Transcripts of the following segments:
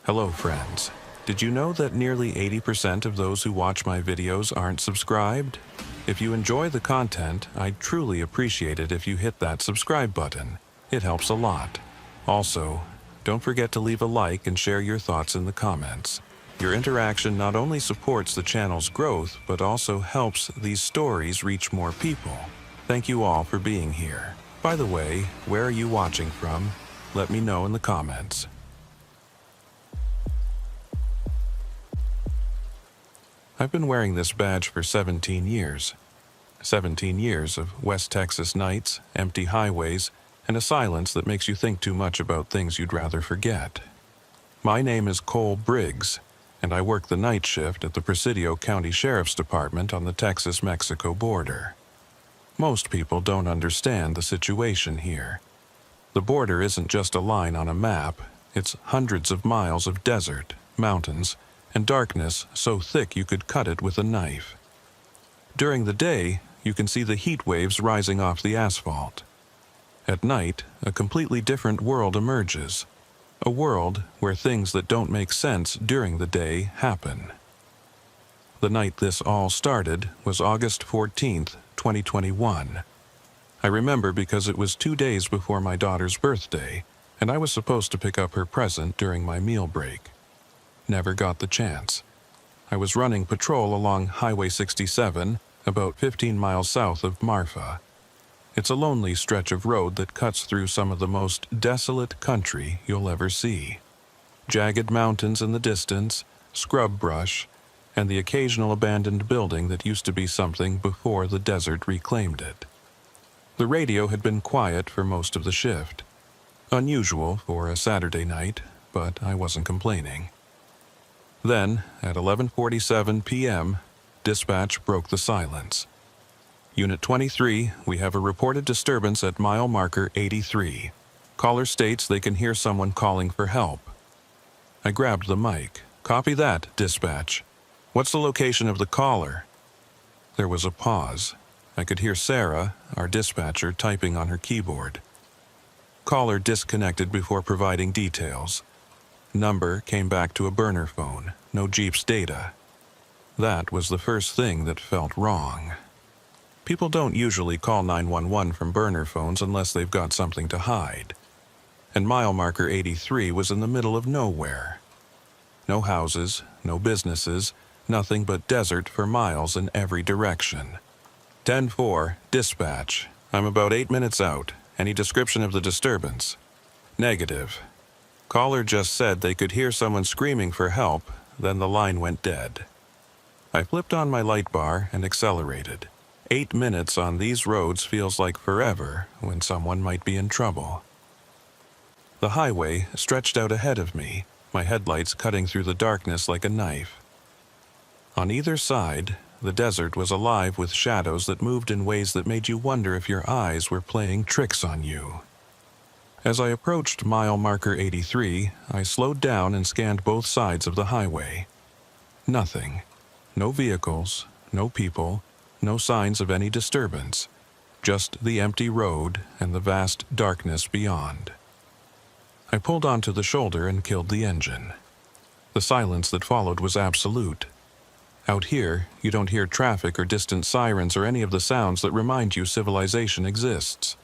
Hello friends. Did you know that nearly 80% of those who watch my videos aren't subscribed? If you enjoy the content, I'd truly appreciate it if you hit that subscribe button. It helps a lot. Also, don't forget to leave a like and share your thoughts in the comments. Your interaction not only supports the channel's growth, but also helps these stories reach more people. Thank you all for being here. By the way, where are you watching from? Let me know in the comments. I've been wearing this badge for 17 years. 17 years of West Texas nights, empty highways, and a silence that makes you think too much about things you'd rather forget. My name is Cole Briggs, and I work the night shift at the Presidio County Sheriff's Department on the Texas-Mexico border. Most people don't understand the situation here. The border isn't just a line on a map, it's hundreds of miles of desert, mountains, and darkness so thick you could cut it with a knife. During the day, you can see the heat waves rising off the asphalt. At night, a completely different world emerges. A world where things that don't make sense during the day happen. The night this all started was August 14th, 2021. I remember because it was 2 days before my daughter's birthday, and I was supposed to pick up her present during my meal break. Never got the chance. I was running patrol along Highway 67, about 15 miles south of Marfa. It's a lonely stretch of road that cuts through some of the most desolate country you'll ever see. Jagged mountains in the distance, scrub brush, and the occasional abandoned building that used to be something before the desert reclaimed it. The radio had been quiet for most of the shift. Unusual for a Saturday night, but I wasn't complaining. Then, at 11:47 p.m., dispatch broke the silence. Unit 23, we have a reported disturbance at mile marker 83. Caller states they can hear someone calling for help. I grabbed the mic. Copy that, dispatch. What's the location of the caller? There was a pause. I could hear Sarah, our dispatcher, typing on her keyboard. Caller disconnected before providing details. Number came back to a burner phone, no Jeep's data. That was the first thing that felt wrong. People don't usually call 911 from burner phones unless they've got something to hide. And mile marker 83 was in the middle of nowhere. No houses, no businesses, nothing but desert for miles in every direction. 10-4, dispatch. I'm about 8 minutes out. Any description of the disturbance? Negative. Caller just said they could hear someone screaming for help, then the line went dead. I flipped on my light bar and accelerated. 8 minutes on these roads feels like forever when someone might be in trouble. The highway stretched out ahead of me, my headlights cutting through the darkness like a knife. On either side, the desert was alive with shadows that moved in ways that made you wonder if your eyes were playing tricks on you. As I approached mile marker 83, I slowed down and scanned both sides of the highway. Nothing. No vehicles, no people, no signs of any disturbance. Just the empty road and the vast darkness beyond. I pulled onto the shoulder and killed the engine. The silence that followed was absolute. Out here, you don't hear traffic or distant sirens or any of the sounds that remind you civilization exists.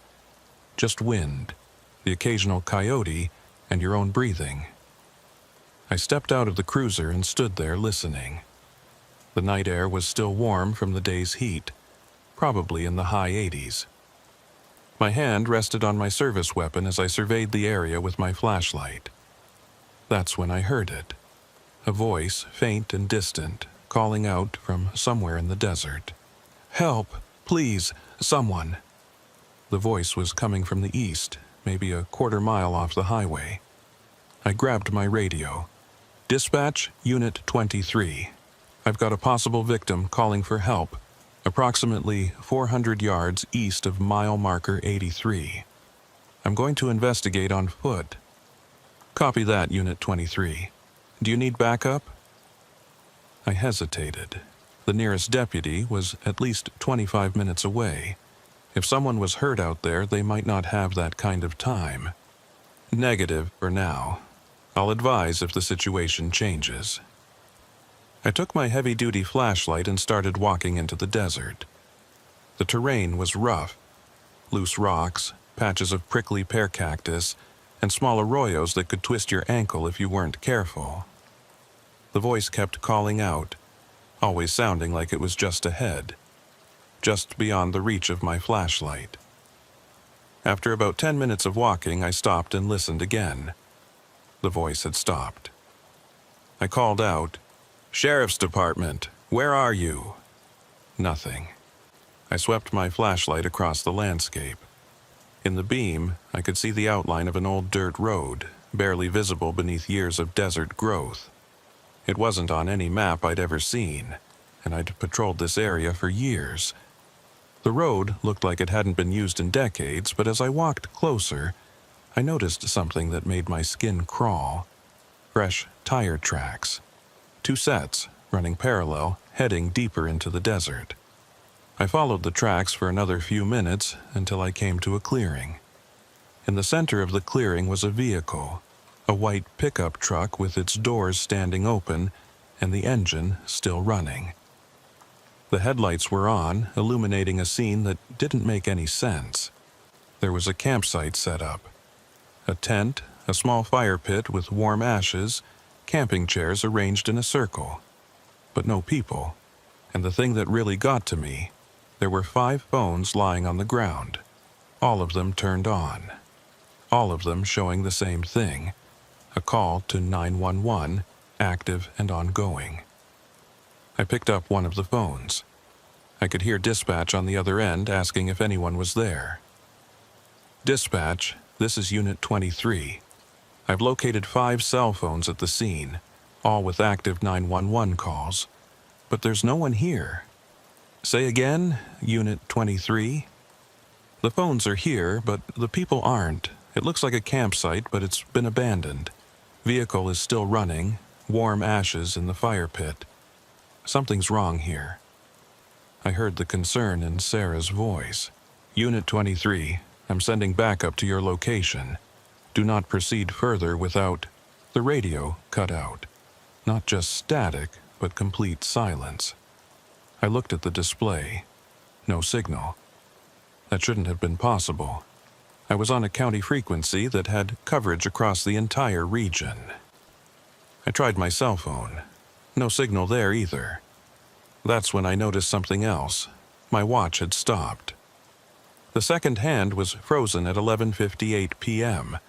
Just wind, the occasional coyote, and your own breathing. I stepped out of the cruiser and stood there listening. The night air was still warm from the day's heat, probably in the high 80s. My hand rested on my service weapon as I surveyed the area with my flashlight. That's when I heard it. A voice, faint and distant, calling out from somewhere in the desert. Help, please, someone. The voice was coming from the east, maybe a quarter mile off the highway. I grabbed my radio. Dispatch, Unit 23. I've got a possible victim calling for help, approximately 400 yards east of mile marker 83. I'm going to investigate on foot. Copy that, Unit 23. Do you need backup? I hesitated. The nearest deputy was at least 25 minutes away. If someone was hurt out there, they might not have that kind of time. Negative for now. I'll advise if the situation changes. I took my heavy-duty flashlight and started walking into the desert. The terrain was rough. Loose rocks, patches of prickly pear cactus, and small arroyos that could twist your ankle if you weren't careful. The voice kept calling out, always sounding like it was just ahead, just beyond the reach of my flashlight. After about 10 minutes of walking, I stopped and listened again. The voice had stopped. I called out, "Sheriff's Department, where are you?" Nothing. I swept my flashlight across the landscape. In the beam, I could see the outline of an old dirt road, barely visible beneath years of desert growth. It wasn't on any map I'd ever seen, and I'd patrolled this area for years. The road looked like it hadn't been used in decades, but as I walked closer, I noticed something that made my skin crawl. Fresh tire tracks. 2 sets, running parallel, heading deeper into the desert. I followed the tracks for another few minutes until I came to a clearing. In the center of the clearing was a vehicle, a white pickup truck with its doors standing open and the engine still running. The headlights were on, illuminating a scene that didn't make any sense. There was a campsite set up. A tent, a small fire pit with warm ashes, camping chairs arranged in a circle. But no people. And the thing that really got to me, there were 5 phones lying on the ground. All of them turned on. All of them showing the same thing. A call to 911, active and ongoing. I picked up one of the phones. I could hear dispatch on the other end asking if anyone was there. "Dispatch, this is Unit 23. I've located 5 cell phones at the scene, all with active 911 calls, but there's no one here." "Say again, Unit 23? "The phones are here, but the people aren't. It looks like a campsite, but it's been abandoned. Vehicle is still running, warm ashes in the fire pit. Something's wrong here." I heard the concern in Sarah's voice. "Unit 23, I'm sending backup to your location. Do not proceed further without..." The radio cut out. Not just static, but complete silence. I looked at the display. No signal. That shouldn't have been possible. I was on a county frequency that had coverage across the entire region. I tried my cell phone. No signal there either. That's when I noticed something else. My watch had stopped. The second hand was frozen at 11:58 p.m.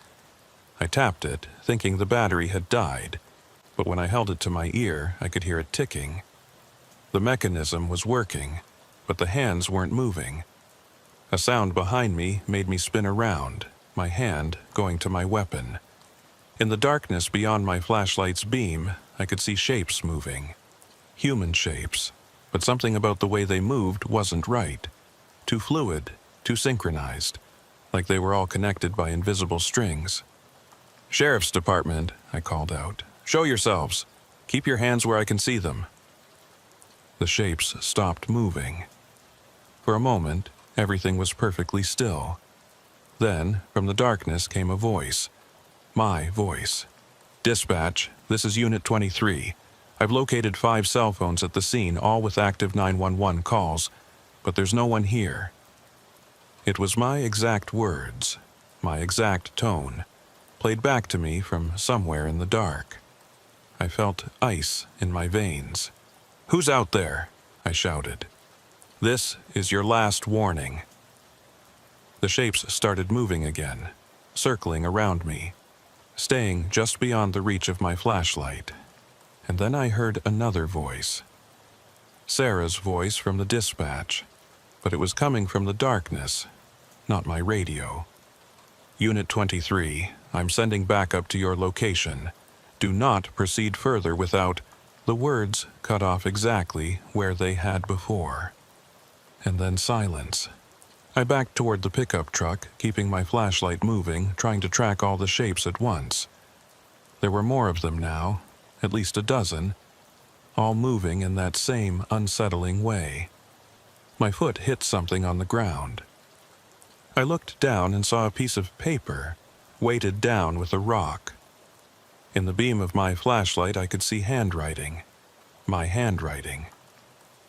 I tapped it, thinking the battery had died, but when I held it to my ear, I could hear it ticking. The mechanism was working, but the hands weren't moving. A sound behind me made me spin around, my hand going to my weapon. In the darkness beyond my flashlight's beam, I could see shapes moving. Human shapes, but something about the way they moved wasn't right. Too fluid, too synchronized, like they were all connected by invisible strings. "Sheriff's Department," I called out. "Show yourselves. Keep your hands where I can see them." The shapes stopped moving. For a moment, everything was perfectly still. Then, from the darkness came a voice. My voice. "Dispatch, this is Unit 23. I've located 5 cell phones at the scene, all with active 911 calls, but there's no one here." It was my exact words, my exact tone, played back to me from somewhere in the dark. I felt ice in my veins. "Who's out there?" I shouted. "This is your last warning." The shapes started moving again, circling around me, staying just beyond the reach of my flashlight. And then I heard another voice. Sarah's voice from the dispatch, but it was coming from the darkness, not my radio. "Unit 23, I'm sending backup to your location. Do not proceed further without..." The words cut off exactly where they had before. And then silence. I backed toward the pickup truck, keeping my flashlight moving, trying to track all the shapes at once. There were more of them now, at least a dozen, all moving in that same unsettling way. My foot hit something on the ground. I looked down and saw a piece of paper, weighted down with a rock. In the beam of my flashlight, I could see handwriting. My handwriting.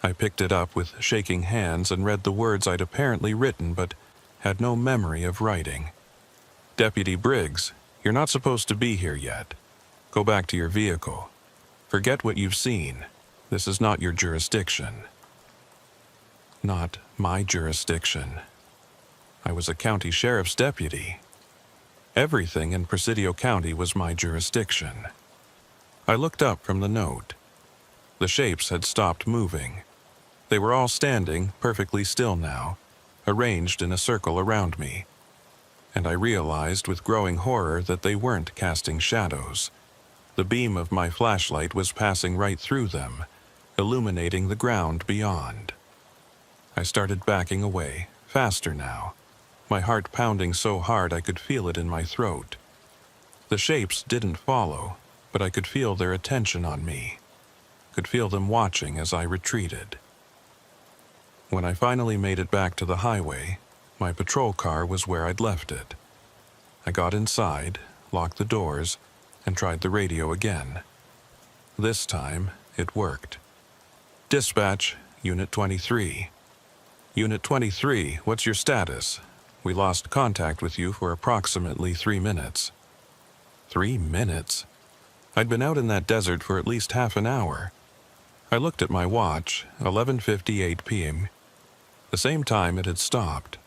I picked it up with shaking hands and read the words I'd apparently written but had no memory of writing. Deputy Briggs, you're not supposed to be here yet. Go back to your vehicle. Forget what you've seen. This is not your jurisdiction. Not my jurisdiction. I was a county sheriff's deputy. Everything in Presidio County was my jurisdiction. I looked up from the note. The shapes had stopped moving. They were all standing, perfectly still now, arranged in a circle around me. And I realized with growing horror that they weren't casting shadows. The beam of my flashlight was passing right through them, illuminating the ground beyond. I started backing away, faster now, my heart pounding so hard I could feel it in my throat. The shapes didn't follow, but I could feel their attention on me, could feel them watching as I retreated. When I finally made it back to the highway, my patrol car was where I'd left it. I got inside, locked the doors, and tried the radio again. This time, it worked. Dispatch, Unit 23. Unit 23, what's your status? We lost contact with you for approximately 3 minutes. 3 minutes? I'd been out in that desert for at least half an hour. I looked at my watch, 11:58 p.m. The same time it had stopped.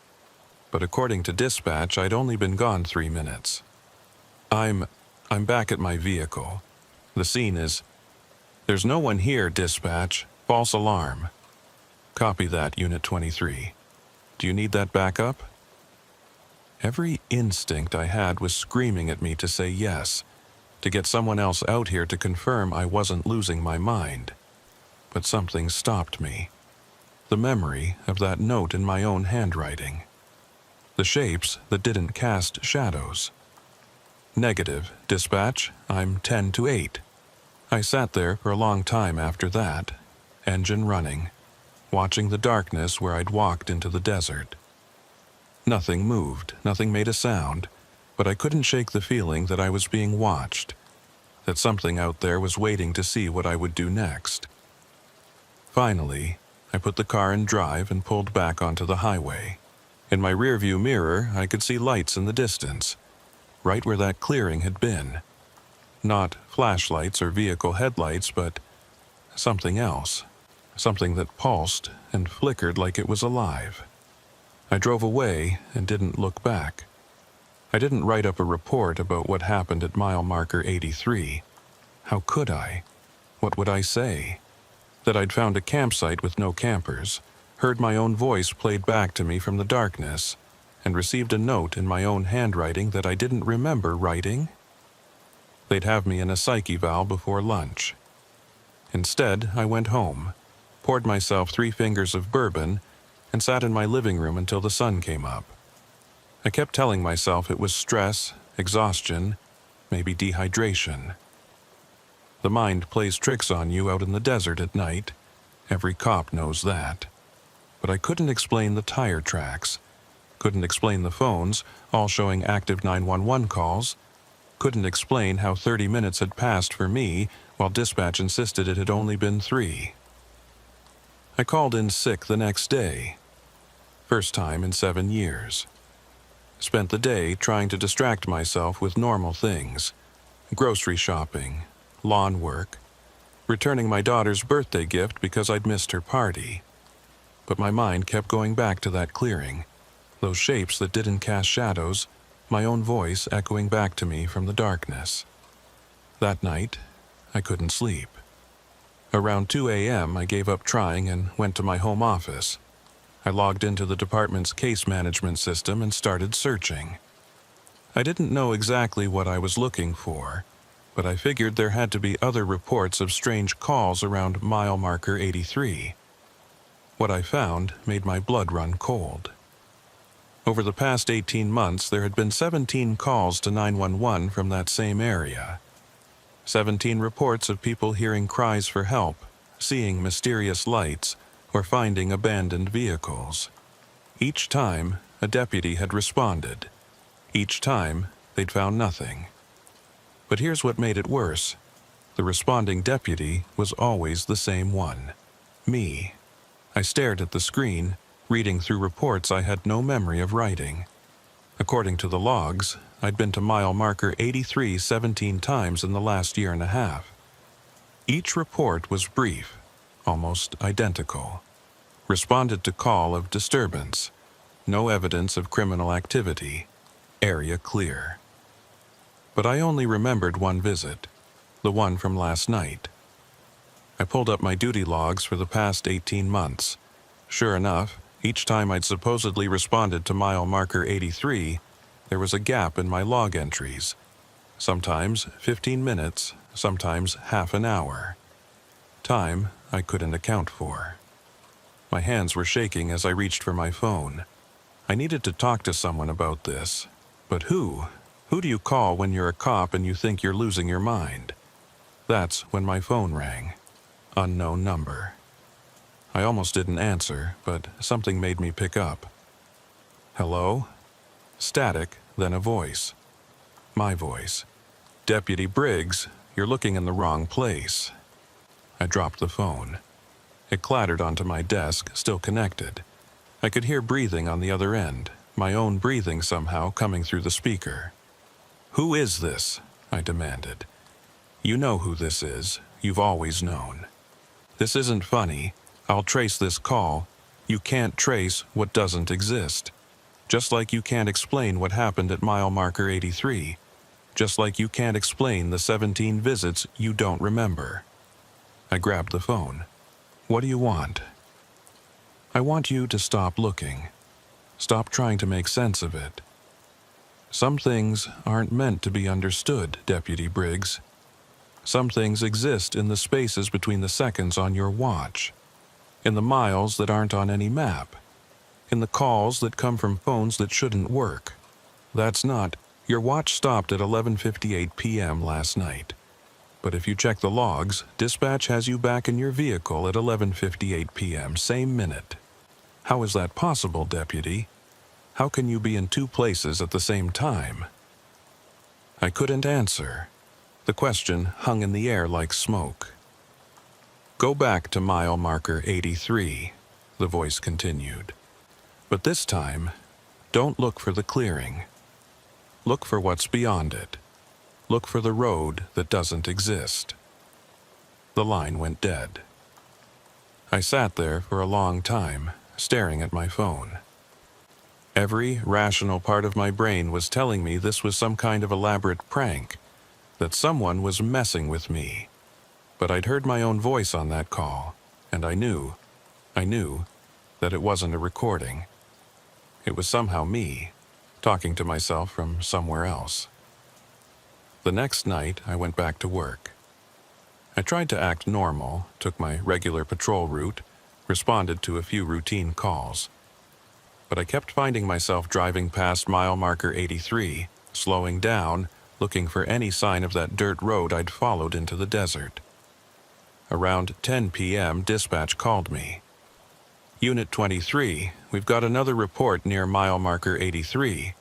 But according to dispatch, I'd only been gone 3 minutes. I'm back at my vehicle. The scene is... There's no one here, dispatch. False alarm. Copy that, Unit 23. Do you need that backup? Every instinct I had was screaming at me to say yes, to get someone else out here to confirm I wasn't losing my mind. But something stopped me. The memory of that note in my own handwriting. The shapes that didn't cast shadows. Negative, dispatch, I'm 10 to 8. I sat there for a long time after that, engine running, watching the darkness where I'd walked into the desert. Nothing moved, nothing made a sound, but I couldn't shake the feeling that I was being watched, that something out there was waiting to see what I would do next. Finally, I put the car in drive and pulled back onto the highway. In my rearview mirror, I could see lights in the distance, right where that clearing had been. Not flashlights or vehicle headlights, but something else. Something that pulsed and flickered like it was alive. I drove away and didn't look back. I didn't write up a report about what happened at mile marker 83. How could I? What would I say? That I'd found a campsite with no campers, heard my own voice played back to me from the darkness, and received a note in my own handwriting that I didn't remember writing? They'd have me in a psych eval before lunch. Instead, I went home, poured myself 3 fingers of bourbon, and sat in my living room until the sun came up. I kept telling myself it was stress, exhaustion, maybe dehydration. The mind plays tricks on you out in the desert at night. Every cop knows that. But I couldn't explain the tire tracks. Couldn't explain the phones, all showing active 911 calls. Couldn't explain how 30 minutes had passed for me, while dispatch insisted it had only been 3. I called in sick the next day. First time in 7 years. Spent the day trying to distract myself with normal things. Grocery shopping, lawn work, returning my daughter's birthday gift because I'd missed her party. But my mind kept going back to that clearing, those shapes that didn't cast shadows, my own voice echoing back to me from the darkness. That night, I couldn't sleep. Around 2 a.m., I gave up trying and went to my home office. I logged into the department's case management system and started searching. I didn't know exactly what I was looking for, but I figured there had to be other reports of strange calls around mile marker 83. What I found made my blood run cold. Over the past 18 months, there had been 17 calls to 911 from that same area. 17 reports of people hearing cries for help, seeing mysterious lights, or finding abandoned vehicles. Each time, a deputy had responded. Each time, they'd found nothing. But here's what made it worse. The responding deputy was always the same one. Me. I stared at the screen, reading through reports I had no memory of writing. According to the logs, I'd been to mile marker 83 17 times in the last year and a half. Each report was brief, almost identical. Responded to call of disturbance. No evidence of criminal activity. Area clear. But I only remembered one visit, the one from last night. I pulled up my duty logs for the past 18 months. Sure enough, each time I'd supposedly responded to mile marker 83, there was a gap in my log entries. Sometimes 15 minutes, sometimes half an hour. Time I couldn't account for. My hands were shaking as I reached for my phone. I needed to talk to someone about this. But who? Who do you call when you're a cop and you think you're losing your mind? That's when my phone rang. Unknown number. I almost didn't answer, but something made me pick up. Hello? Static, then a voice. My voice. Deputy Briggs, you're looking in the wrong place. I dropped the phone. It clattered onto my desk, still connected. I could hear breathing on the other end, my own breathing somehow coming through the speaker. Who is this? I demanded. You know who this is. You've always known. This isn't funny. I'll trace this call. You can't trace what doesn't exist. Just like you can't explain what happened at mile marker 83. Just like you can't explain the 17 visits you don't remember. I grabbed the phone. What do you want? I want you to stop looking. Stop trying to make sense of it. Some things aren't meant to be understood, Deputy Briggs. Some things exist in the spaces between the seconds on your watch, in the miles that aren't on any map, in the calls that come from phones that shouldn't work. That's not, your watch stopped at 11:58 p.m. last night. But if you check the logs, dispatch has you back in your vehicle at 11:58 p.m., same minute. How is that possible, Deputy? How can you be in two places at the same time? I couldn't answer. The question hung in the air like smoke. Go back to mile marker 83, the voice continued. But this time, don't look for the clearing. Look for what's beyond it. Look for the road that doesn't exist. The line went dead. I sat there for a long time, staring at my phone. Every rational part of my brain was telling me this was some kind of elaborate prank, that someone was messing with me. But I'd heard my own voice on that call, and I knew that it wasn't a recording. It was somehow me, talking to myself from somewhere else. The next night, I went back to work. I tried to act normal, took my regular patrol route, responded to a few routine calls. But I kept finding myself driving past mile marker 83, slowing down, looking for any sign of that dirt road I'd followed into the desert. Around 10 p.m., dispatch called me. Unit 23, we've got another report near mile marker 83.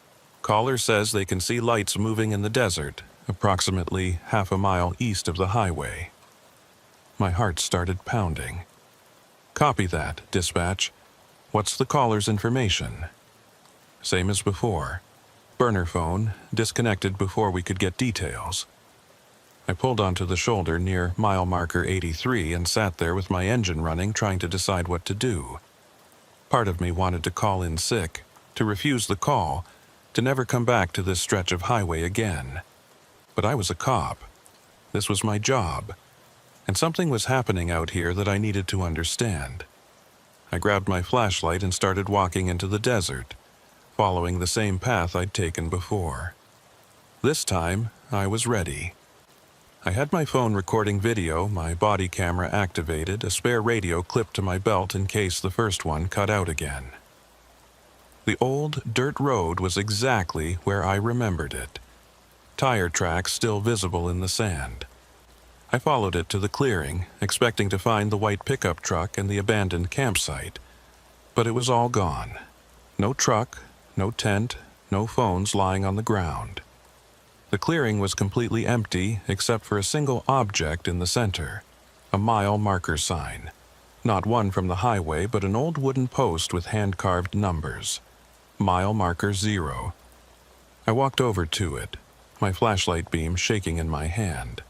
Caller says they can see lights moving in the desert, approximately half a mile east of the highway. My heart started pounding. Copy that, dispatch. What's the caller's information? Same as before. Burner phone, disconnected before we could get details. I pulled onto the shoulder near mile marker 83 and sat there with my engine running, trying to decide what to do. Part of me wanted to call in sick, to refuse the call, to never come back to this stretch of highway again. But I was a cop. This was my job. And something was happening out here that I needed to understand. I grabbed my flashlight and started walking into the desert, following the same path I'd taken before. This time, I was ready. I had my phone recording video, my body camera activated, a spare radio clipped to my belt in case the first one cut out again. The old dirt road was exactly where I remembered it. Tire tracks still visible in the sand. I followed it to the clearing, expecting to find the white pickup truck and the abandoned campsite. But it was all gone. No truck, no tent, no phones lying on the ground. The clearing was completely empty except for a single object in the center, a mile marker sign. Not one from the highway, but an old wooden post with hand-carved numbers. Mile marker 0. I walked over to it, my flashlight beam shaking in my hand.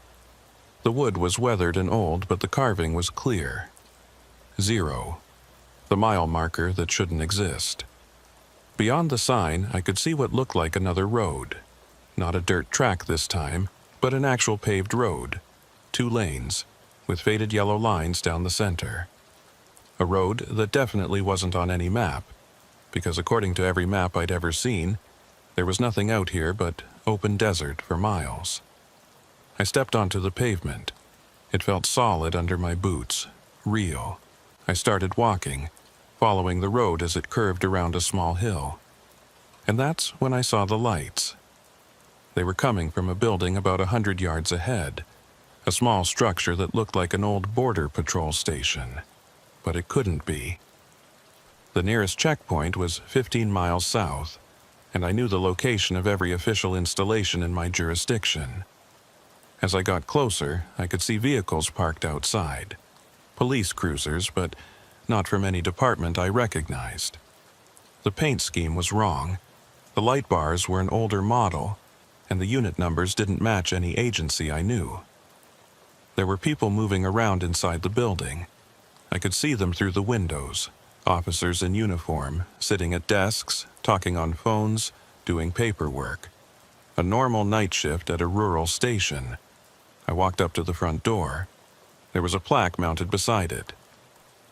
The wood was weathered and old, but the carving was clear. 0. The mile marker that shouldn't exist. Beyond the sign, I could see what looked like another road. Not a dirt track this time, but an actual paved road. 2 lanes, with faded yellow lines down the center. A road that definitely wasn't on any map, because according to every map I'd ever seen, there was nothing out here but open desert for miles. I stepped onto the pavement. It felt solid under my boots, real. I started walking, following the road as it curved around a small hill. And that's when I saw the lights. They were coming from a building about 100 yards ahead, a small structure that looked like an old border patrol station. But it couldn't be. The nearest checkpoint was 15 miles south, and I knew the location of every official installation in my jurisdiction. As I got closer, I could see vehicles parked outside. Police cruisers, but not from any department I recognized. The paint scheme was wrong. The light bars were an older model, and the unit numbers didn't match any agency I knew. There were people moving around inside the building. I could see them through the windows, officers in uniform, sitting at desks, talking on phones, doing paperwork. A normal night shift at a rural station. I walked up to the front door. There was a plaque mounted beside it.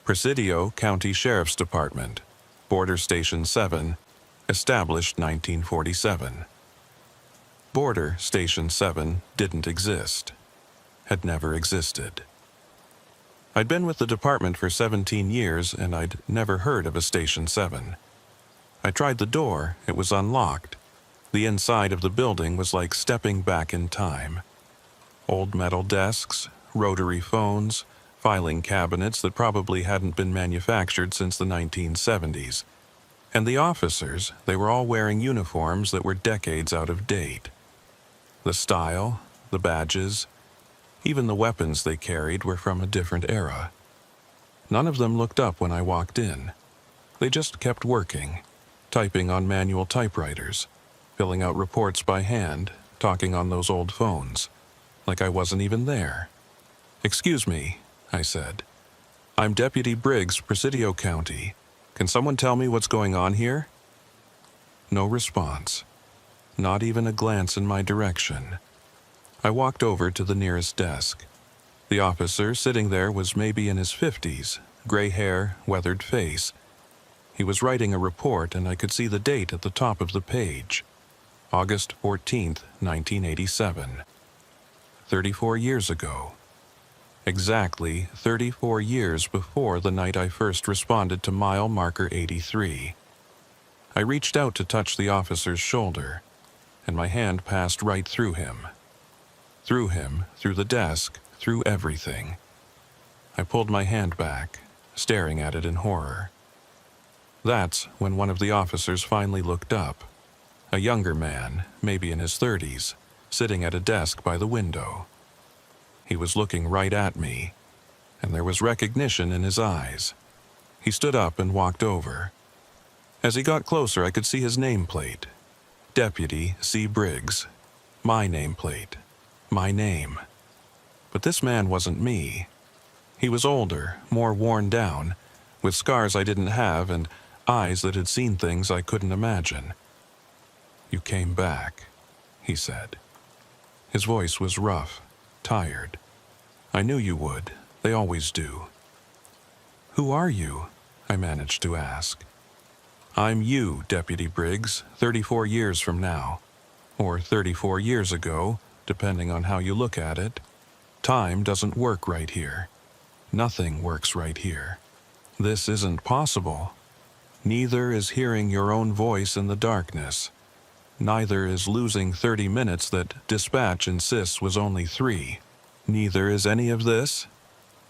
Presidio County Sheriff's Department, Border Station 7, established 1947. Border Station 7 didn't exist. Had never existed. I'd been with the department for 17 years, and I'd never heard of a Station 7. I tried the door. It was unlocked. The inside of the building was like stepping back in time. Old metal desks, rotary phones, filing cabinets that probably hadn't been manufactured since the 1970s. And the officers, they were all wearing uniforms that were decades out of date. The style, the badges, even the weapons they carried were from a different era. None of them looked up when I walked in. They just kept working, typing on manual typewriters, filling out reports by hand, talking on those old phones, like I wasn't even there. "Excuse me," I said. "I'm Deputy Briggs, Presidio County. Can someone tell me what's going on here?" No response. Not even a glance in my direction. I walked over to the nearest desk. The officer sitting there was maybe in his 50s, gray hair, weathered face. He was writing a report, and I could see the date at the top of the page. August 14th, 1987. 34 years ago. Exactly 34 years before the night I first responded to mile marker 83. I reached out to touch the officer's shoulder, and my hand passed right through him. Through him, through the desk, through everything. I pulled my hand back, staring at it in horror. That's when one of the officers finally looked up. A younger man, maybe in his 30s, sitting at a desk by the window. He was looking right at me, and there was recognition in his eyes. He stood up and walked over. As he got closer, I could see his nameplate. Deputy C. Briggs. My nameplate. My name. But this man wasn't me. He was older, more worn down, with scars I didn't have and eyes that had seen things I couldn't imagine. "You came back," he said. His voice was rough, tired. "I knew you would. They always do." "Who are you?" I managed to ask. "I'm you, Deputy Briggs, 34 years from now. Or 34 years ago, depending on how you look at it. Time doesn't work right here. Nothing works right here. This isn't possible. Neither is hearing your own voice in the darkness. Neither is losing 30 minutes that dispatch insists was only 3. Neither is any of this,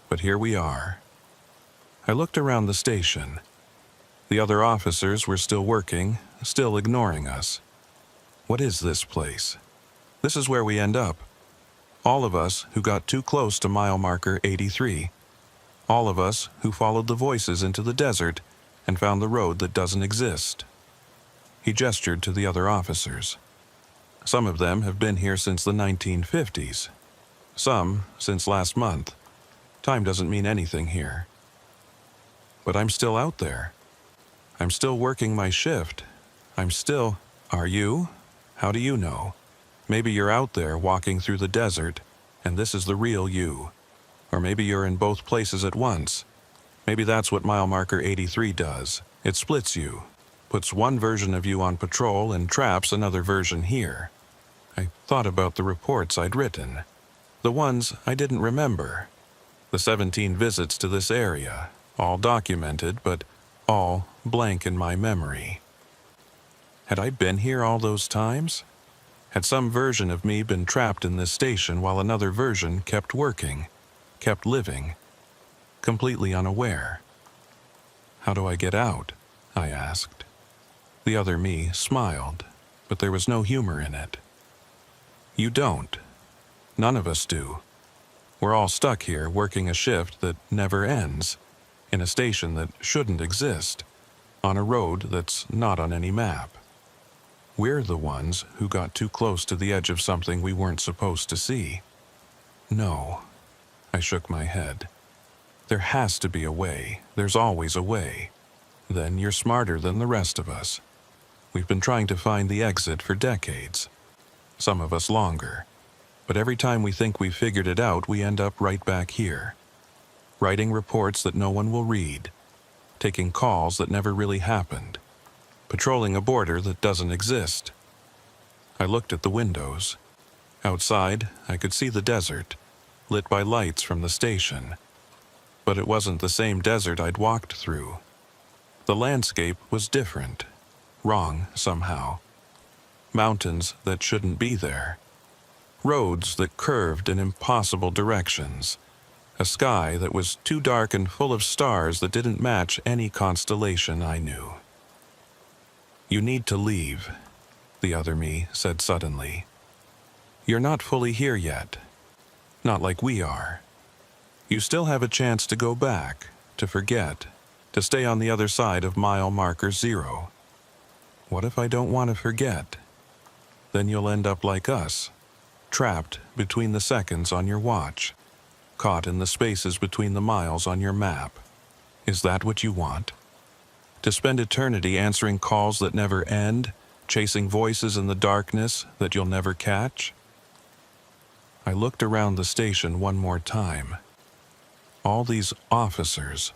but here we are." I looked around the station. The other officers were still working, still ignoring us. What is this place? This is where we end up. All of us who got too close to mile marker 83. All of us who followed the voices into the desert and found the road that doesn't exist. He gestured to the other officers. Some of them have been here since the 1950s. Some since last month. Time doesn't mean anything here. But I'm still out there. I'm still working my shift. Are you? How do you know? Maybe you're out there walking through the desert, and this is the real you. Or maybe you're in both places at once. Maybe that's what mile marker 83 does. It splits you, puts one version of you on patrol and traps another version here. I thought about the reports I'd written, the ones I didn't remember. The 17 visits to this area, all documented, but all blank in my memory. Had I been here all those times? Had some version of me been trapped in this station while another version kept working, kept living, completely unaware? How do I get out? I asked. The other me smiled, but there was no humor in it. You don't. None of us do. We're all stuck here working a shift that never ends, in a station that shouldn't exist, on a road that's not on any map. We're the ones who got too close to the edge of something we weren't supposed to see. No, I shook my head. There has to be a way. There's always a way. Then you're smarter than the rest of us. We've been trying to find the exit for decades. Some of us longer. But every time we think we've figured it out, we end up right back here. Writing reports that no one will read. Taking calls that never really happened. Patrolling a border that doesn't exist. I looked at the windows. Outside, I could see the desert, lit by lights from the station. But it wasn't the same desert I'd walked through. The landscape was different, wrong somehow. Mountains that shouldn't be there. Roads that curved in impossible directions. A sky that was too dark and full of stars that didn't match any constellation I knew. You need to leave, the other me said suddenly. You're not fully here yet. Not like we are. You still have a chance to go back, to forget, to stay on the other side of mile marker 0. What if I don't want to forget? Then you'll end up like us, trapped between the seconds on your watch, caught in the spaces between the miles on your map. Is that what you want? To spend eternity answering calls that never end, chasing voices in the darkness that you'll never catch? I looked around the station one more time. All these officers,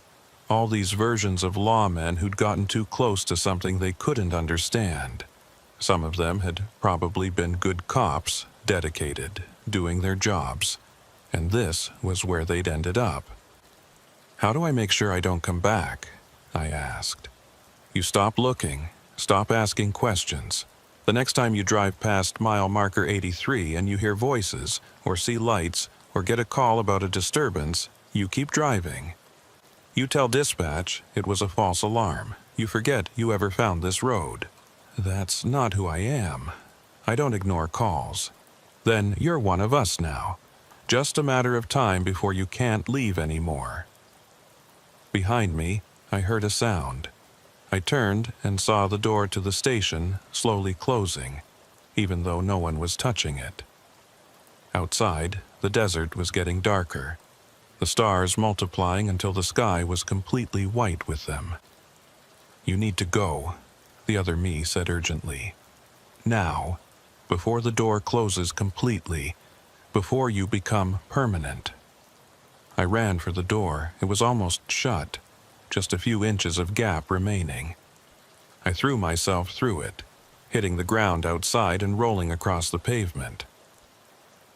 all these versions of lawmen who'd gotten too close to something they couldn't understand. Some of them had probably been good cops, dedicated, doing their jobs. And this was where they'd ended up. How do I make sure I don't come back? I asked. You stop looking, stop asking questions. The next time you drive past mile marker 83 and you hear voices, or see lights, or get a call about a disturbance, you keep driving. You tell dispatch it was a false alarm. You forget you ever found this road. That's not who I am. I don't ignore calls. Then you're one of us now. Just a matter of time before you can't leave anymore. Behind me, I heard a sound. I turned and saw the door to the station slowly closing, even though no one was touching it. Outside, the desert was getting darker, the stars multiplying until the sky was completely white with them. You need to go, the other me said urgently. Now, before the door closes completely, before you become permanent. I ran for the door. It was almost shut. Just a few inches of gap remaining. I threw myself through it, hitting the ground outside and rolling across the pavement.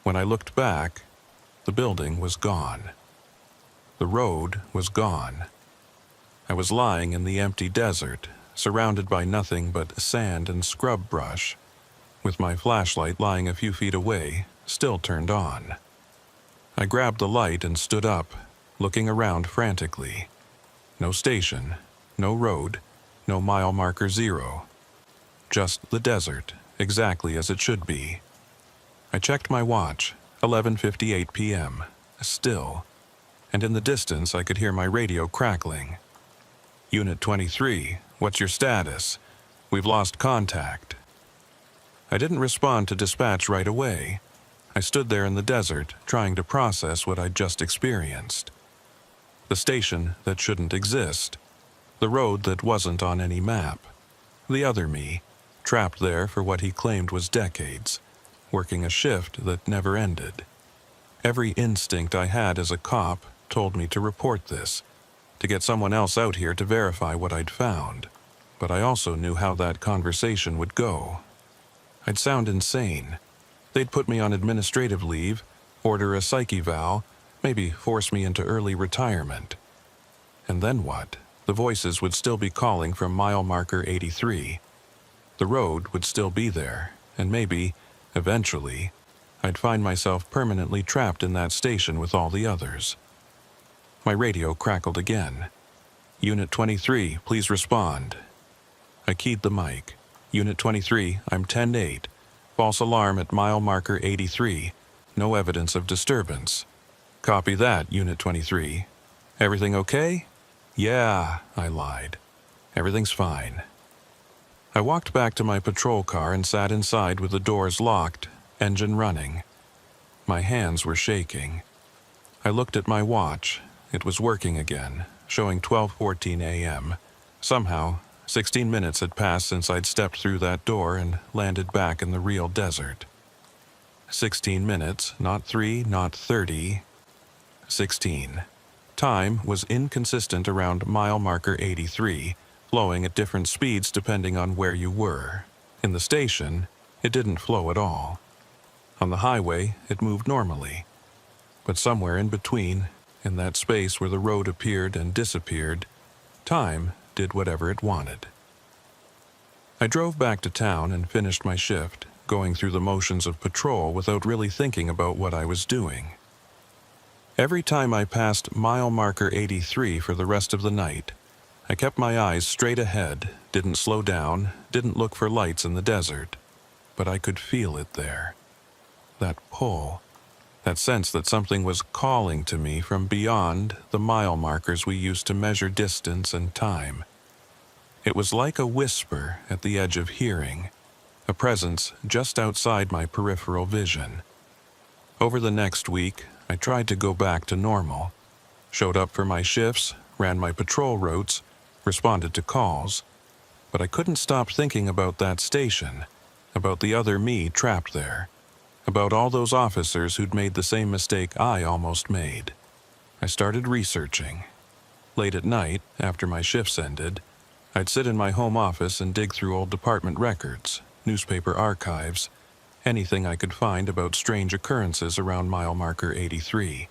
When I looked back, the building was gone. The road was gone. I was lying in the empty desert, surrounded by nothing but sand and scrub brush, with my flashlight lying a few feet away, still turned on. I grabbed the light and stood up, looking around frantically. No station, no road, no mile marker 0. Just the desert, exactly as it should be. I checked my watch, 11:58 p.m. Still. And in the distance I could hear my radio crackling. Unit 23, what's your status? We've lost contact. I didn't respond to dispatch right away. I stood there in the desert, trying to process what I'd just experienced. The station that shouldn't exist. The road that wasn't on any map. The other me, trapped there for what he claimed was decades, working a shift that never ended. Every instinct I had as a cop told me to report this, to get someone else out here to verify what I'd found. But I also knew how that conversation would go. I'd sound insane. They'd put me on administrative leave, order a psych eval, maybe force me into early retirement. And then what? The voices would still be calling from mile marker 83. The road would still be there, and maybe, eventually, I'd find myself permanently trapped in that station with all the others. My radio crackled again. Unit 23, please respond. I keyed the mic. Unit 23, I'm 10-8. False alarm at mile marker 83. No evidence of disturbance. Copy that, Unit 23. Everything okay? Yeah, I lied. Everything's fine. I walked back to my patrol car and sat inside with the doors locked, engine running. My hands were shaking. I looked at my watch. It was working again, showing 12:14 a.m. Somehow, 16 minutes had passed since I'd stepped through that door and landed back in the real desert. 16 minutes, not 3, not 30. 16. Time was inconsistent around mile marker 83, flowing at different speeds depending on where you were. In the station, it didn't flow at all. On the highway, it moved normally. But somewhere in between, in that space where the road appeared and disappeared, time did whatever it wanted. I drove back to town and finished my shift, going through the motions of patrol without really thinking about what I was doing. Every time I passed mile marker 83 for the rest of the night, I kept my eyes straight ahead, didn't slow down, didn't look for lights in the desert, but I could feel it there. That pull, that sense that something was calling to me from beyond the mile markers we used to measure distance and time. It was like a whisper at the edge of hearing, a presence just outside my peripheral vision. Over the next week, I tried to go back to normal, showed up for my shifts, ran my patrol routes, responded to calls, but I couldn't stop thinking about that station, about the other me trapped there, about all those officers who'd made the same mistake I almost made. I started researching. Late at night, after my shifts ended, I'd sit in my home office and dig through old department records, newspaper archives, anything I could find about strange occurrences around mile marker 83.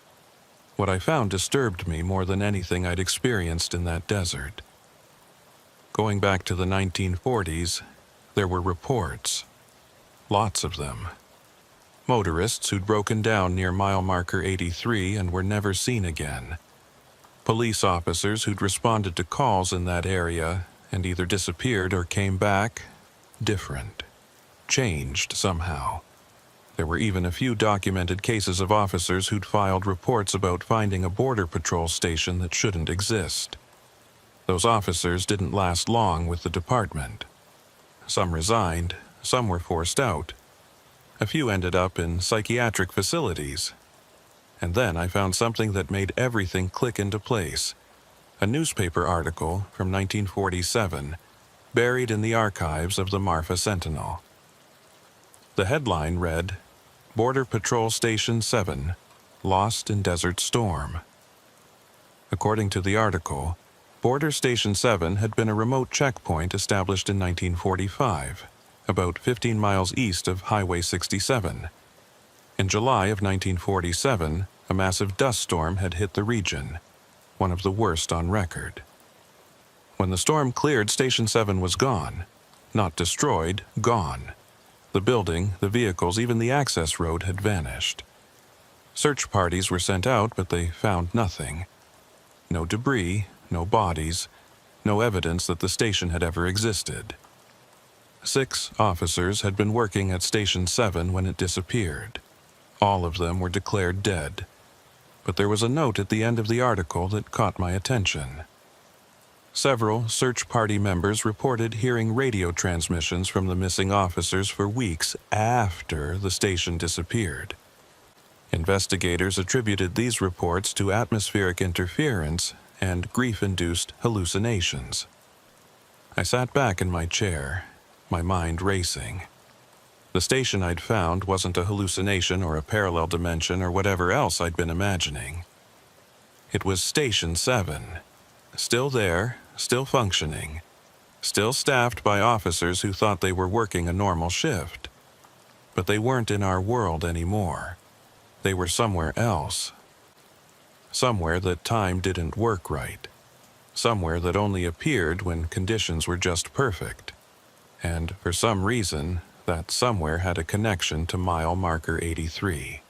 What I found disturbed me more than anything I'd experienced in that desert. Going back to the 1940s, there were reports. Lots of them. Motorists who'd broken down near mile marker 83 and were never seen again. Police officers who'd responded to calls in that area and either disappeared or came back different, changed somehow. There were even a few documented cases of officers who'd filed reports about finding a border patrol station that shouldn't exist. Those officers didn't last long with the department. Some resigned, some were forced out. A few ended up in psychiatric facilities. And then I found something that made everything click into place. A newspaper article from 1947, buried in the archives of the Marfa Sentinel. The headline read, "Border Patrol Station 7, Lost in Desert Storm." According to the article, Border Station 7 had been a remote checkpoint established in 1945, about 15 miles east of Highway 67. In July of 1947, a massive dust storm had hit the region, one of the worst on record. When the storm cleared, Station 7 was gone. Not destroyed, gone. The building, the vehicles, even the access road had vanished. Search parties were sent out, but they found nothing. No debris, no bodies, no evidence that the station had ever existed. 6 officers had been working at Station 7 when it disappeared. All of them were declared dead. But there was a note at the end of the article that caught my attention. Several search party members reported hearing radio transmissions from the missing officers for weeks after the station disappeared. Investigators attributed these reports to atmospheric interference and grief-induced hallucinations. I sat back in my chair, my mind racing. The station I'd found wasn't a hallucination or a parallel dimension or whatever else I'd been imagining. It was Station 7, still there, still functioning, still staffed by officers who thought they were working a normal shift. But they weren't in our world anymore. They were somewhere else. Somewhere that time didn't work right. Somewhere that only appeared when conditions were just perfect. And for some reason, that somewhere had a connection to mile marker 83.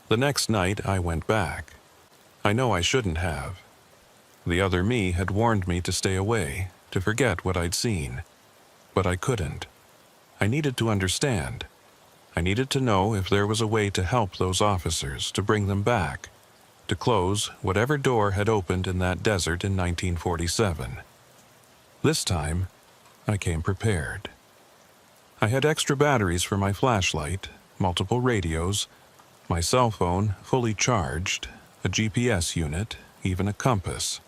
The next night I went back. I know I shouldn't have. The other me had warned me to stay away, to forget what I'd seen. But I couldn't. I needed to understand. I needed to know if there was a way to help those officers, to bring them back, to close whatever door had opened in that desert in 1947. This time, I came prepared. I had extra batteries for my flashlight, multiple radios, my cell phone fully charged, a GPS unit, even a compass.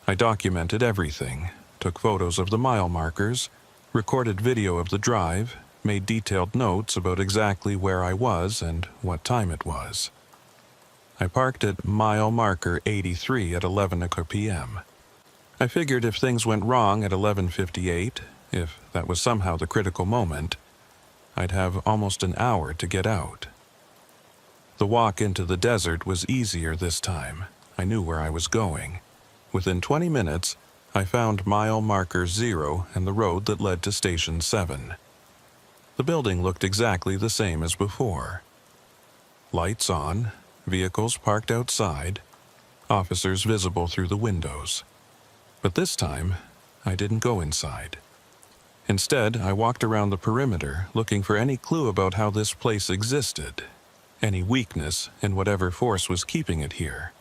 I documented everything, took photos of the mile markers, recorded video of the drive, made detailed notes about exactly where I was and what time it was. I parked at mile marker 83 at 11 p.m. I figured if things went wrong at 11:58, if that was somehow the critical moment, I'd have almost an hour to get out. The walk into the desert was easier this time. I knew where I was going. Within 20 minutes, I found mile marker 0 and the road that led to Station 7. The building looked exactly the same as before. Lights on, vehicles parked outside, officers visible through the windows. But this time, I didn't go inside. Instead, I walked around the perimeter looking for any clue about how this place existed, any weakness in whatever force was keeping it here.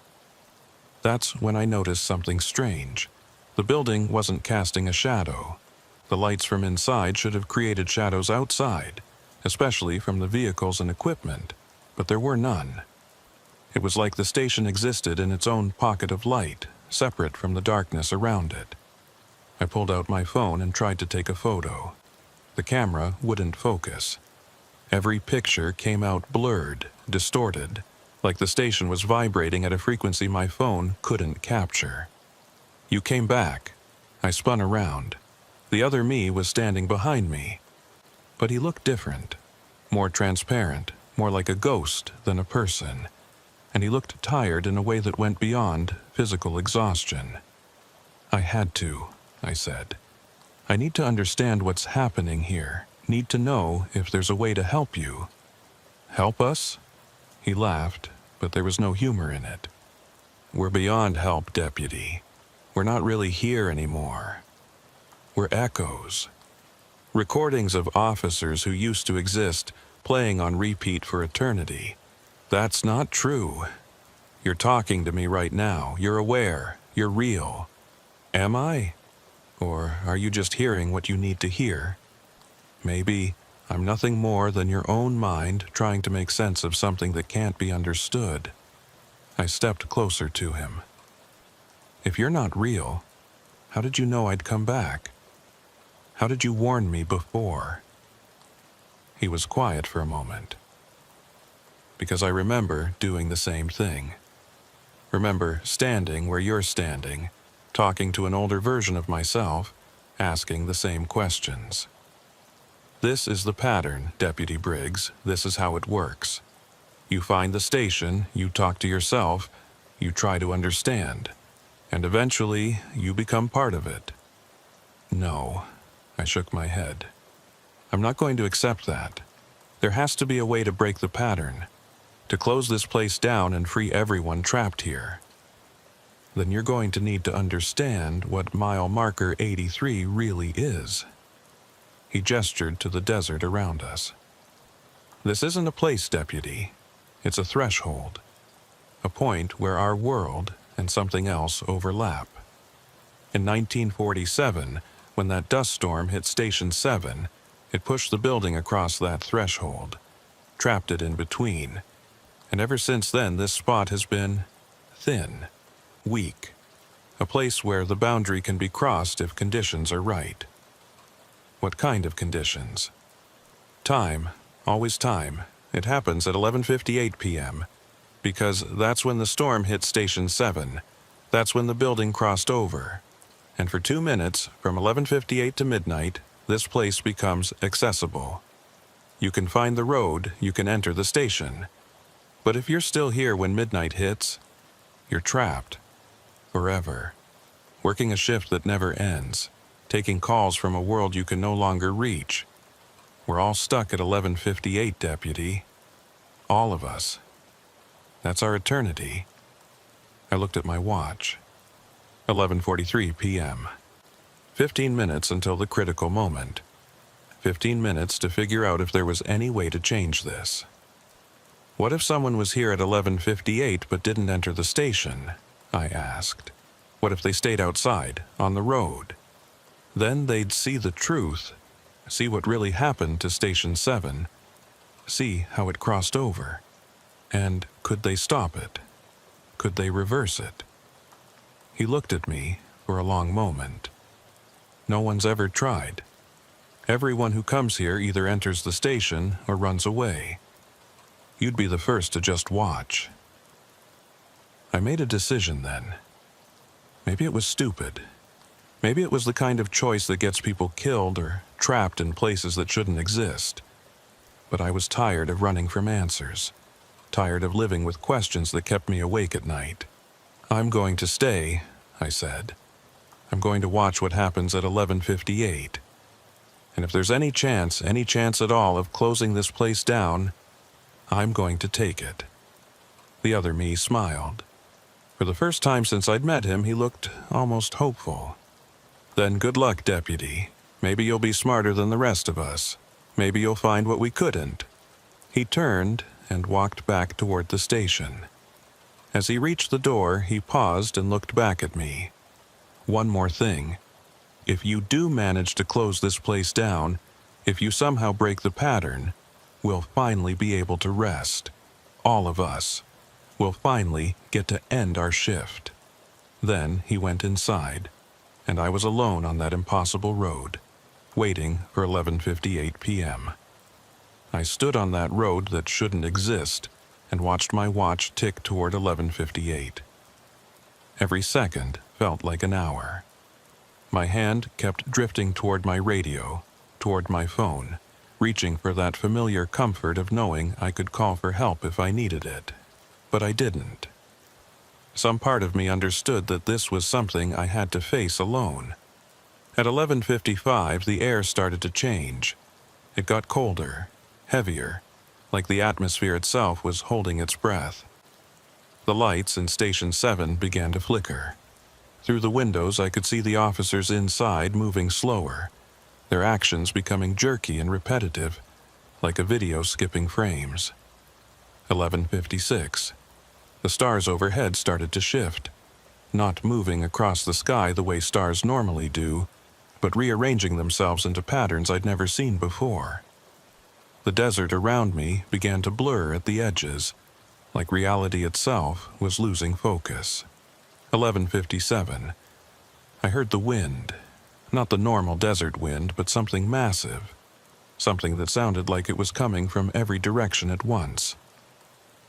That's when I noticed something strange. The building wasn't casting a shadow. The lights from inside should have created shadows outside, especially from the vehicles and equipment, but there were none. It was like the station existed in its own pocket of light, separate from the darkness around it. I pulled out my phone and tried to take a photo. The camera wouldn't focus. Every picture came out blurred, distorted, like the station was vibrating at a frequency my phone couldn't capture. You came back. I spun around. The other me was standing behind me. But he looked different, more transparent, more like a ghost than a person. And he looked tired in a way that went beyond physical exhaustion. I had to, I said. I need to understand what's happening here. Need to know if there's a way to help you. Help us? He laughed, but there was no humor in it. We're beyond help, Deputy. We're not really here anymore. We're echoes. Recordings of officers who used to exist, playing on repeat for eternity. That's not true. You're talking to me right now. You're aware. You're real. Am I? Or are you just hearing what you need to hear? Maybe I'm nothing more than your own mind trying to make sense of something that can't be understood. I stepped closer to him. If you're not real, how did you know I'd come back? How did you warn me before? He was quiet for a moment. Because I remember doing the same thing. Remember standing where you're standing, talking to an older version of myself, asking the same questions. This is the pattern, Deputy Briggs. This is how it works. You find the station, you talk to yourself, you try to understand, and eventually you become part of it. No, I shook my head. I'm not going to accept that. There has to be a way to break the pattern, to close this place down and free everyone trapped here. Then you're going to need to understand what mile marker 83 really is. He gestured to the desert around us. "This isn't a place, Deputy. It's a threshold. A point where our world and something else overlap. In 1947, when that dust storm hit Station 7, it pushed the building across that threshold, trapped it in between, and ever since then this spot has been thin, weak, a place where the boundary can be crossed if conditions are right." "What kind of conditions?" "Time, always time. It happens at 11:58 p.m., because that's when the storm hit Station 7. That's when the building crossed over. And for 2 minutes, from 11:58 to midnight, this place becomes accessible. You can find the road, you can enter the station. But if you're still here when midnight hits, you're trapped. Forever. Working a shift that never ends. Taking calls from a world you can no longer reach. We're all stuck at 11:58, Deputy. All of us. That's our eternity." I looked at my watch. 11:43 p.m. 15 minutes until the critical moment. 15 minutes to figure out if there was any way to change this. "What if someone was here at 11:58 but didn't enter the station?" I asked. "What if they stayed outside, on the road? Then they'd see the truth, see what really happened to Station 7, see how it crossed over. And could they stop it? Could they reverse it?" He looked at me for a long moment. "No one's ever tried. Everyone who comes here either enters the station or runs away. You'd be the first to just watch." I made a decision then. Maybe it was stupid. Maybe it was the kind of choice that gets people killed or trapped in places that shouldn't exist. But I was tired of running from answers. Tired of living with questions that kept me awake at night. "I'm going to stay," I said. "I'm going to watch what happens at 11:58. And if there's any chance at all of closing this place down, I'm going to take it." The other me smiled. For the first time since I'd met him, he looked almost hopeful. "Then good luck, Deputy. Maybe you'll be smarter than the rest of us. Maybe you'll find what we couldn't." He turned and walked back toward the station. As he reached the door, he paused and looked back at me. "One more thing. If you do manage to close this place down, if you somehow break the pattern, we'll finally be able to rest. All of us. We'll finally get to end our shift." Then he went inside, and I was alone on that impossible road, waiting for 11:58 p.m. I stood on that road that shouldn't exist and watched my watch tick toward 11:58. Every second felt like an hour. My hand kept drifting toward my radio, toward my phone, reaching for that familiar comfort of knowing I could call for help if I needed it. But I didn't. Some part of me understood that this was something I had to face alone. At 11:55, the air started to change. It got colder, heavier, like the atmosphere itself was holding its breath. The lights in Station 7 began to flicker. Through the windows, I could see the officers inside moving slower, their actions becoming jerky and repetitive, like a video skipping frames. 11:56. The stars overhead started to shift, not moving across the sky the way stars normally do, but rearranging themselves into patterns I'd never seen before. The desert around me began to blur at the edges, like reality itself was losing focus. 11:57. I heard the wind, not the normal desert wind, but something massive, something that sounded like it was coming from every direction at once.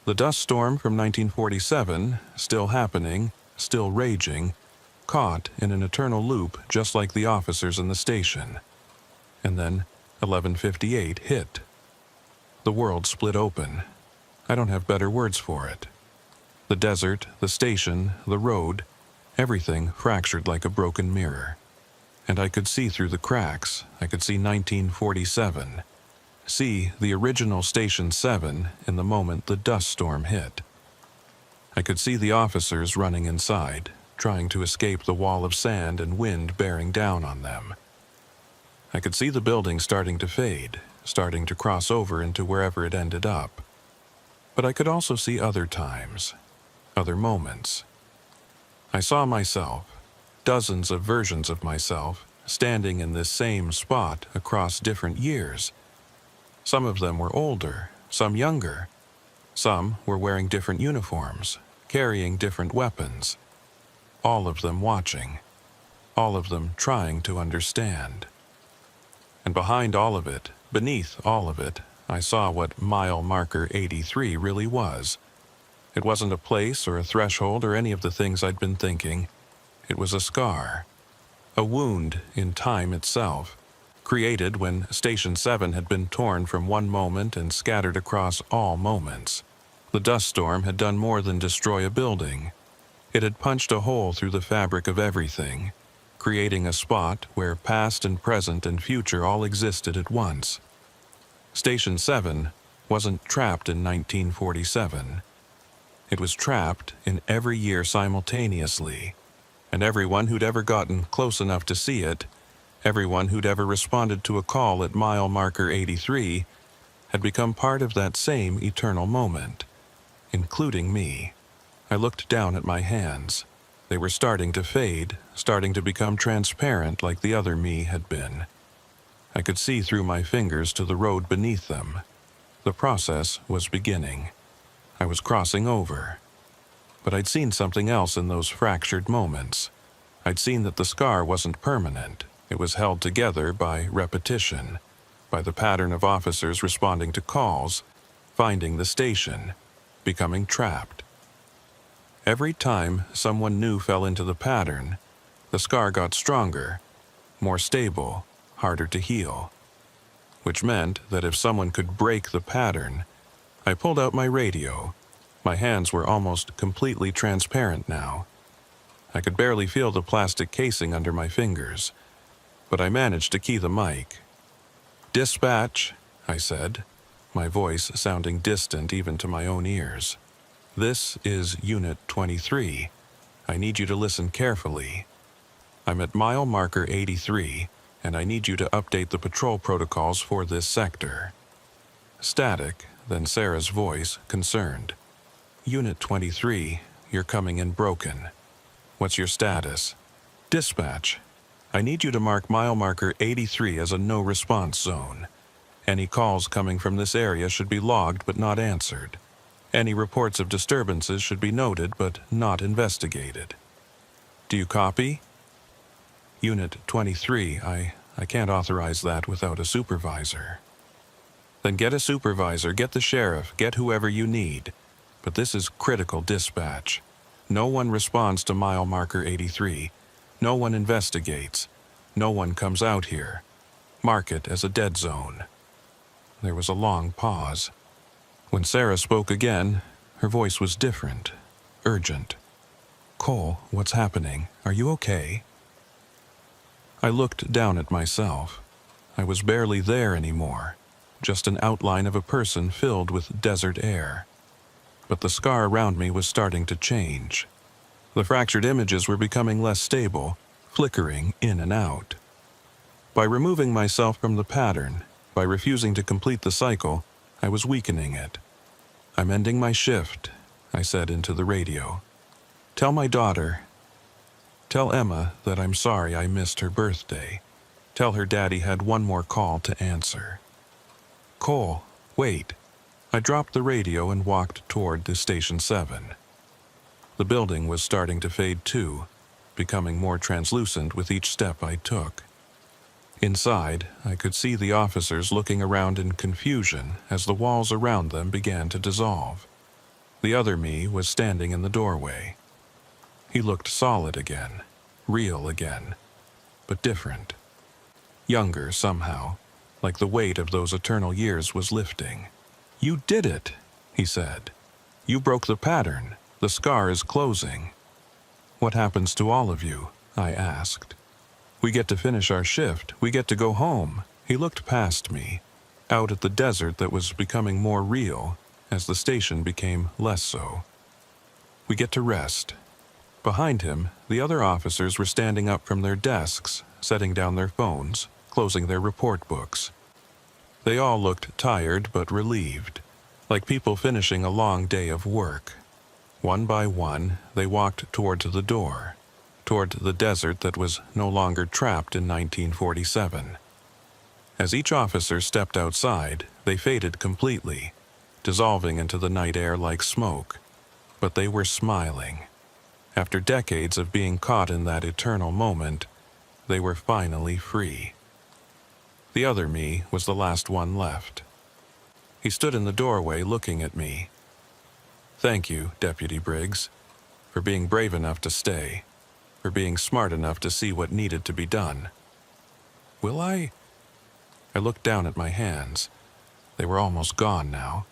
The dust storm from 1947, still happening, still raging, caught in an eternal loop just like the officers in the station. And then 11:58 hit. The world split open. I don't have better words for it. The desert, the station, the road, everything fractured like a broken mirror. And I could see through the cracks. I could see 1947. See the original Station 7 in the moment the dust storm hit. I could see the officers running inside, trying to escape the wall of sand and wind bearing down on them. I could see the building starting to fade, starting to cross over into wherever it ended up. But I could also see other times, other moments. I saw myself, dozens of versions of myself, standing in this same spot across different years. Some of them were older, some younger. Some were wearing different uniforms, carrying different weapons. All of them watching, all of them trying to understand. And behind all of it, beneath all of it, I saw what mile marker 83 really was. It wasn't a place or a threshold or any of the things I'd been thinking. It was a scar, a wound in time itself, created when Station 7 had been torn from one moment and scattered across all moments. The dust storm had done more than destroy a building. It had punched a hole through the fabric of everything, creating a spot where past and present and future all existed at once. Station 7 wasn't trapped in 1947. It was trapped in every year simultaneously, and everyone who'd ever gotten close enough to see it, everyone who'd ever responded to a call at mile marker 83, had become part of that same eternal moment, including me. I looked down at my hands. They were starting to fade, starting to become transparent like the other me had been. I could see through my fingers to the road beneath them. The process was beginning. I was crossing over. But I'd seen something else in those fractured moments. I'd seen that the scar wasn't permanent. It was held together by repetition, by the pattern of officers responding to calls, finding the station, becoming trapped. Every time someone new fell into the pattern, the scar got stronger, more stable, harder to heal. Which meant that if someone could break the pattern, I pulled out my radio. My hands were almost completely transparent now. I could barely feel the plastic casing under my fingers, but I managed to key the mic. "Dispatch," I said, my voice sounding distant even to my own ears. "This is Unit 23. I need you to listen carefully. I'm at mile marker 83, and I need you to update the patrol protocols for this sector." Static, then Sarah's voice, concerned. "Unit 23, you're coming in broken. What's your status?" "Dispatch, I need you to mark mile marker 83 as a no-response zone. Any calls coming from this area should be logged but not answered. Any reports of disturbances should be noted but not investigated. Do you copy?" "Unit 23, I can't authorize that without a supervisor." "Then get a supervisor, get the sheriff, get whoever you need. But this is critical dispatch. No one responds to mile marker 83. No one investigates. No one comes out here. Mark it as a dead zone." There was a long pause. When Sarah spoke again, her voice was different, urgent. "Cole, what's happening? Are you okay?" I looked down at myself. I was barely there anymore, just an outline of a person filled with desert air. But the scar around me was starting to change. The fractured images were becoming less stable, flickering in and out. By removing myself from the pattern, by refusing to complete the cycle, I was weakening it. "I'm ending my shift," I said into the radio. "Tell my daughter. Tell Emma that I'm sorry I missed her birthday. Tell her Daddy had one more call to answer." "Cole, wait." I dropped the radio and walked toward the Station 7. The building was starting to fade too, becoming more translucent with each step I took. Inside, I could see the officers looking around in confusion as the walls around them began to dissolve. The other me was standing in the doorway. He looked solid again, real again, but different. Younger somehow, like the weight of those eternal years was lifting. "You did it," he said. "You broke the pattern. The scar is closing." "What happens to all of you?" I asked. "We get to finish our shift. We get to go home." He looked past me, out at the desert that was becoming more real as the station became less so. "We get to rest." Behind him, the other officers were standing up from their desks, setting down their phones, closing their report books. They all looked tired but relieved, like people finishing a long day of work. One by one, they walked toward the door, toward the desert that was no longer trapped in 1947. As each officer stepped outside, they faded completely, dissolving into the night air like smoke. But they were smiling. After decades of being caught in that eternal moment, they were finally free. The other me was the last one left. He stood in the doorway looking at me. "Thank you, Deputy Briggs, for being brave enough to stay, for being smart enough to see what needed to be done. Will I?" I looked down at my hands. They were almost gone now.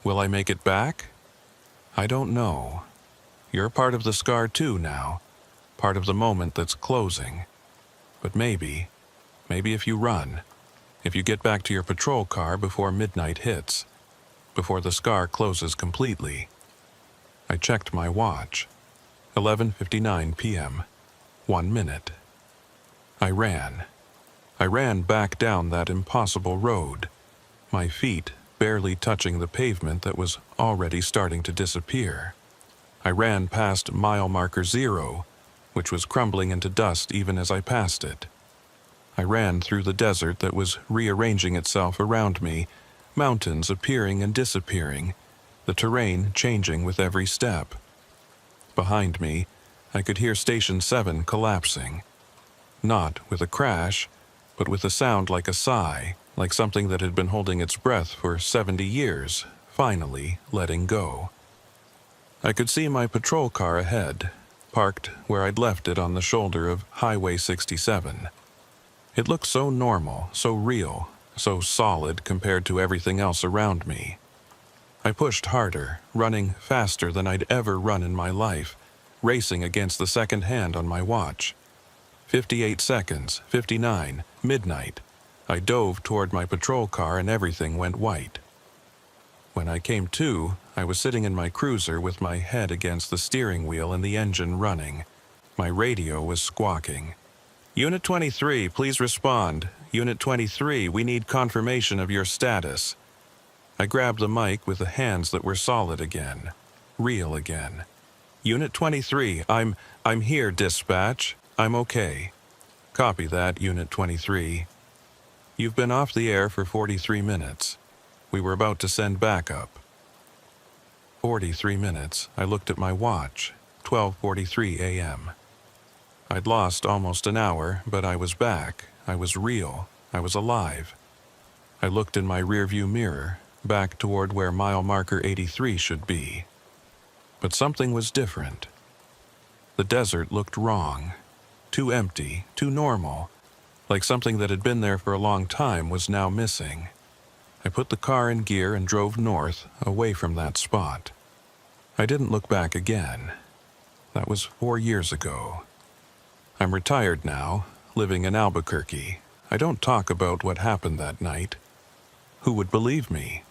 "Will I make it back? I don't know. You're part of the scar too now, part of the moment that's closing. But maybe if you run, if you get back to your patrol car before midnight hits, before the scar closes completely." I checked my watch. 11:59 p.m. 1 minute. I ran. I ran back down that impossible road, my feet barely touching the pavement that was already starting to disappear. I ran past mile marker 0, which was crumbling into dust even as I passed it. I ran through the desert that was rearranging itself around me, mountains appearing and disappearing, the terrain changing with every step. Behind me, I could hear Station 7 collapsing. Not with a crash, but with a sound like a sigh, like something that had been holding its breath for 70 years, finally letting go. I could see my patrol car ahead, parked where I'd left it on the shoulder of Highway 67. It looked so normal, so real, so solid compared to everything else around me. I pushed harder, running faster than I'd ever run in my life, racing against the second hand on my watch. 58 seconds, 59, midnight. I dove toward my patrol car and everything went white. When I came to, I was sitting in my cruiser with my head against the steering wheel and the engine running. My radio was squawking. "Unit 23, please respond. Unit 23, we need confirmation of your status." I grabbed the mic with the hands that were solid again, real again. "Unit 23, I'm here, dispatch. I'm okay." "Copy that, Unit 23. You've been off the air for 43 minutes. We were about to send backup." 43 minutes. I looked at my watch. 12:43 a.m. I'd lost almost an hour, but I was back. I was real. I was alive. I looked in my rearview mirror, back toward where mile marker 83 should be. But something was different. The desert looked wrong. Too empty, too normal. Like something that had been there for a long time was now missing. I put the car in gear and drove north, away from that spot. I didn't look back again. That was 4 years ago. I'm retired now, living in Albuquerque. I don't talk about what happened that night. Who would believe me?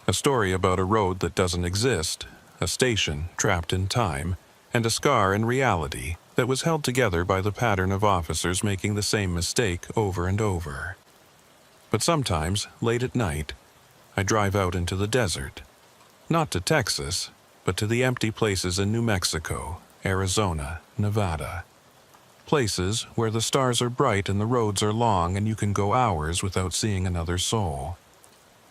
A story about a road that doesn't exist, a station trapped in time, and a scar in reality that was held together by the pattern of officers making the same mistake over and over. But sometimes, late at night, I drive out into the desert. Not to Texas, but to the empty places in New Mexico, Arizona, Nevada. Places where the stars are bright and the roads are long and you can go hours without seeing another soul.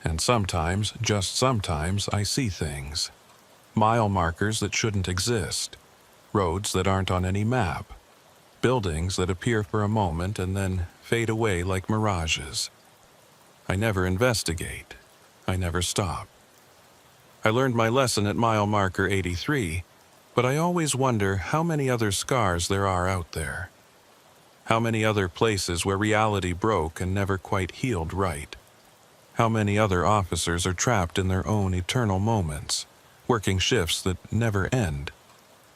And sometimes, just sometimes, I see things. Mile markers that shouldn't exist. Roads that aren't on any map. Buildings that appear for a moment and then fade away like mirages. I never investigate. I never stop. I learned my lesson at mile marker 83, but I always wonder how many other scars there are out there. How many other places where reality broke and never quite healed right. How many other officers are trapped in their own eternal moments, working shifts that never end,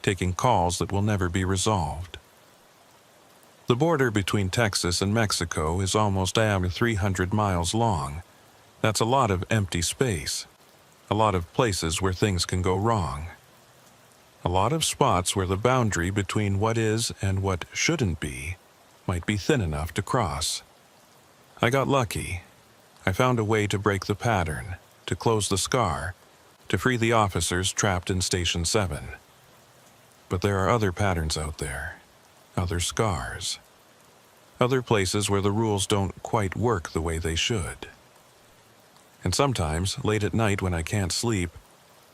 taking calls that will never be resolved. The border between Texas and Mexico is almost 300 miles long. That's a lot of empty space. A lot of places where things can go wrong. A lot of spots where the boundary between what is and what shouldn't be might be thin enough to cross. I got lucky. I found a way to break the pattern, to close the scar, to free the officers trapped in Station 7. But there are other patterns out there, other scars, other places where the rules don't quite work the way they should. And sometimes, late at night when I can't sleep,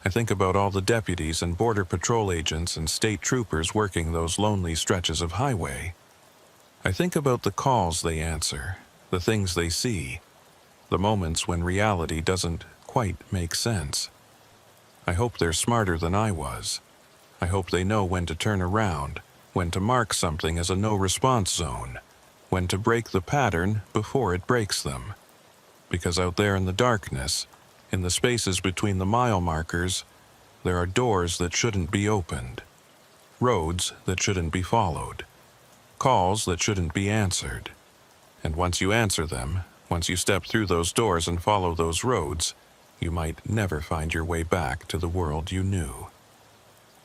I think about all the deputies and Border Patrol agents and state troopers working those lonely stretches of highway. I think about the calls they answer, the things they see, the moments when reality doesn't quite make sense. I hope they're smarter than I was. I hope they know when to turn around, when to mark something as a no-response zone, when to break the pattern before it breaks them. Because out there in the darkness, in the spaces between the mile markers, there are doors that shouldn't be opened, roads that shouldn't be followed, calls that shouldn't be answered. And once you answer them, once you step through those doors and follow those roads, you might never find your way back to the world you knew.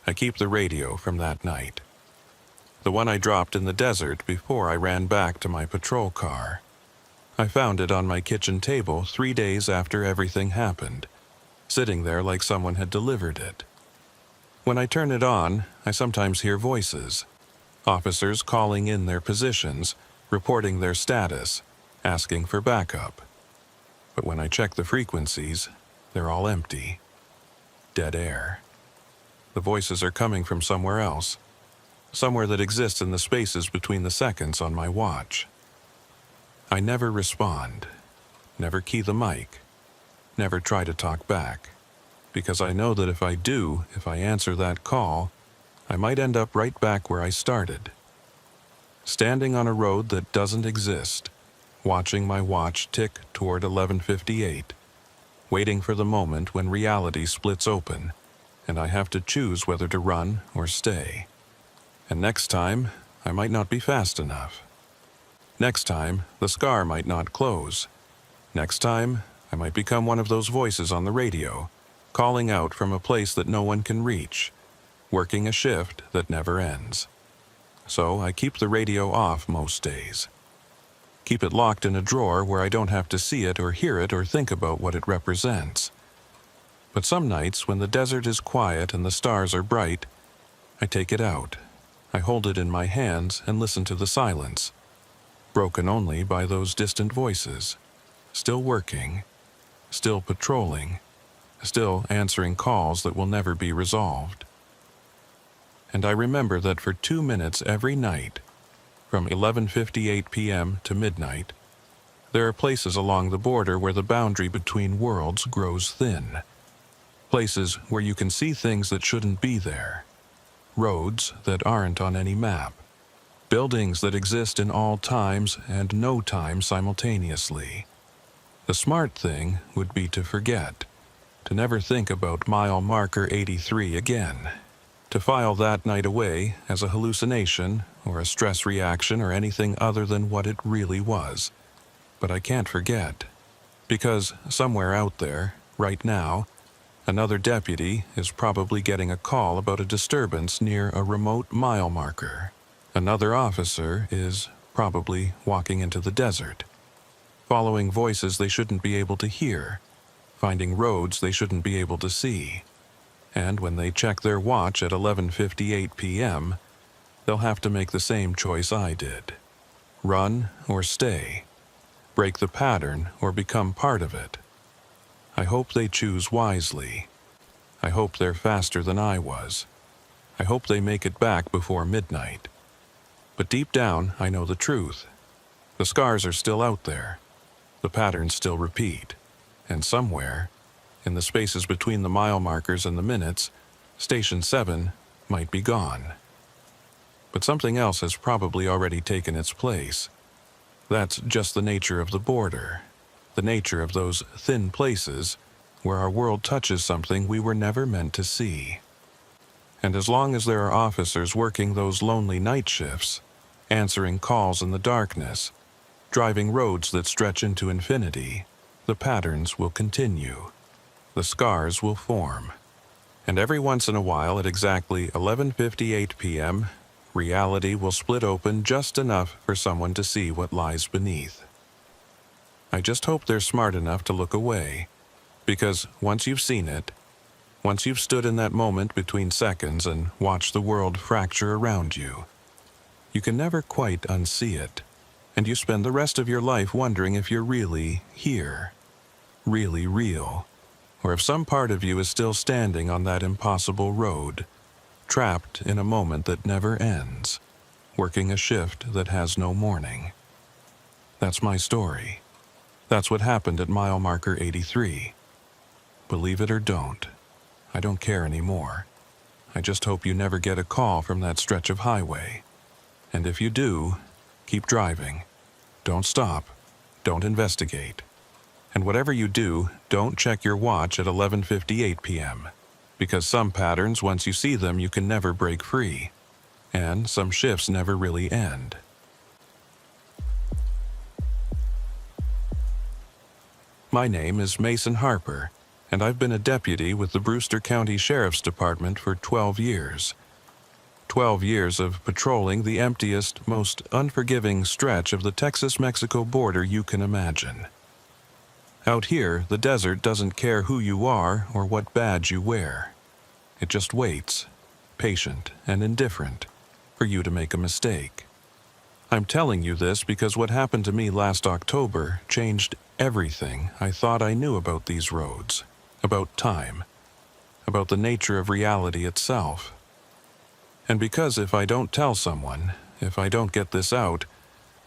I keep the radio from that night, the one I dropped in the desert before I ran back to my patrol car. I found it on my kitchen table 3 days after everything happened, sitting there like someone had delivered it. When I turn it on, I sometimes hear voices, officers calling in their positions, reporting their status, asking for backup. But when I check the frequencies, they're all empty. Dead air. The voices are coming from somewhere else, somewhere that exists in the spaces between the seconds on my watch. I never respond, never key the mic, never try to talk back, because I know that if I answer that call, I might end up right back where I started. Standing on a road that doesn't exist, watching my watch tick toward 11:58, waiting for the moment when reality splits open, and I have to choose whether to run or stay. And next time, I might not be fast enough. Next time, the scar might not close. Next time, I might become one of those voices on the radio, calling out from a place that no one can reach, working a shift that never ends. So I keep the radio off most days. Keep it locked in a drawer where I don't have to see it or hear it or think about what it represents. But some nights, when the desert is quiet and the stars are bright, I take it out. I hold it in my hands and listen to the silence, broken only by those distant voices, still working, still patrolling, still answering calls that will never be resolved. And I remember that for 2 minutes every night, from 11:58 p.m. to midnight, there are places along the border where the boundary between worlds grows thin. Places where you can see things that shouldn't be there. Roads that aren't on any map. Buildings that exist in all times and no time simultaneously. The smart thing would be to forget, to never think about mile marker 83 again, to file that night away as a hallucination or a stress reaction or anything other than what it really was. But I can't forget, because somewhere out there, right now, another deputy is probably getting a call about a disturbance near a remote mile marker. Another officer is probably walking into the desert, following voices they shouldn't be able to hear, finding roads they shouldn't be able to see. And when they check their watch at 11:58 p.m., they'll have to make the same choice I did. Run or stay. Break the pattern or become part of it. I hope they choose wisely. I hope they're faster than I was. I hope they make it back before midnight. But deep down, I know the truth. The scars are still out there. The patterns still repeat. And somewhere, in the spaces between the mile markers and the minutes, Station 7 might be gone. But something else has probably already taken its place. That's just the nature of the border, the nature of those thin places where our world touches something we were never meant to see. And as long as there are officers working those lonely night shifts, answering calls in the darkness, driving roads that stretch into infinity, the patterns will continue. The scars will form. And every once in a while at exactly 11:58 p.m., reality will split open just enough for someone to see what lies beneath. I just hope they're smart enough to look away, because once you've seen it, once you've stood in that moment between seconds and watched the world fracture around you, you can never quite unsee it, and you spend the rest of your life wondering if you're really here, really real, or if some part of you is still standing on that impossible road, trapped in a moment that never ends, working a shift that has no morning. That's my story. That's what happened at mile marker 83. Believe it or don't, I don't care anymore. I just hope you never get a call from that stretch of highway. And if you do, keep driving. Don't stop. Don't investigate. And whatever you do, don't check your watch at 11:58 p.m. Because some patterns, once you see them, you can never break free. And some shifts never really end. My name is Mason Harper, and I've been a deputy with the Brewster County Sheriff's Department for 12 years. 12 years of patrolling the emptiest, most unforgiving stretch of the Texas-Mexico border you can imagine. Out here, the desert doesn't care who you are or what badge you wear. It just waits, patient and indifferent, for you to make a mistake. I'm telling you this because what happened to me last October changed everything I thought I knew about these roads, about time, about the nature of reality itself. And because if I don't tell someone, if I don't get this out,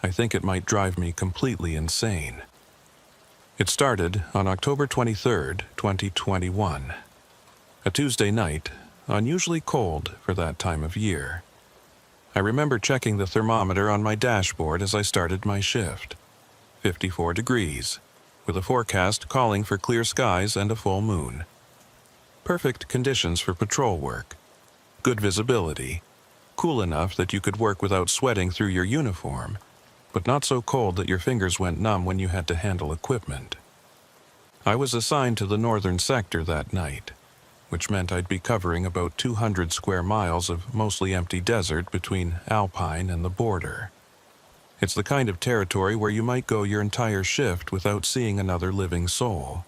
I think it might drive me completely insane. It started on October 23rd, 2021. A Tuesday night, unusually cold for that time of year. I remember checking the thermometer on my dashboard as I started my shift. 54 degrees, with a forecast calling for clear skies and a full moon. Perfect conditions for patrol work. Good visibility, cool enough that you could work without sweating through your uniform, but not so cold that your fingers went numb when you had to handle equipment. I was assigned to the northern sector that night, which meant I'd be covering about 200 square miles of mostly empty desert between Alpine and the border. It's the kind of territory where you might go your entire shift without seeing another living soul.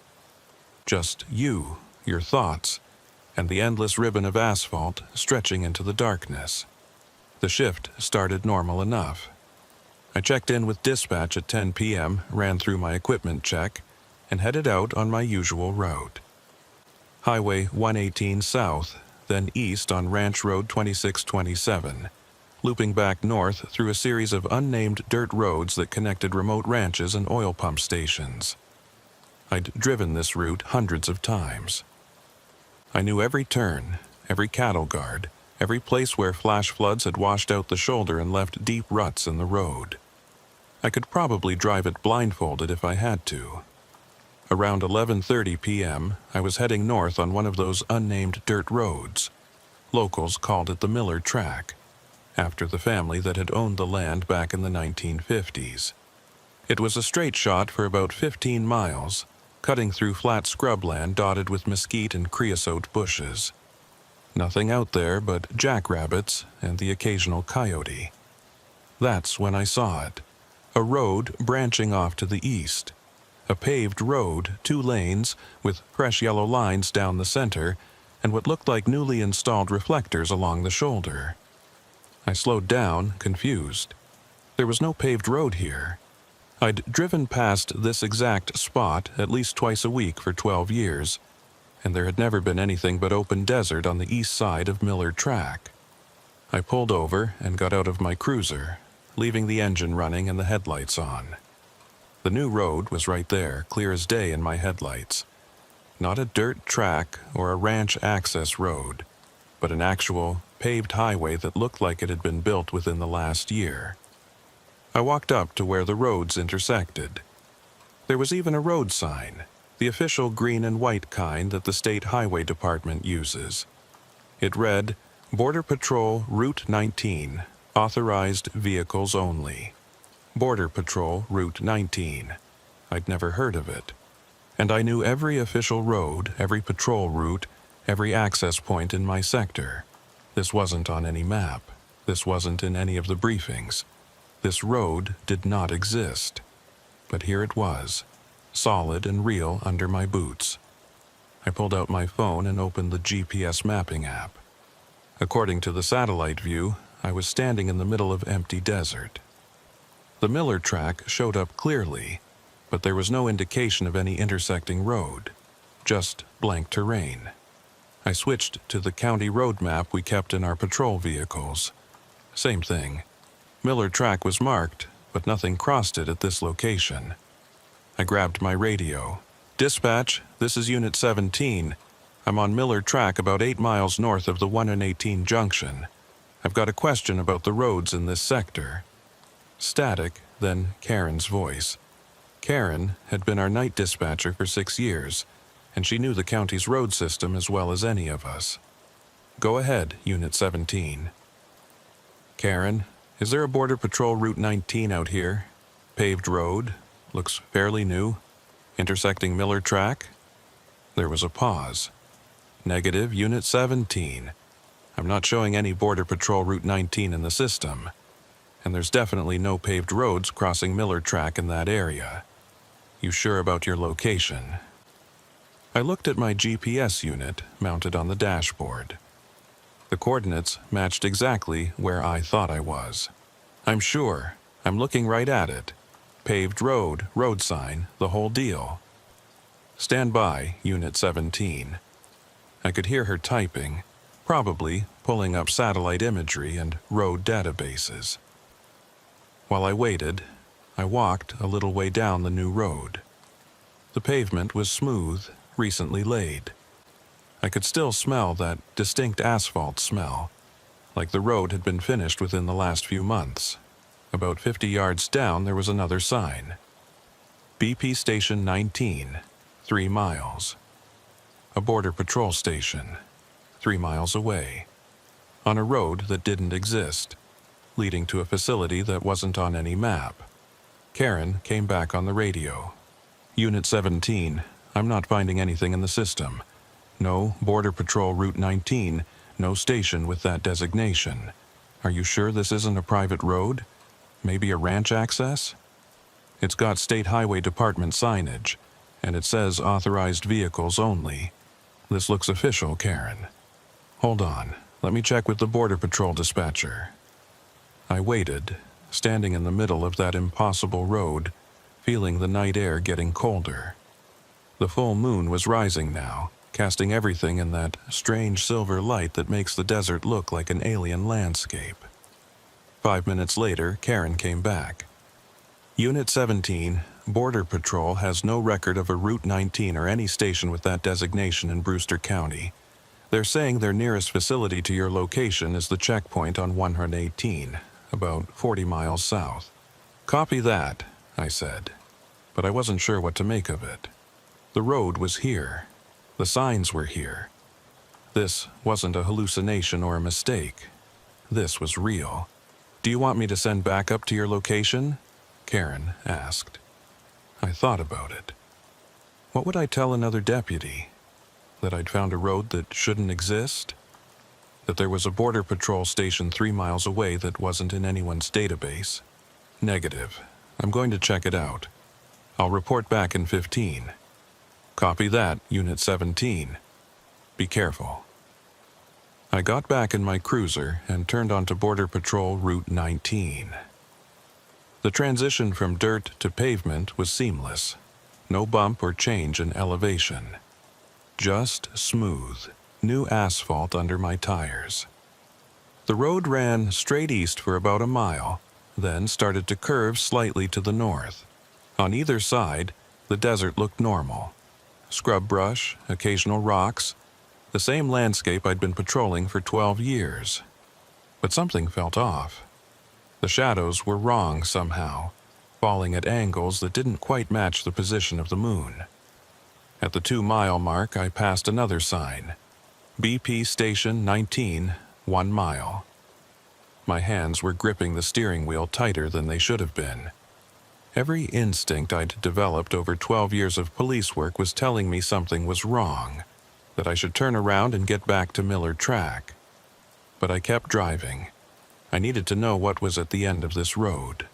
Just you, your thoughts, and the endless ribbon of asphalt stretching into the darkness. The shift started normal enough. I checked in with dispatch at 10 p.m., ran through my equipment check, and headed out on my usual route. Highway 118 south, then east on Ranch Road 2627, looping back north through a series of unnamed dirt roads that connected remote ranches and oil pump stations. I'd driven this route hundreds of times. I knew every turn, every cattle guard, every place where flash floods had washed out the shoulder and left deep ruts in the road. I could probably drive it blindfolded if I had to. Around 11:30 p.m., I was heading north on one of those unnamed dirt roads. Locals called it the Miller Track, after the family that had owned the land back in the 1950s. It was a straight shot for about 15 miles, cutting through flat scrubland dotted with mesquite and creosote bushes. Nothing out there but jackrabbits and the occasional coyote. That's when I saw it. A road branching off to the east. A paved road, 2 lanes, with fresh yellow lines down the center, and what looked like newly installed reflectors along the shoulder. I slowed down, confused. There was no paved road here. I'd driven past this exact spot at least twice a week for 12 years, and there had never been anything but open desert on the east side of Miller Track. I pulled over and got out of my cruiser, leaving the engine running and the headlights on. The new road was right there, clear as day in my headlights. Not a dirt track or a ranch access road, but an actual, paved highway that looked like it had been built within the last year. I walked up to where the roads intersected. There was even a road sign, the official green and white kind that the State Highway Department uses. It read, Border Patrol Route 19, authorized vehicles only. Border Patrol Route 19. I'd never heard of it. And I knew every official road, every patrol route, every access point in my sector. This wasn't on any map. This wasn't in any of the briefings. This road did not exist. But here it was, solid and real under my boots. I pulled out my phone and opened the GPS mapping app. According to the satellite view, I was standing in the middle of empty desert. The Miller track showed up clearly, but there was no indication of any intersecting road, just blank terrain. I switched to the county road map we kept in our patrol vehicles. Same thing. Miller track was marked, but nothing crossed it at this location. I grabbed my radio. "Dispatch, this is Unit 17. I'm on Miller track about 8 miles north of the 118 junction. I've got a question about the roads in this sector." Static, then Karen's voice. Karen had been our night dispatcher for 6 years, and she knew the county's road system as well as any of us. "Go ahead, Unit 17. "Karen, is there a Border Patrol Route 19 out here? Paved road, looks fairly new. Intersecting Miller track?" There was a pause. "Negative, Unit 17. I'm not showing any Border Patrol Route 19 in the system. And there's definitely no paved roads crossing Miller track in that area. You sure about your location?" I looked at my GPS unit mounted on the dashboard. The coordinates matched exactly where I thought I was. "I'm sure. I'm looking right at it. Paved road, road sign, the whole deal." "Stand by, Unit 17. I could hear her typing, probably pulling up satellite imagery and road databases. While I waited, I walked a little way down the new road. The pavement was smooth, recently laid. I could still smell that distinct asphalt smell, like the road had been finished within the last few months. About 50 yards down there was another sign. "BP Station 19, 3 miles. A Border Patrol station, 3 miles away. On a road that didn't exist, leading to a facility that wasn't on any map. Karen came back on the radio. "Unit 17, I'm not finding anything in the system. No Border Patrol Route 19, no station with that designation. Are you sure this isn't a private road? Maybe a ranch access? It's got State Highway Department signage, and it says authorized vehicles only. This looks official, Karen. Hold on, let me check with the Border Patrol dispatcher." I waited, standing in the middle of that impossible road, feeling the night air getting colder. The full moon was rising now, casting everything in that strange silver light that makes the desert look like an alien landscape. 5 minutes later, Karen came back. "Unit 17, Border Patrol has no record of a Route 19 or any station with that designation in Brewster County. They're saying their nearest facility to your location is the checkpoint on 118, about 40 miles south." "Copy that," I said, but I wasn't sure what to make of it. The road was here. The signs were here. This wasn't a hallucination or a mistake. This was real. "Do you want me to send backup to your location?" Karen asked. I thought about it. What would I tell another deputy? That I'd found a road that shouldn't exist? That there was a Border Patrol station 3 miles away that wasn't in anyone's database? Negative. I'm going to check it out. I'll report back in 15. "Copy that, Unit 17. Be careful." I got back in my cruiser and turned onto Border Patrol Route 19. The transition from dirt to pavement was seamless. No bump or change in elevation. Just smooth, new asphalt under my tires. The road ran straight east for about a mile, then started to curve slightly to the north. On either side, the desert looked normal. Scrub brush, occasional rocks, the same landscape I'd been patrolling for 12 years. But something felt off. The shadows were wrong somehow, falling at angles that didn't quite match the position of the moon. At the 2-mile mark, I passed another sign. "BP Station 19, 1 mile. My hands were gripping the steering wheel tighter than they should have been. Every instinct I'd developed over 12 years of police work was telling me something was wrong, that I should turn around and get back to Miller Track. But I kept driving. I needed to know what was at the end of this road.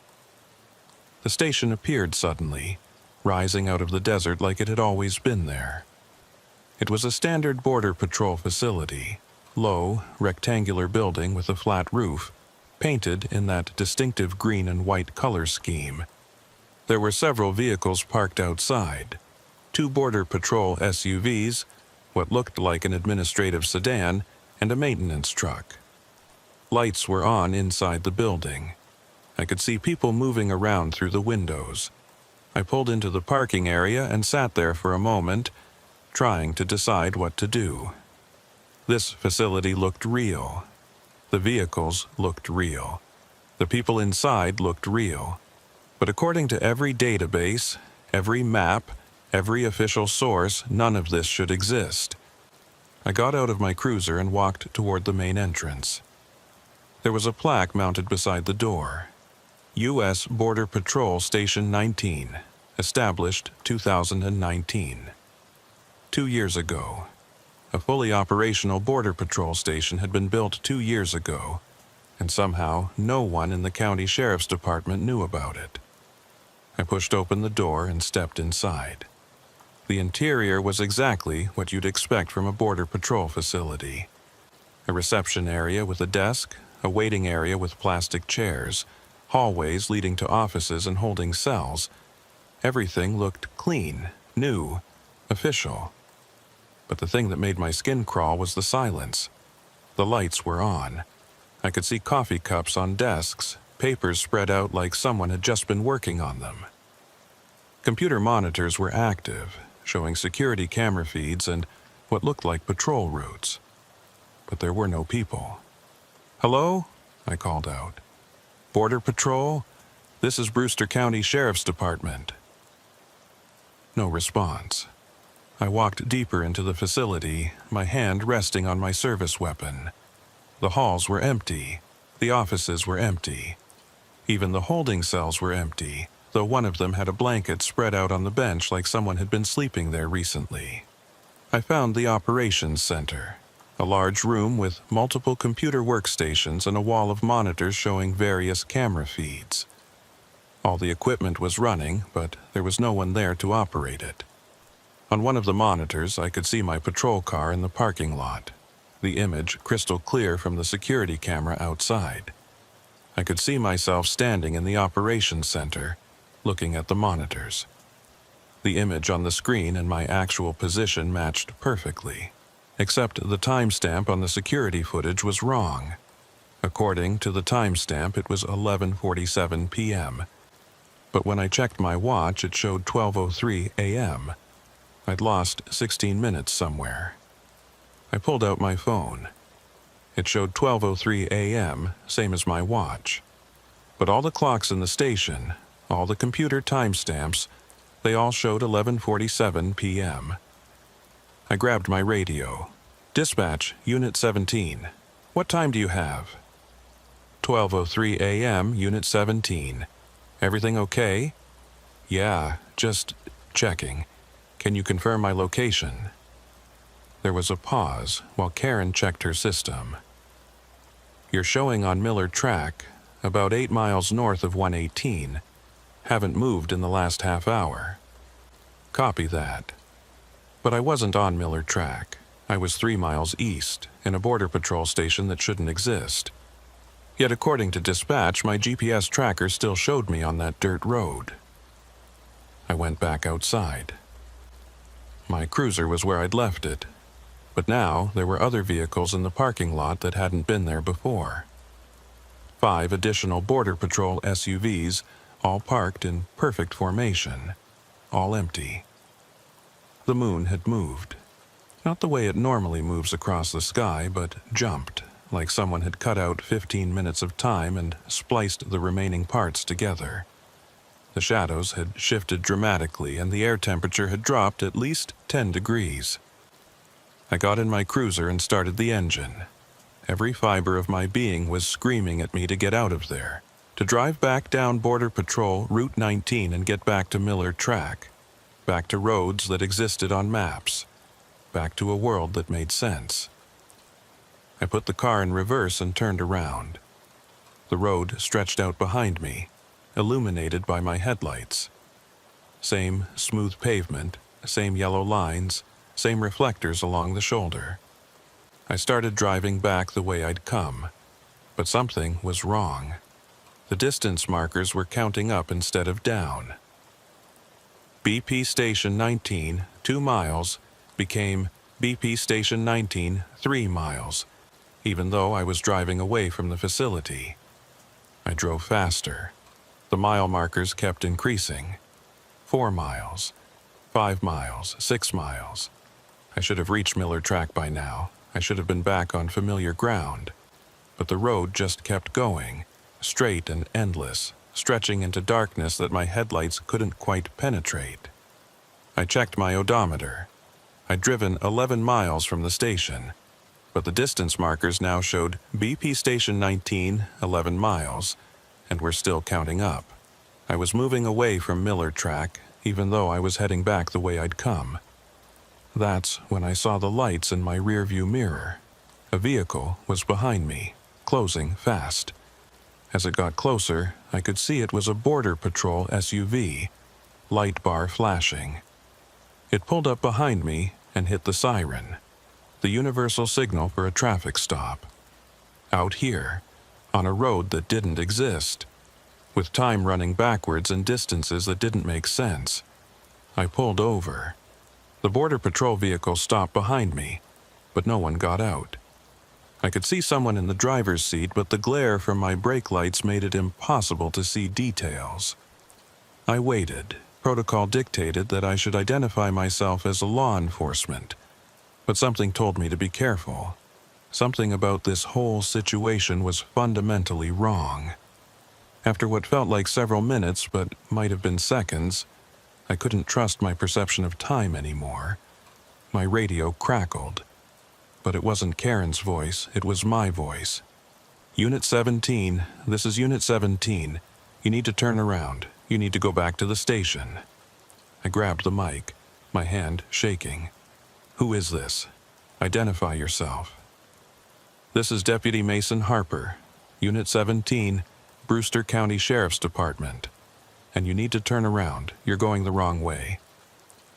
The station appeared suddenly, rising out of the desert like it had always been there. It was a standard Border Patrol facility, low, rectangular building with a flat roof, painted in that distinctive green and white color scheme. There were several vehicles parked outside, 2 Border Patrol SUVs, what looked like an administrative sedan, and a maintenance truck. Lights were on inside the building. I could see people moving around through the windows. I pulled into the parking area and sat there for a moment, trying to decide what to do. This facility looked real. The vehicles looked real. The people inside looked real. But according to every database, every map, every official source, none of this should exist. I got out of my cruiser and walked toward the main entrance. There was a plaque mounted beside the door. U.S. Border Patrol Station 19, established 2019. 2 years ago. A fully operational Border Patrol station had been built 2 years ago, and somehow no one in the county sheriff's department knew about it. I pushed open the door and stepped inside. The interior was exactly what you'd expect from a Border Patrol facility. A reception area with a desk, a waiting area with plastic chairs, hallways leading to offices and holding cells. Everything looked clean, new, official. But the thing that made my skin crawl was the silence. The lights were on. I could see coffee cups on desks, papers spread out like someone had just been working on them. Computer monitors were active, showing security camera feeds and what looked like patrol routes. But there were no people. "Hello?" I called out. "Border Patrol? This is Brewster County Sheriff's Department." No response. I walked deeper into the facility, my hand resting on my service weapon. The halls were empty. The offices were empty. Even the holding cells were empty, though one of them had a blanket spread out on the bench like someone had been sleeping there recently. I found the operations center, a large room with multiple computer workstations and a wall of monitors showing various camera feeds. All the equipment was running, but there was no one there to operate it. On one of the monitors, I could see my patrol car in the parking lot, the image crystal clear from the security camera outside. I could see myself standing in the operations center, looking at the monitors. The image on the screen and my actual position matched perfectly, except the timestamp on the security footage was wrong. According to the timestamp, it was 11:47 p.m., but when I checked my watch, it showed 12:03 a.m. I'd lost 16 minutes somewhere. I pulled out my phone. It showed 12:03 a.m., same as my watch. But all the clocks in the station, all the computer timestamps, they all showed 11:47 p.m. I grabbed my radio. "Dispatch, Unit 17. What time do you have?" 12:03 a.m., Unit 17. "Everything okay?" "Yeah, just checking. Can you confirm my location?" There was a pause while Karen checked her system. "You're showing on Miller Track, about 8 miles north of 118. Haven't moved in the last half hour." "Copy that." But I wasn't on Miller Track. I was 3 miles east, in a Border Patrol station that shouldn't exist. Yet according to dispatch, my GPS tracker still showed me on that dirt road. I went back outside. My cruiser was where I'd left it, but now there were other vehicles in the parking lot that hadn't been there before. 5 additional Border Patrol SUVs, all parked in perfect formation, all empty. The moon had moved. Not the way it normally moves across the sky, but jumped, like someone had cut out 15 minutes of time and spliced the remaining parts together. The shadows had shifted dramatically, and the air temperature had dropped at least 10 degrees. I got in my cruiser and started the engine. Every fiber of my being was screaming at me to get out of there, to drive back down Border Patrol Route 19 and get back to Miller Track, back to roads that existed on maps, back to a world that made sense. I put the car in reverse and turned around. The road stretched out behind me. illuminated by my headlights. Same smooth pavement, same yellow lines, same reflectors along the shoulder. I started driving back the way I'd come, but something was wrong. The distance markers were counting up instead of down. BP Station 19, 2 miles, became BP Station 19, 3 miles, even though I was driving away from the facility. I drove faster. The mile markers kept increasing. 4 miles, 5 miles, 6 miles. I should have reached Miller Track by now. I should have been back on familiar ground. But the road just kept going, straight and endless, stretching into darkness that my headlights couldn't quite penetrate. I checked my odometer. I'd driven 11 miles from the station, but the distance markers now showed BP Station 19, 11 miles, and were still counting up. I was moving away from Miller Track, even though I was heading back the way I'd come. That's when I saw the lights in my rearview mirror. A vehicle was behind me, closing fast. As it got closer, I could see it was a Border Patrol SUV, light bar flashing. It pulled up behind me and hit the siren, the universal signal for a traffic stop. Out here, on a road that didn't exist, with time running backwards and distances that didn't make sense. I pulled over. The Border Patrol vehicle stopped behind me, but no one got out. I could see someone in the driver's seat, but the glare from my brake lights made it impossible to see details. I waited. Protocol dictated that I should identify myself as a law enforcement, but something told me to be careful. Something about this whole situation was fundamentally wrong. After what felt like several minutes, but might have been seconds, I couldn't trust my perception of time anymore. My radio crackled. But it wasn't Karen's voice, it was my voice. Unit 17, this is Unit 17. You need to turn around. You need to go back to the station. I grabbed the mic, my hand shaking. Who is this? Identify yourself. This is Deputy Mason Harper, Unit 17, Brewster County Sheriff's Department. And you need to turn around. You're going the wrong way.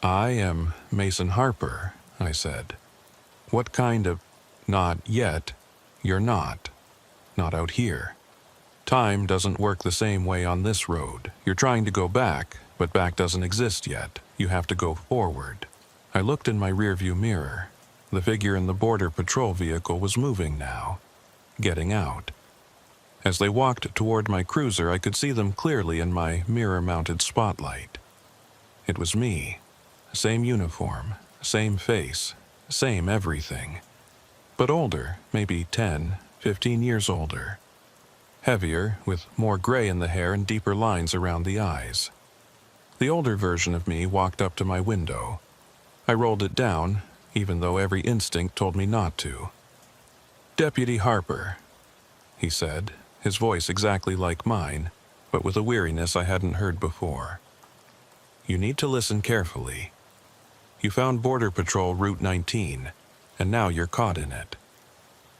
I am Mason Harper, I said. What kind of... Not yet. You're not. Not out here. Time doesn't work the same way on this road. You're trying to go back, but back doesn't exist yet. You have to go forward. I looked in my rearview mirror. The figure in the Border Patrol vehicle was moving now, getting out. As they walked toward my cruiser, I could see them clearly in my mirror-mounted spotlight. It was me. Same uniform, same face, same everything. But older, maybe 10, 15 years older. Heavier, with more gray in the hair and deeper lines around the eyes. The older version of me walked up to my window. I rolled it down, even though every instinct told me not to. "Deputy Harper," he said, his voice exactly like mine, but with a weariness I hadn't heard before. "You need to listen carefully. You found Border Patrol Route 19, and now you're caught in it.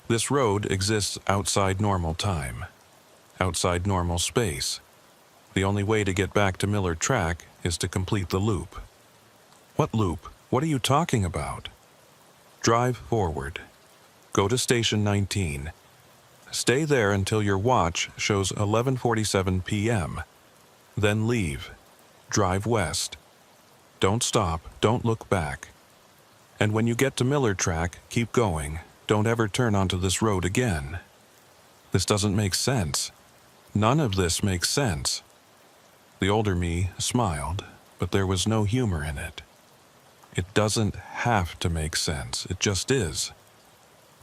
This road exists outside normal time, outside normal space. The only way to get back to Miller Track is to complete the loop." "What loop? What are you talking about?" "Drive forward. Go to Station 19. Stay there until your watch shows 11:47 p.m. Then leave. Drive west. Don't stop. Don't look back. And when you get to Miller Track, keep going. Don't ever turn onto this road again." This doesn't make sense. None of this makes sense. The older me smiled, but there was no humor in it. It doesn't have to make sense. It just is.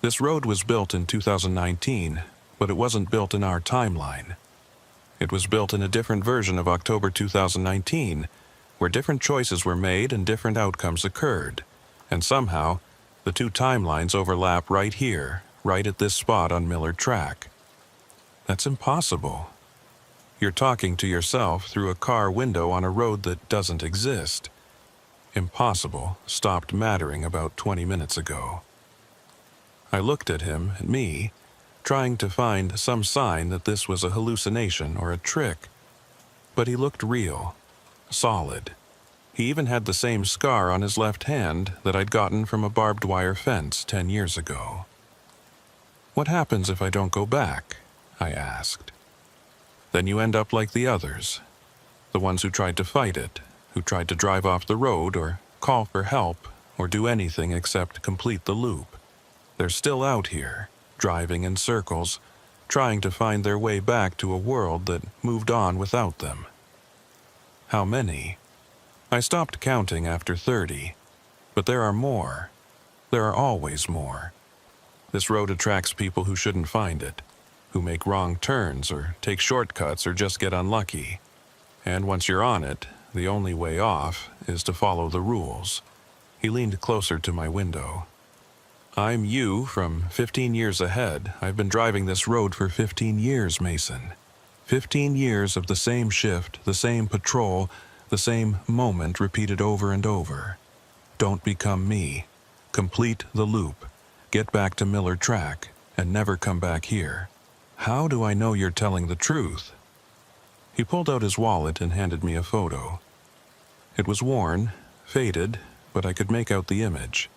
This road was built in 2019, but it wasn't built in our timeline. It was built in a different version of October 2019, where different choices were made and different outcomes occurred. And somehow, the two timelines overlap right here, right at this spot on Miller Track. That's impossible. You're talking to yourself through a car window on a road that doesn't exist. Impossible stopped mattering about 20 minutes ago. I looked at him, at me, trying to find some sign that this was a hallucination or a trick. But he looked real, solid. He even had the same scar on his left hand that I'd gotten from a barbed wire fence 10 years ago. "What happens if I don't go back?" I asked. "Then you end up like the others, the ones who tried to fight it, who tried to drive off the road or call for help or do anything except complete the loop. They're still out here, driving in circles, trying to find their way back to a world that moved on without them." How many? I stopped counting after 30, but there are more. There are always more. This road attracts people who shouldn't find it, who make wrong turns or take shortcuts or just get unlucky. And once you're on it, the only way off is to follow the rules. He leaned closer to my window. "I'm you from 15 years ahead. I've been driving this road for 15 years, Mason. 15 years of the same shift, the same patrol, the same moment repeated over and over. Don't become me. Complete the loop. Get back to Miller Track and never come back here. How do I know you're telling the truth?" He pulled out his wallet and handed me a photo. It was worn, faded, but I could make out the image.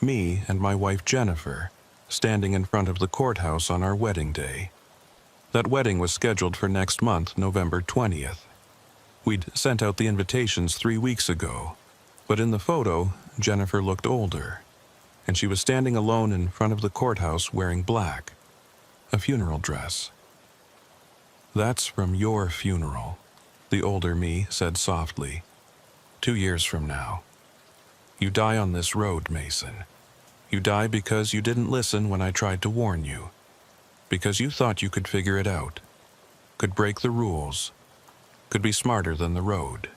Me and my wife Jennifer, standing in front of the courthouse on our wedding day. That wedding was scheduled for next month, November 20th. We'd sent out the invitations 3 weeks ago, but in the photo, Jennifer looked older, and she was standing alone in front of the courthouse wearing black, a funeral dress. "That's from your funeral," the older me said softly. 2 years from now. You die on this road, Mason. You die because you didn't listen when I tried to warn you. Because you thought you could figure it out. Could break the rules. Could be smarter than the road.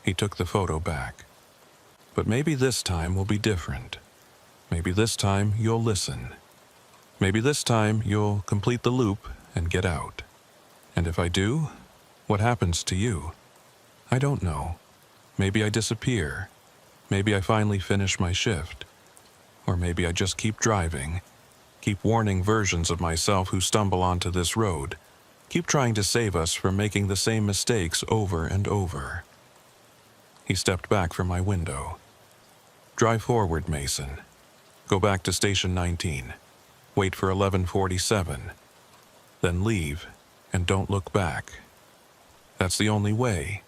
He took the photo back. "But maybe this time will be different. Maybe this time you'll listen. Maybe this time you'll complete the loop and get out. And if I do, what happens to you? I don't know. Maybe I disappear. Maybe I finally finish my shift. Or maybe I just keep driving. Keep warning versions of myself who stumble onto this road. Keep trying to save us from making the same mistakes over and over." He stepped back from my window. "Drive forward, Mason. Go back to Station 19. Wait for 11:47. Then leave and don't look back. That's the only way."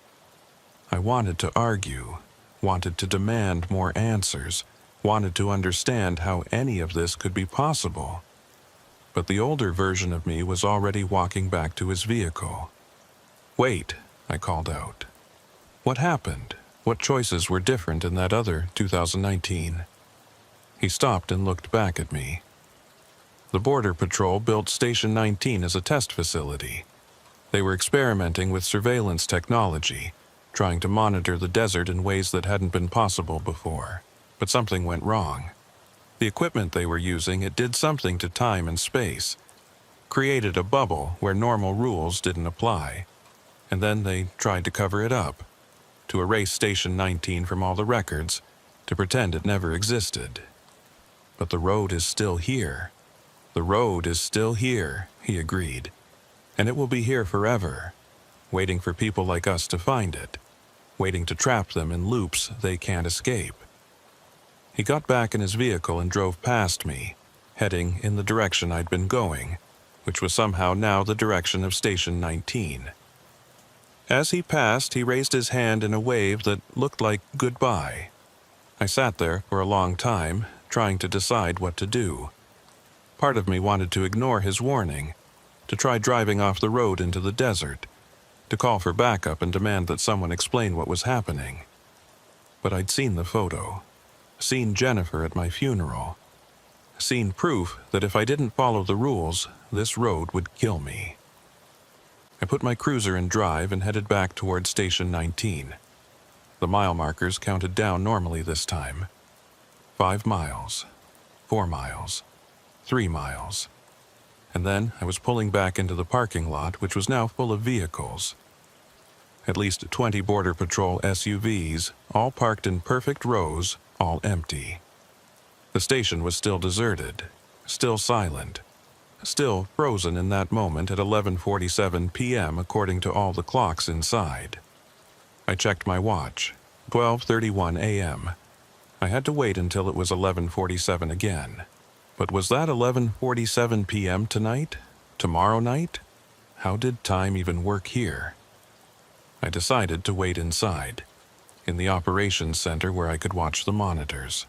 I wanted to argue, wanted to demand more answers, wanted to understand how any of this could be possible. But the older version of me was already walking back to his vehicle. "Wait," I called out. "What happened? What choices were different in that other 2019? He stopped and looked back at me. The Border Patrol built Station 19 as a test facility. They were experimenting with surveillance technology, trying to monitor the desert in ways that hadn't been possible before. But something went wrong. The equipment they were using, it did something to time and space, created a bubble where normal rules didn't apply. And then they tried to cover it up, to erase Station 19 from all the records, to pretend it never existed. But the road is still here. The road is still here, he agreed. And it will be here forever, waiting for people like us to find it, waiting to trap them in loops they can't escape. He got back in his vehicle and drove past me, heading in the direction I'd been going, which was somehow now the direction of Station 19. As he passed, he raised his hand in a wave that looked like goodbye. I sat there for a long time, trying to decide what to do. Part of me wanted to ignore his warning, to try driving off the road into the desert, to call for backup and demand that someone explain what was happening. But I'd seen the photo, seen Jennifer at my funeral, seen proof that if I didn't follow the rules, this road would kill me. I put my cruiser in drive and headed back toward Station 19. The mile markers counted down normally this time. 5 miles, 4 miles, 3 miles. And then I was pulling back into the parking lot, which was now full of vehicles. At least 20 Border Patrol SUVs, all parked in perfect rows, all empty. The station was still deserted, still silent, still frozen in that moment at 11:47 p.m. according to all the clocks inside. I checked my watch. 12:31 a.m. I had to wait until it was 11:47 again. But was that 11:47 p.m. tonight? Tomorrow night? How did time even work here? I decided to wait inside, in the operations center where I could watch the monitors.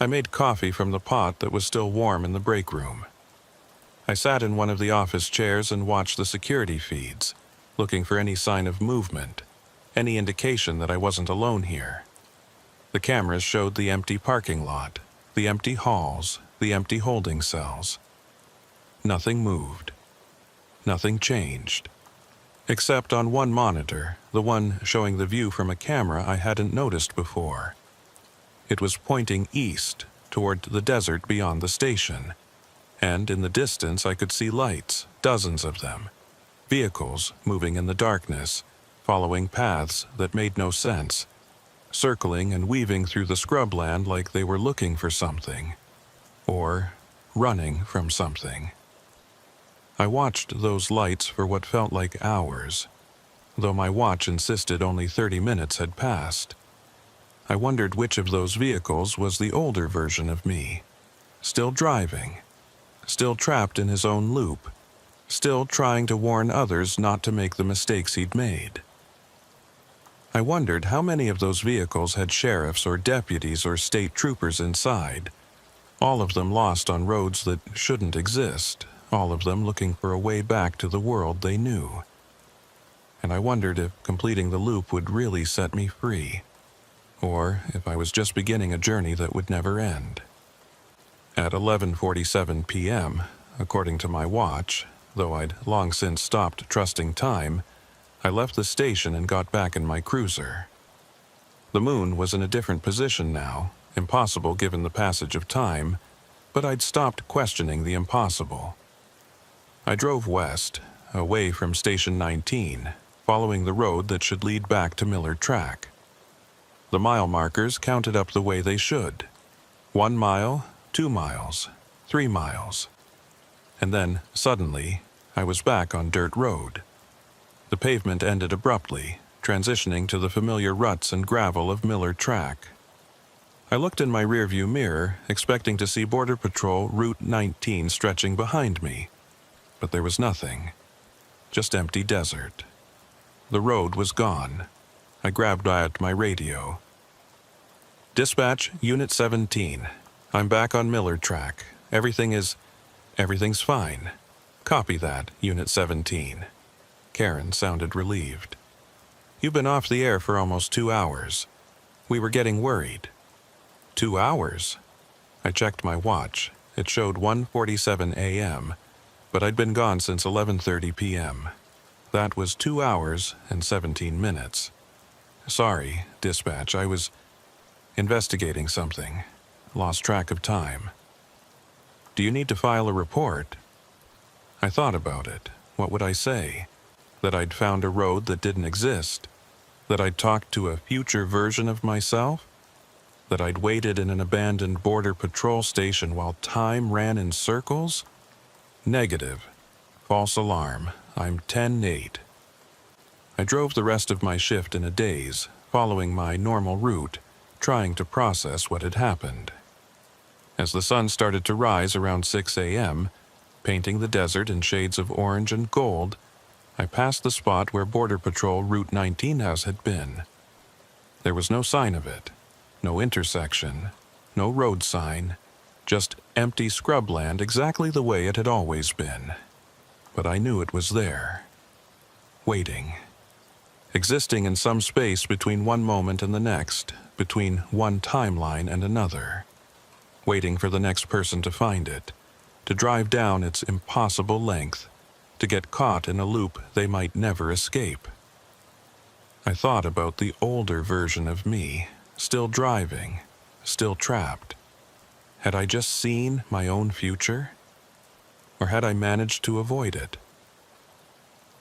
I made coffee from the pot that was still warm in the break room. I sat in one of the office chairs and watched the security feeds, looking for any sign of movement, any indication that I wasn't alone here. The cameras showed the empty parking lot, the empty halls, the empty holding cells. Nothing moved. Nothing changed. Except on one monitor, the one showing the view from a camera I hadn't noticed before. It was pointing east, toward the desert beyond the station, and in the distance I could see lights, dozens of them, vehicles moving in the darkness, following paths that made no sense, circling and weaving through the scrubland like they were looking for something, or running from something. I watched those lights for what felt like hours, though my watch insisted only 30 minutes had passed. I wondered which of those vehicles was the older version of me, still driving, still trapped in his own loop, still trying to warn others not to make the mistakes he'd made. I wondered how many of those vehicles had sheriffs or deputies or state troopers inside, all of them lost on roads that shouldn't exist, all of them looking for a way back to the world they knew. And I wondered if completing the loop would really set me free, or if I was just beginning a journey that would never end. At 11:47 p.m., according to my watch, though I'd long since stopped trusting time, I left the station and got back in my cruiser. The moon was in a different position now, impossible given the passage of time, but I'd stopped questioning the impossible. I drove west, away from Station 19, following the road that should lead back to Miller Track. The mile markers counted up the way they should. 1 mile, 2 miles, 3 miles. And then, suddenly, I was back on dirt road. The pavement ended abruptly, transitioning to the familiar ruts and gravel of Miller Track. I looked in my rearview mirror, expecting to see Border Patrol Route 19 stretching behind me. But there was nothing. Just empty desert. The road was gone. I grabbed at my radio. Dispatch, Unit 17. I'm back on Miller Track. Everything's fine. Copy that, Unit 17. Karen sounded relieved. You've been off the air for almost 2 hours. We were getting worried. 2 hours? I checked my watch. It showed 1:47 a.m., but I'd been gone since 11:30 p.m. That was 2 hours and 17 minutes. Sorry, dispatch, I was investigating something. Lost track of time. Do you need to file a report? I thought about it. What would I say? That I'd found a road that didn't exist? That I'd talked to a future version of myself? That I'd waited in an abandoned border patrol station while time ran in circles? Negative. False alarm. I'm 10-8. I drove the rest of my shift in a daze, following my normal route, trying to process what had happened. As the sun started to rise around 6 a.m., painting the desert in shades of orange and gold, I passed the spot where Border Patrol Route 19 house had been. There was no sign of it, no intersection, no road sign, just empty scrubland exactly the way it had always been. But I knew it was there, waiting, existing in some space between one moment and the next, between one timeline and another, waiting for the next person to find it, to drive down its impossible length, to get caught in a loop they might never escape. I thought about the older version of me, still driving, still trapped. Had I just seen my own future? Or had I managed to avoid it?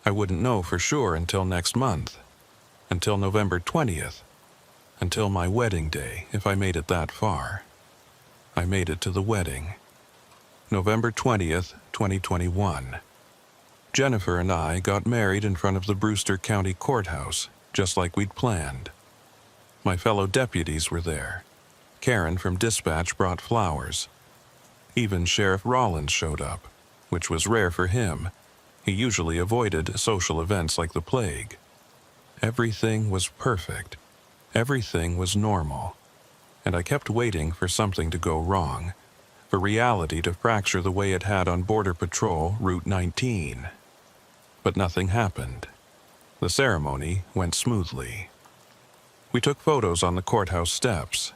I wouldn't know for sure until next month, until November 20th, until my wedding day, if I made it that far. I made it to the wedding. November 20th, 2021. Jennifer and I got married in front of the Brewster County Courthouse, just like we'd planned. My fellow deputies were there. Karen from dispatch brought flowers. Even Sheriff Rollins showed up, which was rare for him. He usually avoided social events like the plague. Everything was perfect. Everything was normal. And I kept waiting for something to go wrong, for reality to fracture the way it had on Border Patrol Route 19. But nothing happened. The ceremony went smoothly. We took photos on the courthouse steps.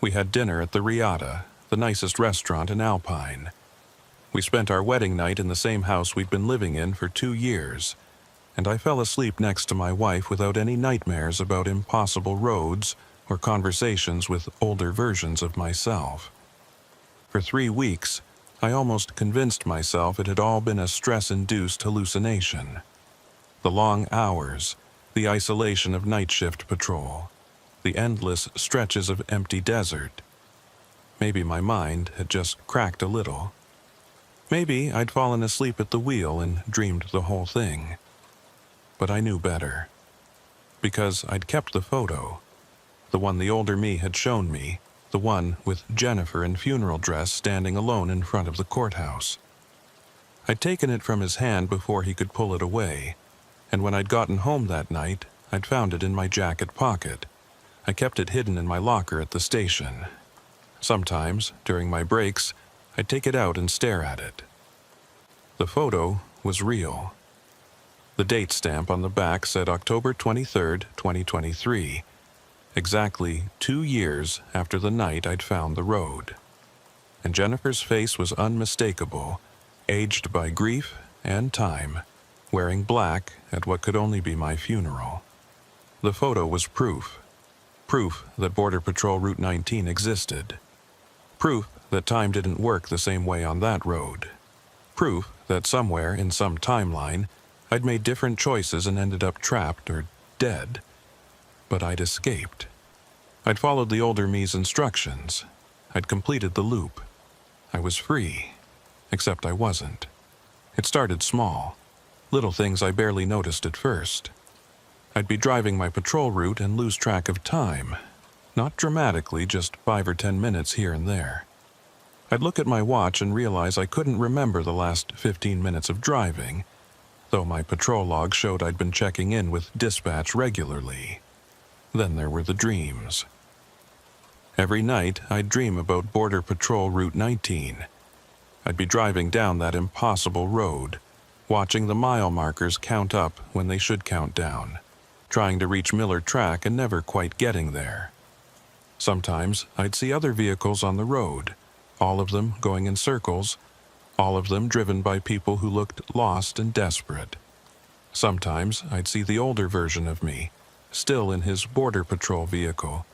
We had dinner at the Riata, the nicest restaurant in Alpine. We spent our wedding night in the same house we'd been living in for 2 years, and I fell asleep next to my wife without any nightmares about impossible roads or conversations with older versions of myself. For 3 weeks, I almost convinced myself it had all been a stress-induced hallucination. The long hours, the isolation of night shift patrol, the endless stretches of empty desert. Maybe my mind had just cracked a little. Maybe I'd fallen asleep at the wheel and dreamed the whole thing. But I knew better. Because I'd kept the photo. The one the older me had shown me, the one with Jennifer in funeral dress standing alone in front of the courthouse. I'd taken it from his hand before he could pull it away, and when I'd gotten home that night, I'd found it in my jacket pocket. I kept it hidden in my locker at the station. Sometimes, during my breaks, I'd take it out and stare at it. The photo was real. The date stamp on the back said October 23rd, 2023, exactly 2 years after the night I'd found the road. And Jennifer's face was unmistakable, aged by grief and time, wearing black at what could only be my funeral. The photo was proof that Border Patrol Route 19 existed. Proof that time didn't work the same way on that road. Proof that somewhere in some timeline, I'd made different choices and ended up trapped or dead. But I'd escaped. I'd followed the older me's instructions. I'd completed the loop. I was free. Except I wasn't. It started small. Little things I barely noticed at first. I'd be driving my patrol route and lose track of time. Not dramatically, just 5 or 10 minutes here and there. I'd look at my watch and realize I couldn't remember the last 15 minutes of driving, though my patrol log showed I'd been checking in with dispatch regularly. Then there were the dreams. Every night, I'd dream about Border Patrol Route 19. I'd be driving down that impossible road, watching the mile markers count up when they should count down, trying to reach Miller Track and never quite getting there. Sometimes I'd see other vehicles on the road, all of them going in circles, all of them driven by people who looked lost and desperate. Sometimes I'd see the older version of me, still in his Border Patrol vehicle,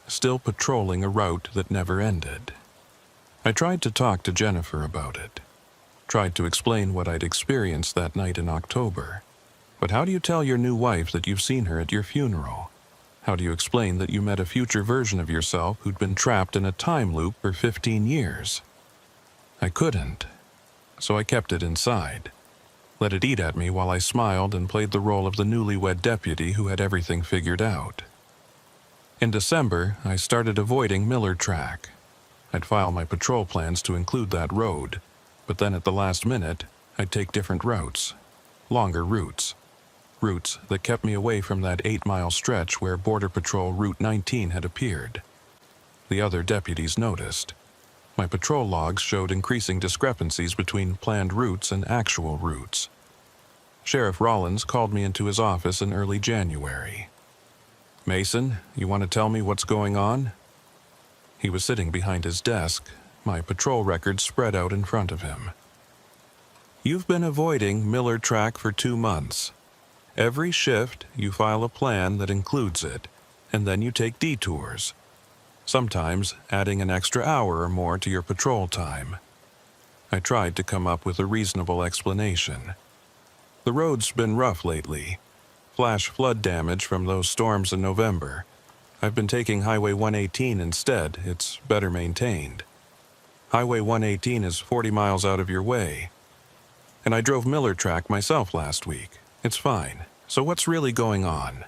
still patrolling a route that never ended. I tried to talk to Jennifer about it, tried to explain what I'd experienced that night in October. But how do you tell your new wife that you've seen her at your funeral? How do you explain that you met a future version of yourself who'd been trapped in a time loop for 15 years? I couldn't, so I kept it inside. Let it eat at me while I smiled and played the role of the newlywed deputy who had everything figured out. In December, I started avoiding Miller Track. I'd file my patrol plans to include that road, but then at the last minute, I'd take different routes, longer routes that kept me away from that 8-mile stretch where Border Patrol Route 19 had appeared. The other deputies noticed. My patrol logs showed increasing discrepancies between planned routes and actual routes. Sheriff Rollins called me into his office in early January. "Mason, you want to tell me what's going on?" He was sitting behind his desk, my patrol records spread out in front of him. "You've been avoiding Miller Track for 2 months. Every shift, you file a plan that includes it, and then you take detours, sometimes adding an extra hour or more to your patrol time." I tried to come up with a reasonable explanation. "The road's been rough lately. Flash flood damage from those storms in November. I've been taking Highway 118 instead. It's better maintained." Highway 118 is 40 miles out of your way. And I drove Miller Track myself last week. It's fine. So what's really going on?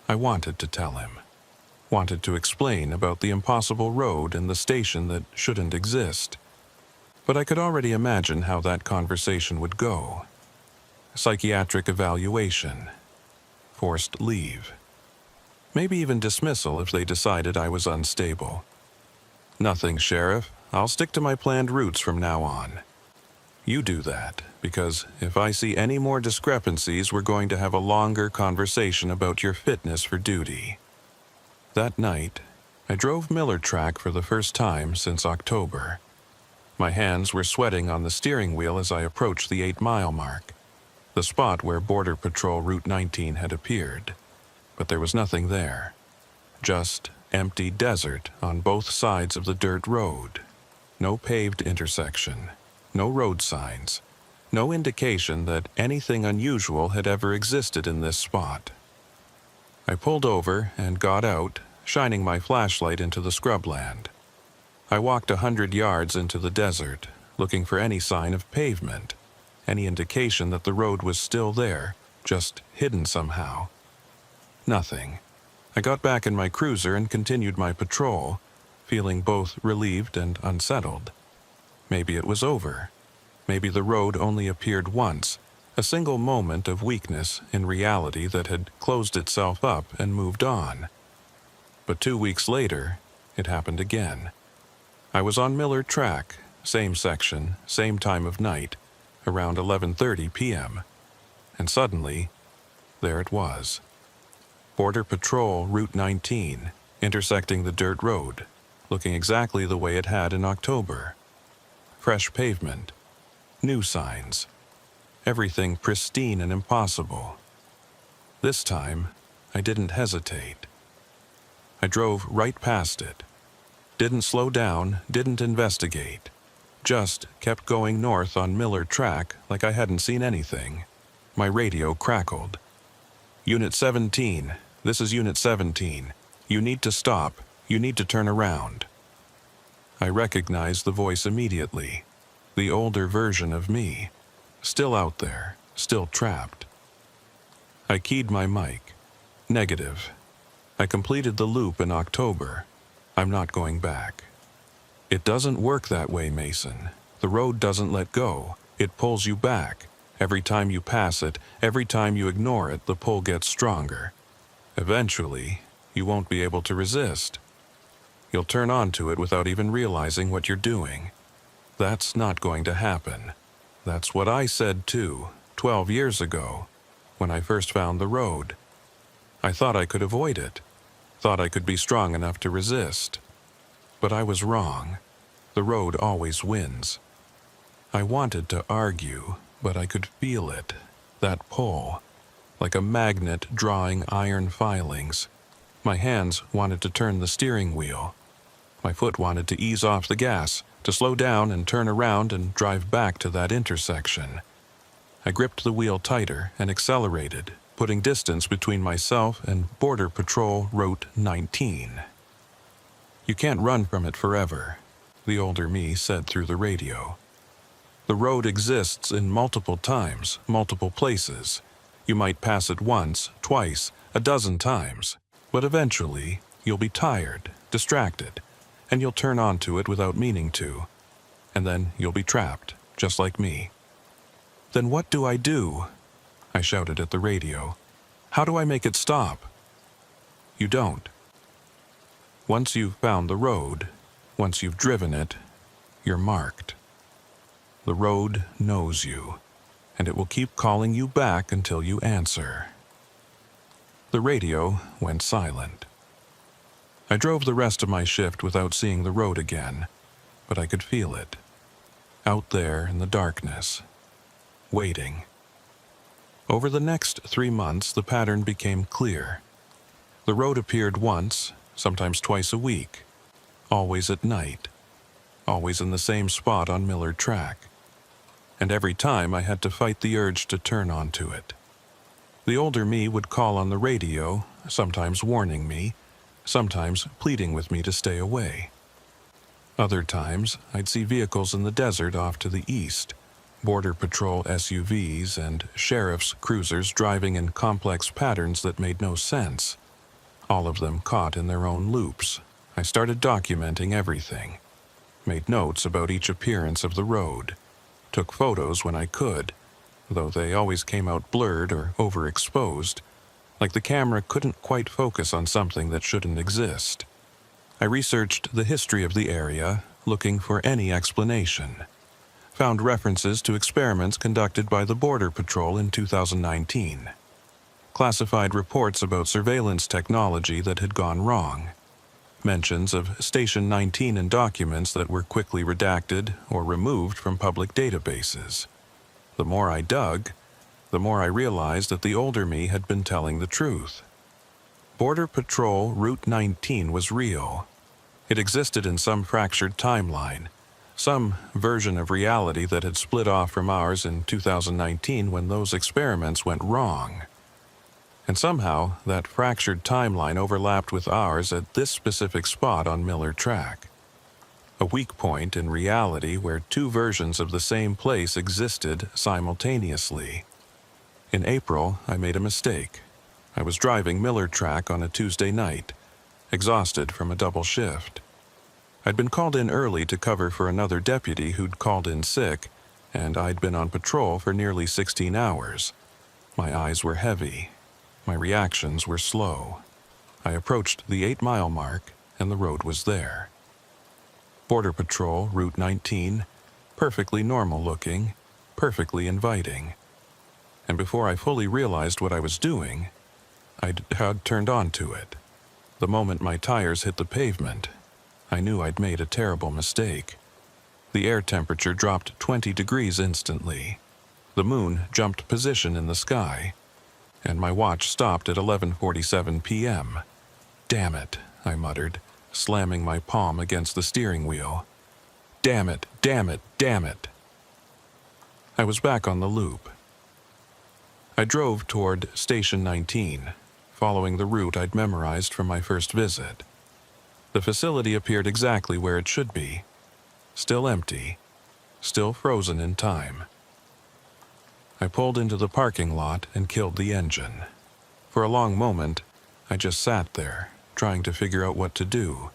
I wanted to tell him. Wanted to explain about the impossible road and the station that shouldn't exist. But I could already imagine how that conversation would go. Psychiatric evaluation. Forced leave. Maybe even dismissal if they decided I was unstable. Nothing, Sheriff. I'll stick to my planned routes from now on. You do that, because if I see any more discrepancies, we're going to have a longer conversation about your fitness for duty. That night, I drove Miller Track for the first time since October. My hands were sweating on the steering wheel as I approached the 8-mile mark, the spot where Border Patrol Route 19 had appeared. But there was nothing there. Just empty desert on both sides of the dirt road. No paved intersection. No road signs. No indication that anything unusual had ever existed in this spot. I pulled over and got out, shining my flashlight into the scrubland. I walked 100 yards into the desert, looking for any sign of pavement, any indication that the road was still there, just hidden somehow. Nothing. I got back in my cruiser and continued my patrol, feeling both relieved and unsettled. Maybe it was over. Maybe the road only appeared once, a single moment of weakness in reality that had closed itself up and moved on. But 2 weeks later, it happened again. I was on Miller Track, same section, same time of night, around 11:30 p.m. And suddenly, there it was. Border Patrol Route 19, intersecting the dirt road, looking exactly the way it had in October. Fresh pavement, new signs, everything pristine and impossible. This time, I didn't hesitate. I drove right past it. Didn't slow down, didn't investigate. Just kept going north on Miller Track like I hadn't seen anything. My radio crackled. Unit 17, this is Unit 17. You need to stop. You need to turn around. I recognized the voice immediately. The older version of me. Still out there, still trapped. I keyed my mic. Negative. I completed the loop in October. I'm not going back. It doesn't work that way, Mason. The road doesn't let go. It pulls you back. Every time you pass it, every time you ignore it, the pull gets stronger. Eventually, you won't be able to resist. You'll turn onto it without even realizing what you're doing. That's not going to happen. That's what I said too, 12 years ago, when I first found the road. I thought I could avoid it. Thought I could be strong enough to resist. But I was wrong. The road always wins. I wanted to argue, but I could feel it, that pull, like a magnet drawing iron filings. My hands wanted to turn the steering wheel. My foot wanted to ease off the gas, to slow down and turn around and drive back to that intersection. I gripped the wheel tighter and accelerated, putting distance between myself and Border Patrol Route 19. You can't run from it forever, the older me said through the radio. The road exists in multiple times, multiple places. You might pass it once, twice, a dozen times, but eventually you'll be tired, distracted, and you'll turn onto it without meaning to. And then you'll be trapped, just like me. Then what do? I shouted at the radio. How do I make it stop? You don't. Once you've found the road, once you've driven it, you're marked. The road knows you, and it will keep calling you back until you answer. The radio went silent. I drove the rest of my shift without seeing the road again, but I could feel it. Out there in the darkness, waiting. Over the next 3 months, the pattern became clear. The road appeared once, sometimes twice a week, always at night, always in the same spot on Miller Track. And every time I had to fight the urge to turn onto it. The older me would call on the radio, sometimes warning me, sometimes pleading with me to stay away. Other times, I'd see vehicles in the desert off to the east, Border Patrol SUVs and sheriff's cruisers driving in complex patterns that made no sense, all of them caught in their own loops. I started documenting everything, made notes about each appearance of the road, took photos when I could, though they always came out blurred or overexposed, like the camera couldn't quite focus on something that shouldn't exist. I researched the history of the area, looking for any explanation. Found references to experiments conducted by the Border Patrol in 2019. Classified reports about surveillance technology that had gone wrong. Mentions of Station 19 in documents that were quickly redacted or removed from public databases. The more I dug, the more I realized that the older me had been telling the truth. Border Patrol Route 19 was real. It existed in some fractured timeline, some version of reality that had split off from ours in 2019 when those experiments went wrong. And somehow, that fractured timeline overlapped with ours at this specific spot on Miller Track. A weak point in reality where two versions of the same place existed simultaneously. In April, I made a mistake. I was driving Miller Track on a Tuesday night, exhausted from a double shift. I'd been called in early to cover for another deputy who'd called in sick, and I'd been on patrol for nearly 16 hours. My eyes were heavy. My reactions were slow. I approached the 8-mile mark, and the road was there. Border Patrol, Route 19, perfectly normal looking, perfectly inviting. And before I fully realized what I was doing, had turned onto it. The moment my tires hit the pavement, I knew I'd made a terrible mistake. The air temperature dropped 20 degrees instantly. The moon jumped position in the sky, and my watch stopped at 11:47 p.m. "Damn it," I muttered, slamming my palm against the steering wheel. "Damn it, damn it, damn it." I was back on the loop. I drove toward Station 19, following the route I'd memorized from my first visit. The facility appeared exactly where it should be. Still empty, still frozen in time. I pulled into the parking lot and killed the engine. For a long moment, I just sat there, trying to figure out what to do.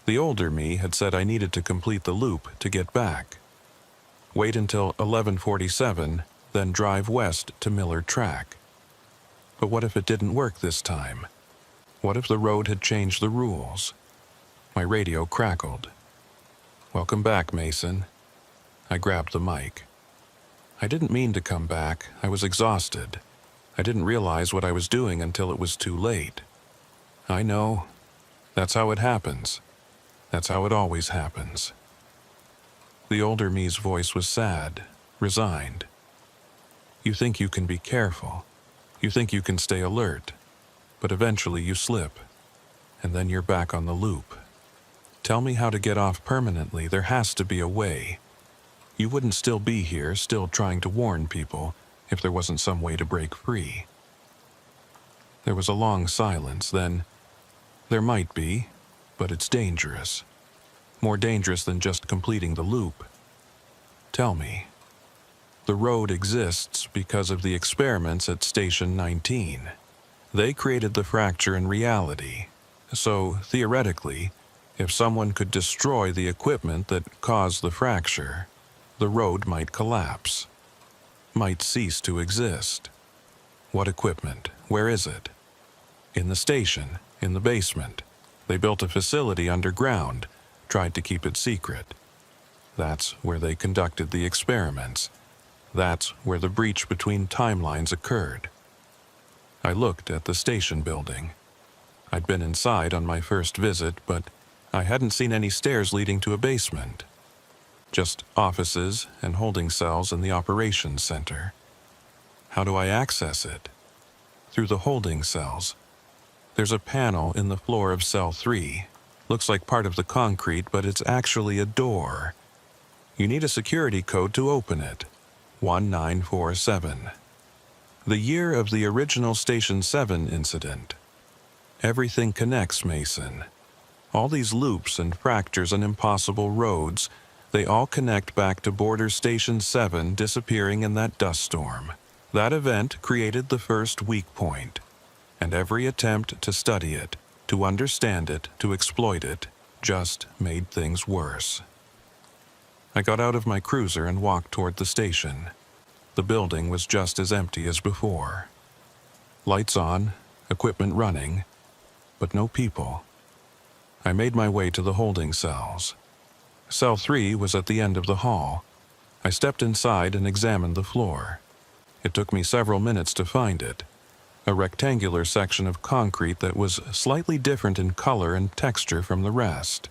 The older me had said I needed to complete the loop to get back. Wait until 11:47, then drive west to Miller Track. But what if it didn't work this time? What if the road had changed the rules? My radio crackled. "Welcome back, Mason." I grabbed the mic. I didn't mean to come back. I was exhausted. I didn't realize what I was doing until it was too late. I know. That's how it happens. That's how it always happens. The older me's voice was sad, resigned. You think you can be careful. You think you can stay alert. But eventually you slip. And then you're back on the loop. Tell me how to get off permanently. There has to be a way. You wouldn't still be here, still trying to warn people, if there wasn't some way to break free. There was a long silence, then, "There might be, but it's dangerous. More dangerous than just completing the loop. Tell me." The road exists because of the experiments at Station 19. They created the fracture in reality. So, theoretically, if someone could destroy the equipment that caused the fracture, the road might collapse, might cease to exist. What equipment? Where is it? In the station, in the basement. They built a facility underground, tried to keep it secret. That's where they conducted the experiments. That's where the breach between timelines occurred. I looked at the station building. I'd been inside on my first visit, but I hadn't seen any stairs leading to a basement. Just offices and holding cells in the operations center. How do I access it? Through the holding cells. There's a panel in the floor of cell 3. Looks like part of the concrete, but it's actually a door. You need a security code to open it. 1947. The year of the original Station 7 incident. Everything connects, Mason. All these loops and fractures and impossible roads, they all connect back to Border Station 7 disappearing in that dust storm. That event created the first weak point, and every attempt to study it, to understand it, to exploit it, just made things worse. I got out of my cruiser and walked toward the station. The building was just as empty as before. Lights on, equipment running, but no people. I made my way to the holding cells. Cell 3 was at the end of the hall. I stepped inside and examined the floor. It took me several minutes to find it. A rectangular section of concrete that was slightly different in color and texture from the rest.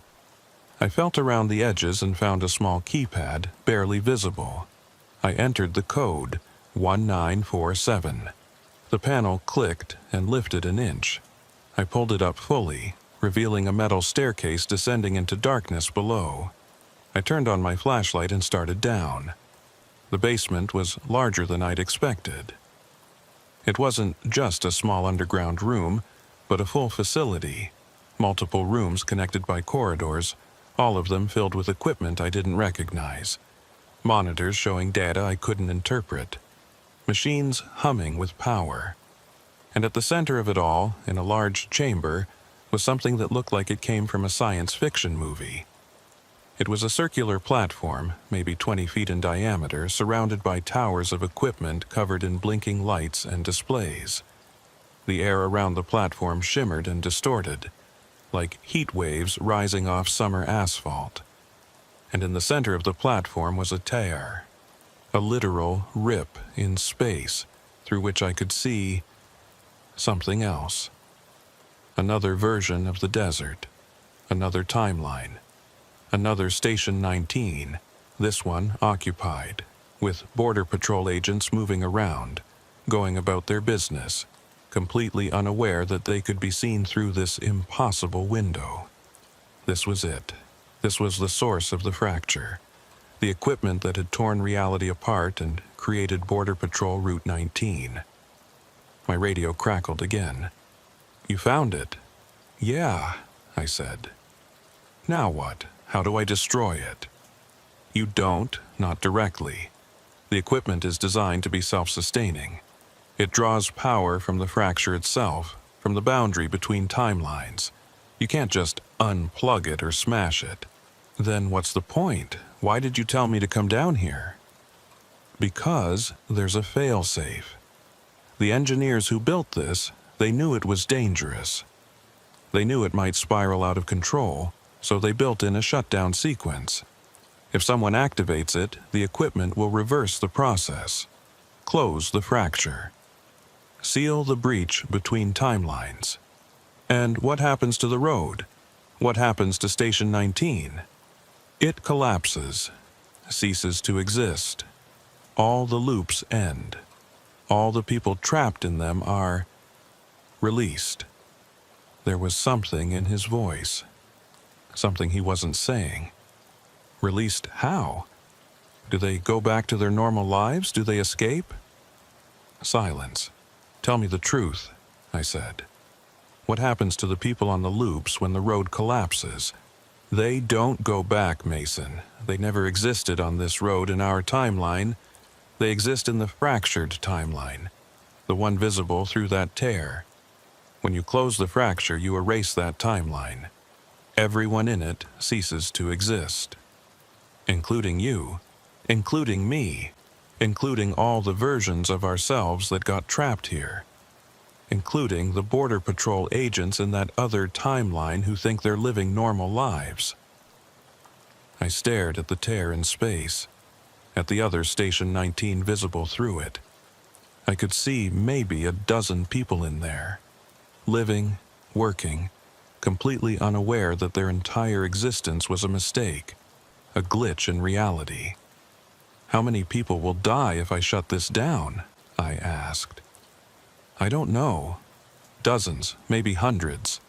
I felt around the edges and found a small keypad, barely visible. I entered the code, 1947. The panel clicked and lifted an inch. I pulled it up fully, revealing a metal staircase descending into darkness below. I turned on my flashlight and started down. The basement was larger than I'd expected. It wasn't just a small underground room, but a full facility. Multiple rooms connected by corridors, all of them filled with equipment I didn't recognize. Monitors showing data I couldn't interpret. Machines humming with power. And at the center of it all, in a large chamber, was something that looked like it came from a science fiction movie. It was a circular platform, maybe 20 feet in diameter, surrounded by towers of equipment covered in blinking lights and displays. The air around the platform shimmered and distorted, like heat waves rising off summer asphalt. And in the center of the platform was a tear, a literal rip in space through which I could see something else. Another version of the desert, another timeline. Another Station 19, this one occupied, with Border Patrol agents moving around, going about their business, completely unaware that they could be seen through this impossible window. This was it. This was the source of the fracture, the equipment that had torn reality apart and created Border Patrol Route 19. My radio crackled again. "You found it?" "Yeah," I said. "Now what? How do I destroy it?" "You don't, not directly. The equipment is designed to be self-sustaining. It draws power from the fracture itself, from the boundary between timelines. You can't just unplug it or smash it." "Then what's the point? Why did you tell me to come down here?" "Because there's a fail-safe. The engineers who built this, they knew it was dangerous. They knew it might spiral out of control, so they built in a shutdown sequence. If someone activates it, the equipment will reverse the process, close the fracture, seal the breach between timelines. And what happens to the road? What happens to Station 19? It collapses, ceases to exist. All the loops end. All the people trapped in them are released." There was something in his voice. Something he wasn't saying. Released how? Do they go back to their normal lives? Do they escape? Silence. "Tell me the truth," I said. "What happens to the people on the loops when the road collapses?" "They don't go back, Mason. They never existed on this road in our timeline. They exist in the fractured timeline, the one visible through that tear. When you close the fracture, you erase that timeline. Everyone in it ceases to exist. Including you, including me, including all the versions of ourselves that got trapped here, including the Border Patrol agents in that other timeline who think they're living normal lives." I stared at the tear in space, at the other Station 19 visible through it. I could see maybe a dozen people in there, living, working, completely unaware that their entire existence was a mistake, a glitch in reality. "How many people will die if I shut this down?" I asked. "I don't know. Dozens, maybe hundreds.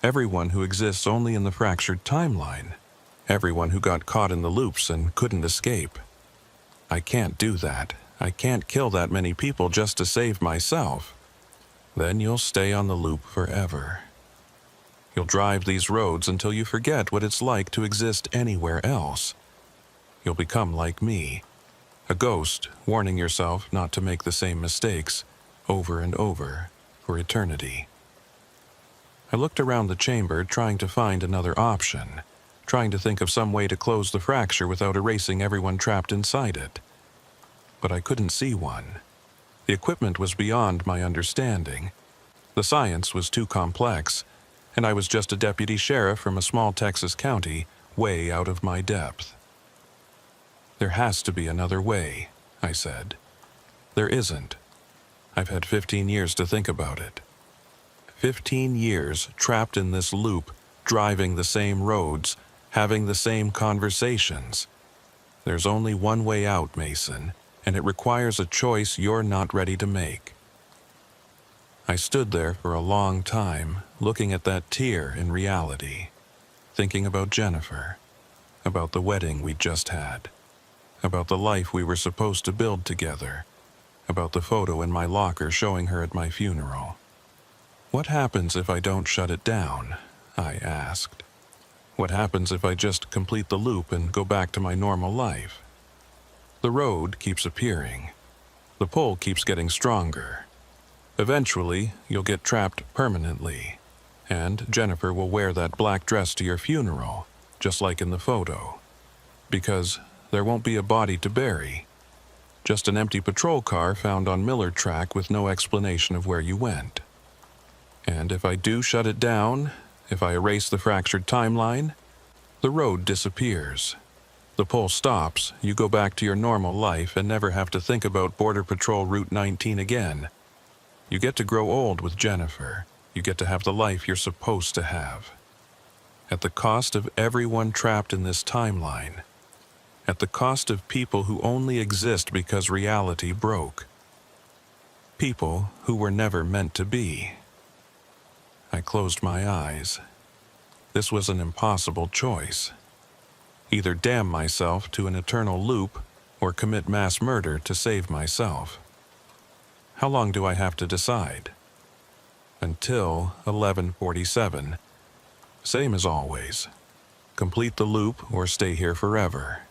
Everyone who exists only in the fractured timeline. Everyone who got caught in the loops and couldn't escape. I can't do that. I can't kill that many people just to save myself. Then you'll stay on the loop forever." You'll drive these roads until you forget what it's like to exist anywhere else. You'll become like me, a ghost warning yourself not to make the same mistakes over and over for eternity. I looked around the chamber trying to find another option, trying to think of some way to close the fracture without erasing everyone trapped inside it. But I couldn't see one. The equipment was beyond my understanding. The science was too complex, and I was just a deputy sheriff from a small Texas county, way out of my depth. There has to be another way, I said. There isn't. I've had 15 years to think about it. 15 years trapped in this loop, driving the same roads, having the same conversations. There's only one way out, Mason, and it requires a choice you're not ready to make. I stood there for a long time, looking at that tear in reality, thinking about Jennifer, about the wedding we'd just had, about the life we were supposed to build together, about the photo in my locker showing her at my funeral. What happens if I don't shut it down? I asked. What happens if I just complete the loop and go back to my normal life? The road keeps appearing. The pull keeps getting stronger. Eventually, you'll get trapped permanently, and Jennifer will wear that black dress to your funeral, just like in the photo. Because there won't be a body to bury. Just an empty patrol car found on Miller Track with no explanation of where you went. And if I do shut it down, if I erase the fractured timeline, the road disappears. The pull stops, you go back to your normal life and never have to think about Border Patrol Route 19 again. You get to grow old with Jennifer. You get to have the life you're supposed to have. At the cost of everyone trapped in this timeline. At the cost of people who only exist because reality broke. People who were never meant to be. I closed my eyes. This was an impossible choice. Either damn myself to an eternal loop or commit mass murder to save myself. How long do I have to decide? Until 11:47. Same as always. Complete the loop or stay here forever.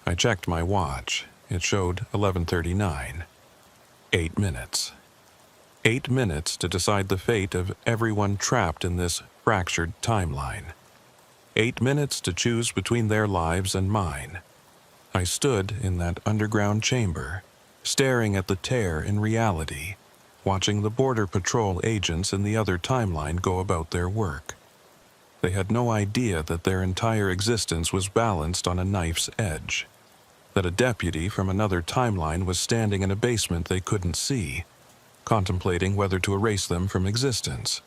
I checked my watch. It showed 11:39. 8 minutes. 8 minutes to decide the fate of everyone trapped in this fractured timeline. 8 minutes to choose between their lives and mine. I stood in that underground chamber, staring at the tear in reality, watching the Border Patrol agents in the other timeline go about their work. They had no idea that their entire existence was balanced on a knife's edge, that a deputy from another timeline was standing in a basement they couldn't see, contemplating whether to erase them from existence.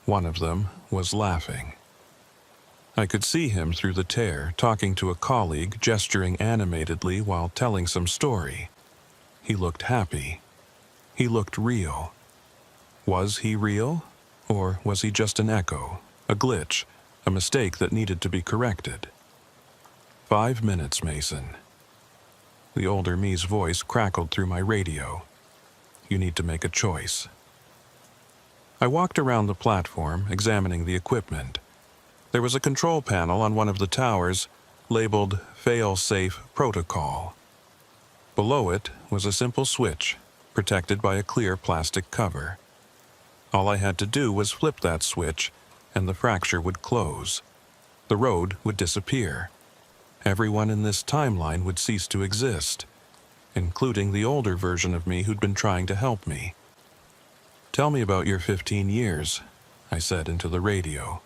One of them was laughing. I could see him through the tear, talking to a colleague, gesturing animatedly while telling some story. He looked happy. He looked real. Was he real? Or was he just an echo, a glitch, a mistake that needed to be corrected? 5 minutes, Mason. The older me's voice crackled through my radio. You need to make a choice. I walked around the platform, examining the equipment. There was a control panel on one of the towers, labeled Fail-Safe Protocol. Below it was a simple switch, protected by a clear plastic cover. All I had to do was flip that switch, and the fracture would close. The road would disappear. Everyone in this timeline would cease to exist, including the older version of me who'd been trying to help me. Tell me about your 15 years, I said into the radio.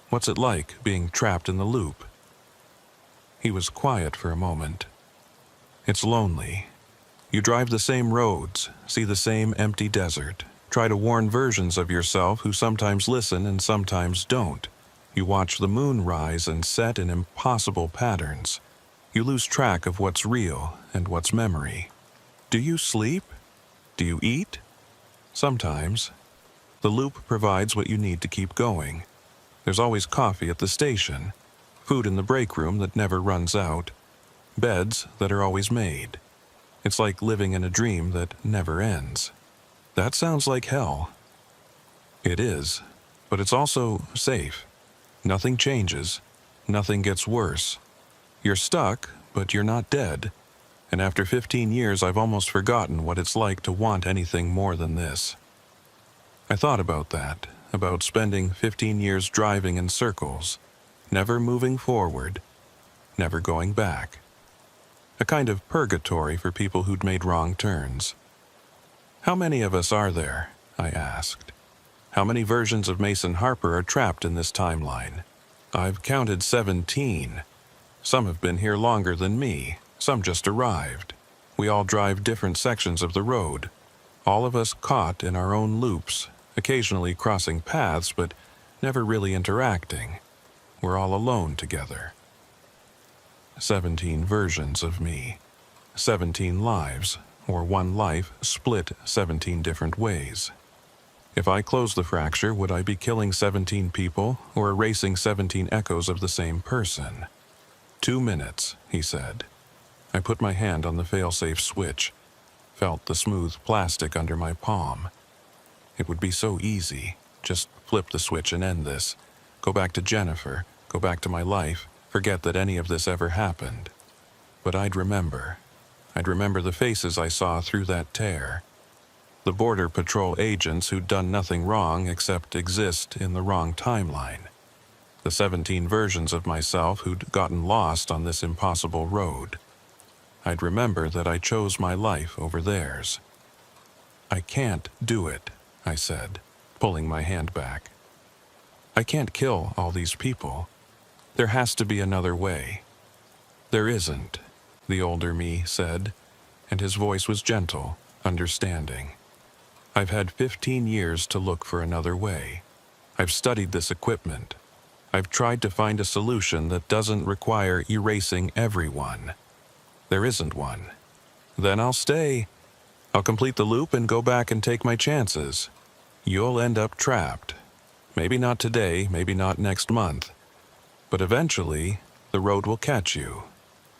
What's it like being trapped in the loop? He was quiet for a moment. It's lonely. You drive the same roads, see the same empty desert, try to warn versions of yourself who sometimes listen and sometimes don't. You watch the moon rise and set in impossible patterns. You lose track of what's real and what's memory. Do you sleep? Do you eat? Sometimes. The loop provides what you need to keep going. There's always coffee at the station, food in the break room that never runs out, beds that are always made. It's like living in a dream that never ends. That sounds like hell. It is, but it's also safe. Nothing changes. Nothing gets worse. You're stuck, but you're not dead. And after 15 years, I've almost forgotten what it's like to want anything more than this. I thought about that, about spending 15 years driving in circles, never moving forward, never going back. A kind of purgatory for people who'd made wrong turns. How many of us are there? I asked. How many versions of Mason Harper are trapped in this timeline? I've counted 17. Some have been here longer than me. Some just arrived. We all drive different sections of the road. All of us caught in our own loops, occasionally crossing paths, but never really interacting. We're all alone together. 17 versions of me. 17 lives, or one life split 17 different ways. If I close the fracture, would I be killing 17 people or erasing 17 echoes of the same person? 2 minutes, he said. I put my hand on the failsafe switch, felt the smooth plastic under my palm. It would be so easy. Just flip the switch and end this. Go back to Jennifer, go back to my life, forget that any of this ever happened. But I'd remember. I'd remember the faces I saw through that tear. The Border Patrol agents who'd done nothing wrong except exist in the wrong timeline. The 17 versions of myself who'd gotten lost on this impossible road. I'd remember that I chose my life over theirs. I can't do it, I said, pulling my hand back. I can't kill all these people. There has to be another way. There isn't, the older me said, and his voice was gentle, understanding. I've had 15 years to look for another way. I've studied this equipment. I've tried to find a solution that doesn't require erasing everyone. There isn't one. Then I'll stay. I'll complete the loop and go back and take my chances. You'll end up trapped. Maybe not today, maybe not next month. But eventually, the road will catch you.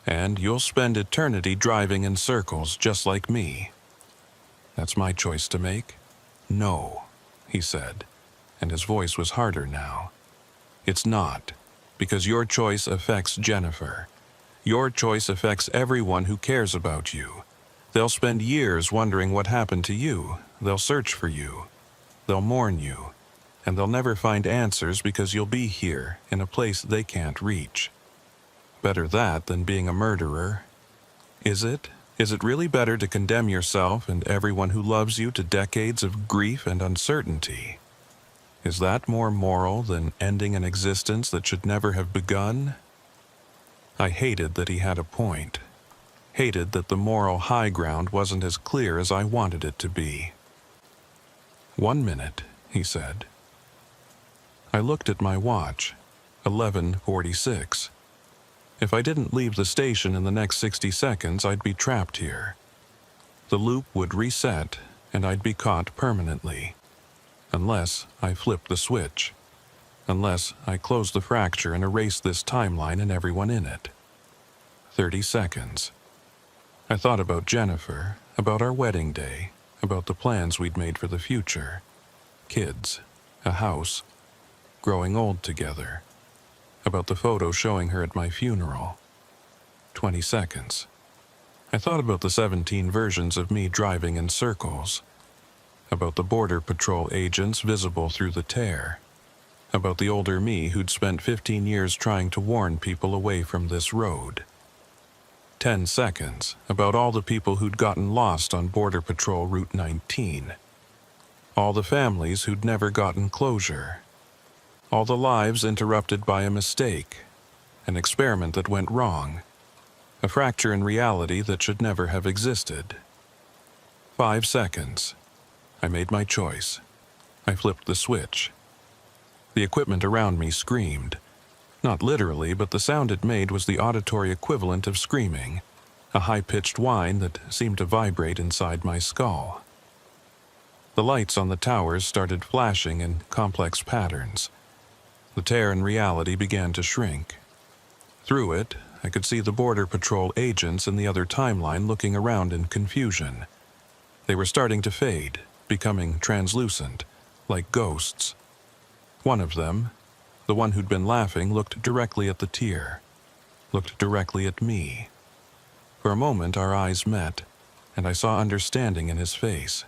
And you'll spend eternity driving in circles just like me. That's my choice to make? No, he said, and his voice was harder now. It's not, because your choice affects Jennifer. Your choice affects everyone who cares about you. They'll spend years wondering what happened to you. They'll search for you. They'll mourn you. And they'll never find answers because you'll be here, in a place they can't reach. Better that than being a murderer. Is it? Is it really better to condemn yourself and everyone who loves you to decades of grief and uncertainty? Is that more moral than ending an existence that should never have begun? I hated that he had a point. Hated that the moral high ground wasn't as clear as I wanted it to be. 1 minute, he said. I looked at my watch. 11:46. If I didn't leave the station in the next 60 seconds, I'd be trapped here. The loop would reset, and I'd be caught permanently. Unless I flipped the switch. Unless I closed the fracture and erased this timeline and everyone in it. 30 seconds. I thought about Jennifer, about our wedding day, about the plans we'd made for the future. Kids, a house, growing old together. About the photo showing her at my funeral. 20 seconds. I thought about the 17 versions of me driving in circles. About the Border Patrol agents visible through the tear. About the older me who'd spent 15 years trying to warn people away from this road. 10 seconds. About all the people who'd gotten lost on Border Patrol Route 19. All the families who'd never gotten closure. All the lives interrupted by a mistake, an experiment that went wrong, a fracture in reality that should never have existed. 5 seconds. I made my choice. I flipped the switch. The equipment around me screamed. Not literally, but the sound it made was the auditory equivalent of screaming, a high-pitched whine that seemed to vibrate inside my skull. The lights on the towers started flashing in complex patterns. The tear in reality began to shrink. Through it, I could see the Border Patrol agents in the other timeline looking around in confusion. They were starting to fade, becoming translucent, like ghosts. One of them, the one who'd been laughing, looked directly at the tier, looked directly at me. For a moment our eyes met, and I saw understanding in his face.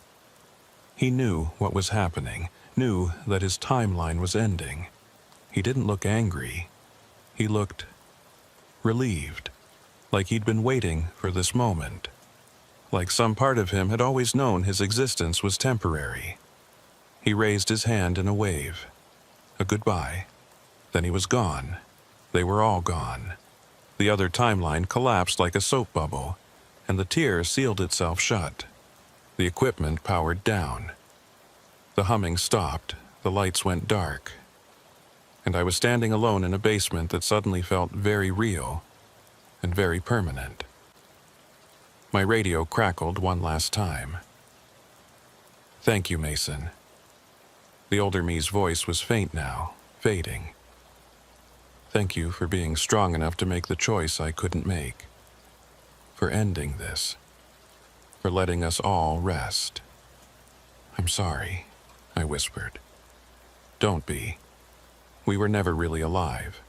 He knew what was happening, knew that his timeline was ending. He didn't look angry. He looked relieved, like he'd been waiting for this moment. Like some part of him had always known his existence was temporary. He raised his hand in a wave. A goodbye. Then he was gone. They were all gone. The other timeline collapsed like a soap bubble, and the tier sealed itself shut. The equipment powered down. The humming stopped. The lights went dark. And I was standing alone in a basement that suddenly felt very real and very permanent. My radio crackled one last time. "Thank you, Mason." The older me's voice was faint now, fading. "Thank you for being strong enough to make the choice I couldn't make. For ending this. For letting us all rest." "I'm sorry," I whispered. "Don't be. We were never really alive.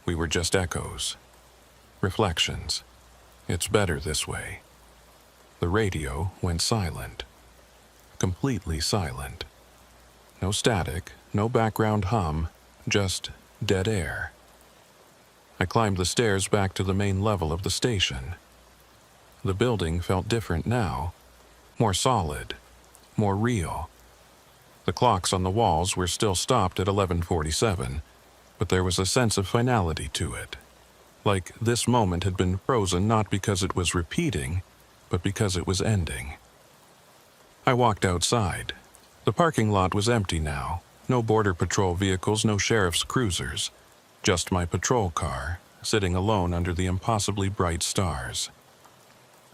We were just echoes. Reflections. It's better this way." The radio went silent. Completely silent. No static, no background hum, just dead air. I climbed the stairs back to the main level of the station. The building felt different now, more solid, more real. The clocks on the walls were still stopped at 11:47, but there was a sense of finality to it. Like this moment had been frozen not because it was repeating, but because it was ending. I walked outside. The parking lot was empty now. No border patrol vehicles, no sheriff's cruisers. Just my patrol car, sitting alone under the impossibly bright stars.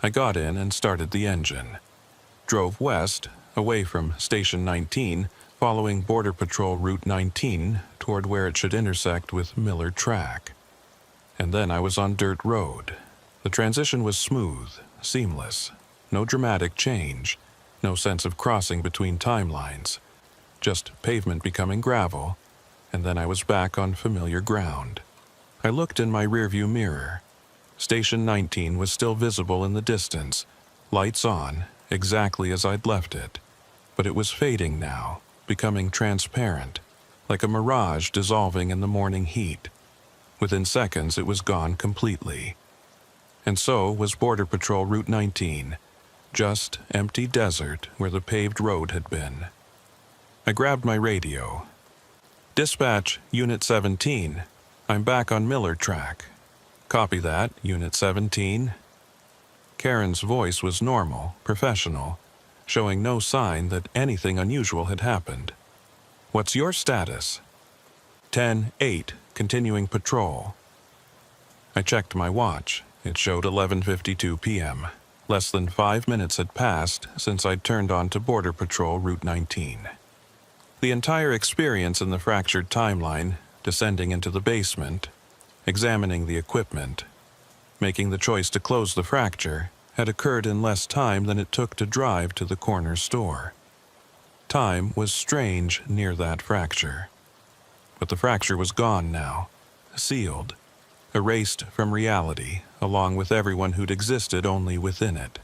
I got in and started the engine. Drove west, away from Station 19, following Border Patrol Route 19 toward where it should intersect with Miller Track. And then I was on dirt road. The transition was smooth, seamless. No dramatic change. No sense of crossing between timelines. Just pavement becoming gravel, and then I was back on familiar ground. I looked in my rearview mirror. Station 19 was still visible in the distance, lights on, exactly as I'd left it. But it was fading now, becoming transparent, like a mirage dissolving in the morning heat. Within seconds it was gone completely. And so was Border Patrol Route 19, just empty desert where the paved road had been. I grabbed my radio. "Dispatch, Unit 17. I'm back on Miller Track." "Copy that, Unit 17. Karen's voice was normal, professional, showing no sign that anything unusual had happened. "What's your status?" 10-8, continuing patrol." I checked my watch. It showed 11:52 p.m. Less than 5 minutes had passed since I'd turned on to Border Patrol Route 19. The entire experience in the fractured timeline, descending into the basement, examining the equipment, making the choice to close the fracture, had occurred in less time than it took to drive to the corner store. Time was strange near that fracture. But the fracture was gone now, sealed, erased from reality, along with everyone who'd existed only within it.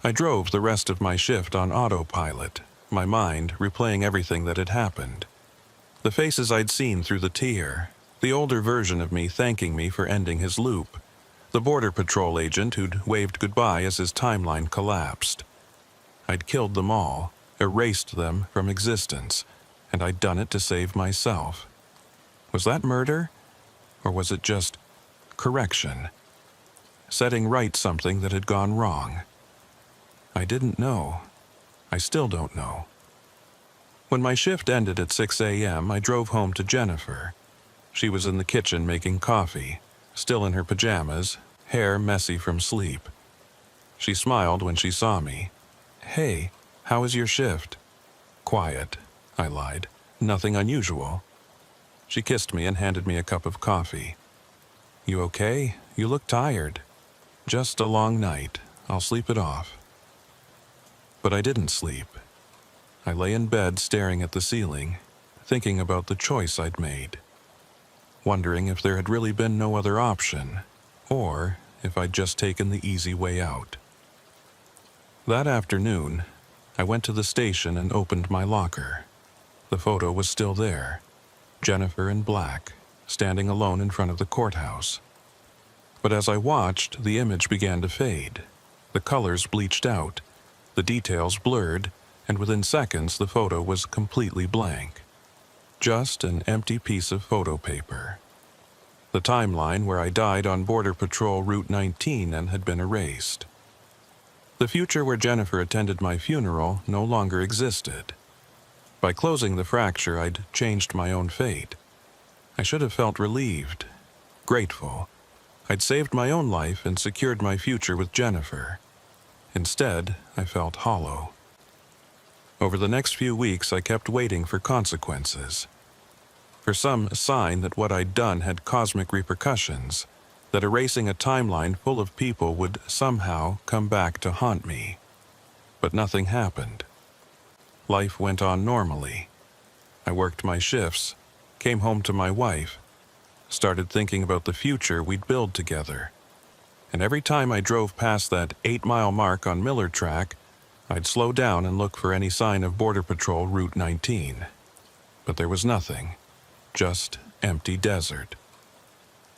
I drove the rest of my shift on autopilot, my mind replaying everything that had happened. The faces I'd seen through the tier, the older version of me thanking me for ending his loop, the Border Patrol agent who'd waved goodbye as his timeline collapsed. I'd killed them all, erased them from existence, and I'd done it to save myself. Was that murder? Or was it just correction? Setting right something that had gone wrong? I didn't know. I still don't know. When my shift ended at 6 a.m., I drove home to Jennifer. She was in the kitchen making coffee, still in her pajamas, hair messy from sleep. She smiled when she saw me. "Hey, how was your shift?" "Quiet," I lied. "Nothing unusual." She kissed me and handed me a cup of coffee. "You okay? You look tired." "Just a long night. I'll sleep it off." But I didn't sleep. I lay in bed staring at the ceiling, thinking about the choice I'd made, wondering if there had really been no other option, or if I'd just taken the easy way out. That afternoon, I went to the station and opened my locker. The photo was still there, Jennifer in black, standing alone in front of the courthouse. But as I watched, the image began to fade. The colors bleached out, the details blurred, and within seconds the photo was completely blank. Just an empty piece of photo paper. The timeline where I died on Border Patrol Route 19 and had been erased. The future where Jennifer attended my funeral no longer existed. By closing the fracture, I'd changed my own fate. I should have felt relieved, grateful. I'd saved my own life and secured my future with Jennifer. Instead, I felt hollow. Over the next few weeks, I kept waiting for consequences. For some sign that what I'd done had cosmic repercussions, that erasing a timeline full of people would somehow come back to haunt me. But nothing happened. Life went on normally. I worked my shifts, came home to my wife, started thinking about the future we'd build together. And every time I drove past that 8-mile mark on Miller Track, I'd slow down and look for any sign of Border Patrol Route 19. But there was nothing, just empty desert.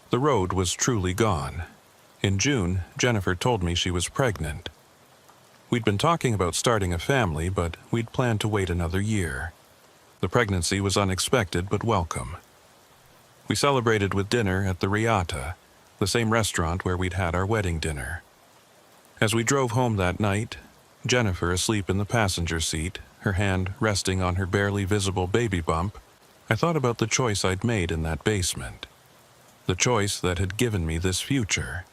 The road was truly gone. In June, Jennifer told me she was pregnant. We'd been talking about starting a family, but we'd planned to wait another year. The pregnancy was unexpected but welcome. We celebrated with dinner at the Riata, the same restaurant where we'd had our wedding dinner. As we drove home that night, Jennifer asleep in the passenger seat, her hand resting on her barely visible baby bump, I thought about the choice I'd made in that basement. The choice that had given me this future.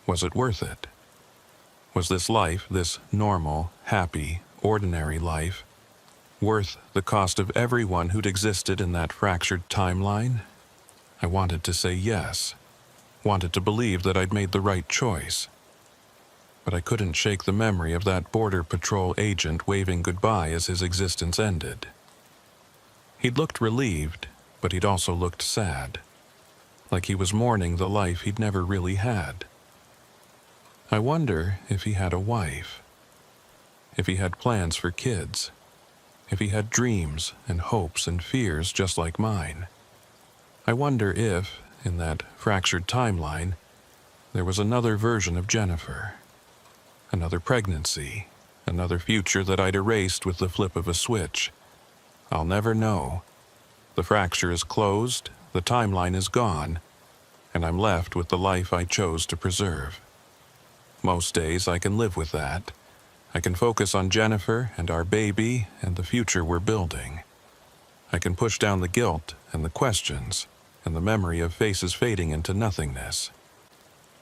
Was it worth it? Was this life, this normal, happy, ordinary life, worth the cost of everyone who'd existed in that fractured timeline? I wanted to say yes, wanted to believe that I'd made the right choice. But I couldn't shake the memory of that Border Patrol agent waving goodbye as his existence ended. He'd looked relieved, but he'd also looked sad, like he was mourning the life he'd never really had. I wonder if he had a wife, if he had plans for kids, if he had dreams and hopes and fears just like mine. I wonder if, in that fractured timeline, there was another version of Jennifer, another pregnancy, another future that I'd erased with the flip of a switch. I'll never know. The fracture is closed, the timeline is gone, and I'm left with the life I chose to preserve. Most days I can live with that. I can focus on Jennifer and our baby and the future we're building. I can push down the guilt and the questions and the memory of faces fading into nothingness.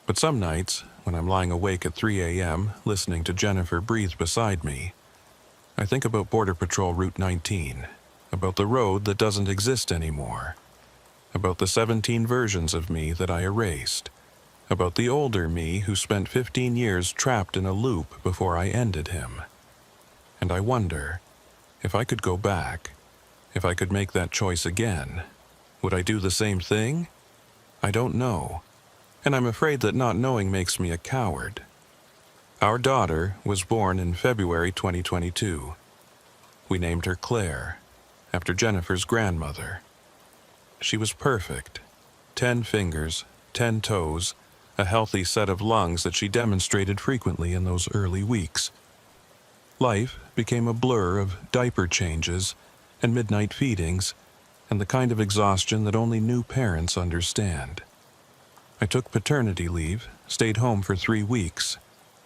But some nights, when I'm lying awake at 3 a.m., listening to Jennifer breathe beside me, I think about Border Patrol Route 19, about the road that doesn't exist anymore, about the 17 versions of me that I erased, about the older me who spent 15 years trapped in a loop before I ended him. And I wonder, if I could go back, if I could make that choice again, would I do the same thing? I don't know, and I'm afraid that not knowing makes me a coward. Our daughter was born in February 2022. We named her Claire, after Jennifer's grandmother. She was perfect. 10 fingers, 10 toes, a healthy set of lungs that she demonstrated frequently in those early weeks. Life became a blur of diaper changes and midnight feedings and the kind of exhaustion that only new parents understand. I took paternity leave, stayed home for 3 weeks,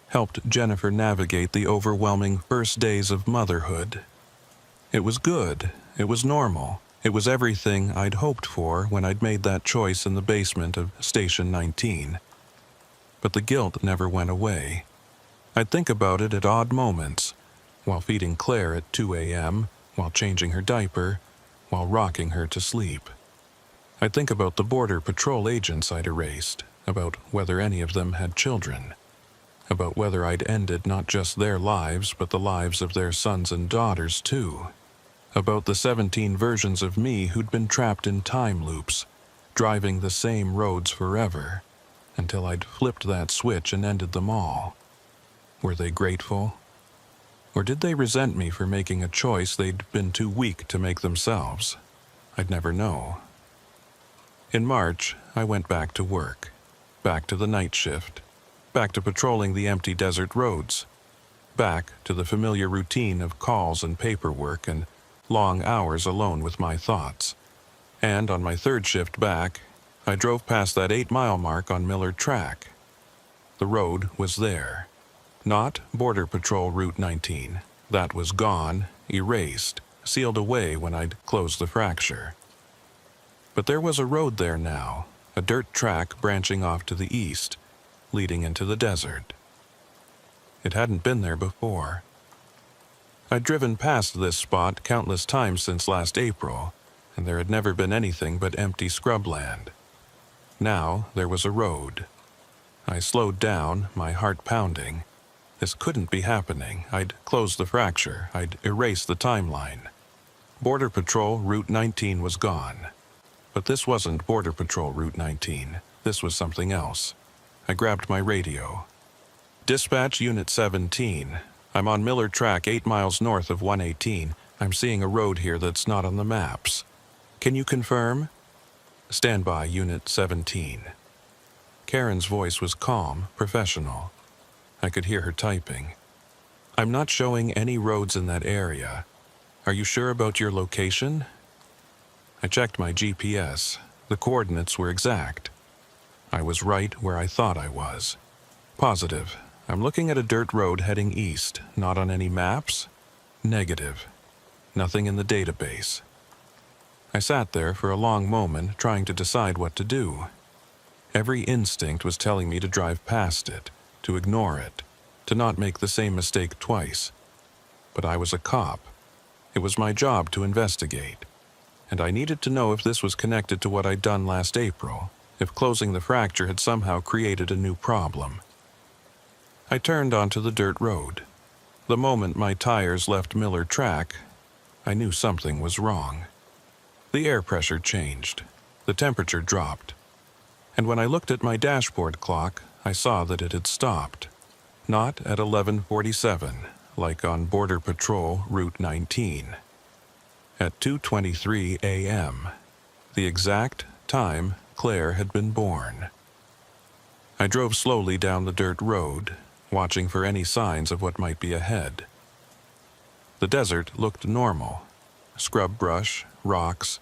helped Jennifer navigate the overwhelming first days of motherhood. It was good, it was normal, it was everything I'd hoped for when I'd made that choice in the basement of Station 19. But the guilt never went away. I'd think about it at odd moments, while feeding Claire at 2 a.m., while changing her diaper, while rocking her to sleep. I'd think about the Border Patrol agents I'd erased, about whether any of them had children, about whether I'd ended not just their lives but the lives of their sons and daughters too, about the 17 versions of me who'd been trapped in time loops, driving the same roads forever, until I'd flipped that switch and ended them all. Were they grateful? Or did they resent me for making a choice they'd been too weak to make themselves? I'd never know. In March, I went back to work, back to the night shift, back to patrolling the empty desert roads, back to the familiar routine of calls and paperwork and long hours alone with my thoughts. And on my third shift back, I drove past that 8-mile mark on Miller Track. The road was there. Not Border Patrol Route 19. That was gone, erased, sealed away when I'd closed the fracture. But there was a road there now, a dirt track branching off to the east, leading into the desert. It hadn't been there before. I'd driven past this spot countless times since last April, and there had never been anything but empty scrubland. Now there was a road. I slowed down, my heart pounding. This couldn't be happening. I'd closed the fracture. I'd erased the timeline. Border Patrol Route 19 was gone. But this wasn't Border Patrol Route 19. This was something else. I grabbed my radio. Dispatch Unit 17. I'm on Miller Track 8 miles north of 118. I'm seeing a road here that's not on the maps. Can you confirm? Stand by, Unit 17. Karen's voice was calm, professional. I could hear her typing. I'm not showing any roads in that area. Are you sure about your location? I checked my GPS. The coordinates were exact. I was right where I thought I was. Positive. I'm looking at a dirt road heading east, not on any maps? Negative. Nothing in the database. I sat there for a long moment, trying to decide what to do. Every instinct was telling me to drive past it, to ignore it, to not make the same mistake twice. But I was a cop. It was my job to investigate. And I needed to know if this was connected to what I'd done last April, if closing the fracture had somehow created a new problem. I turned onto the dirt road. The moment my tires left Miller Track, I knew something was wrong. The air pressure changed. The temperature dropped. And when I looked at my dashboard clock, I saw that it had stopped. Not at 11:47, like on Border Patrol Route 19. At 2:23 a.m., the exact time Claire had been born. I drove slowly down the dirt road, watching for any signs of what might be ahead. The desert looked normal. Scrub brush, rocks,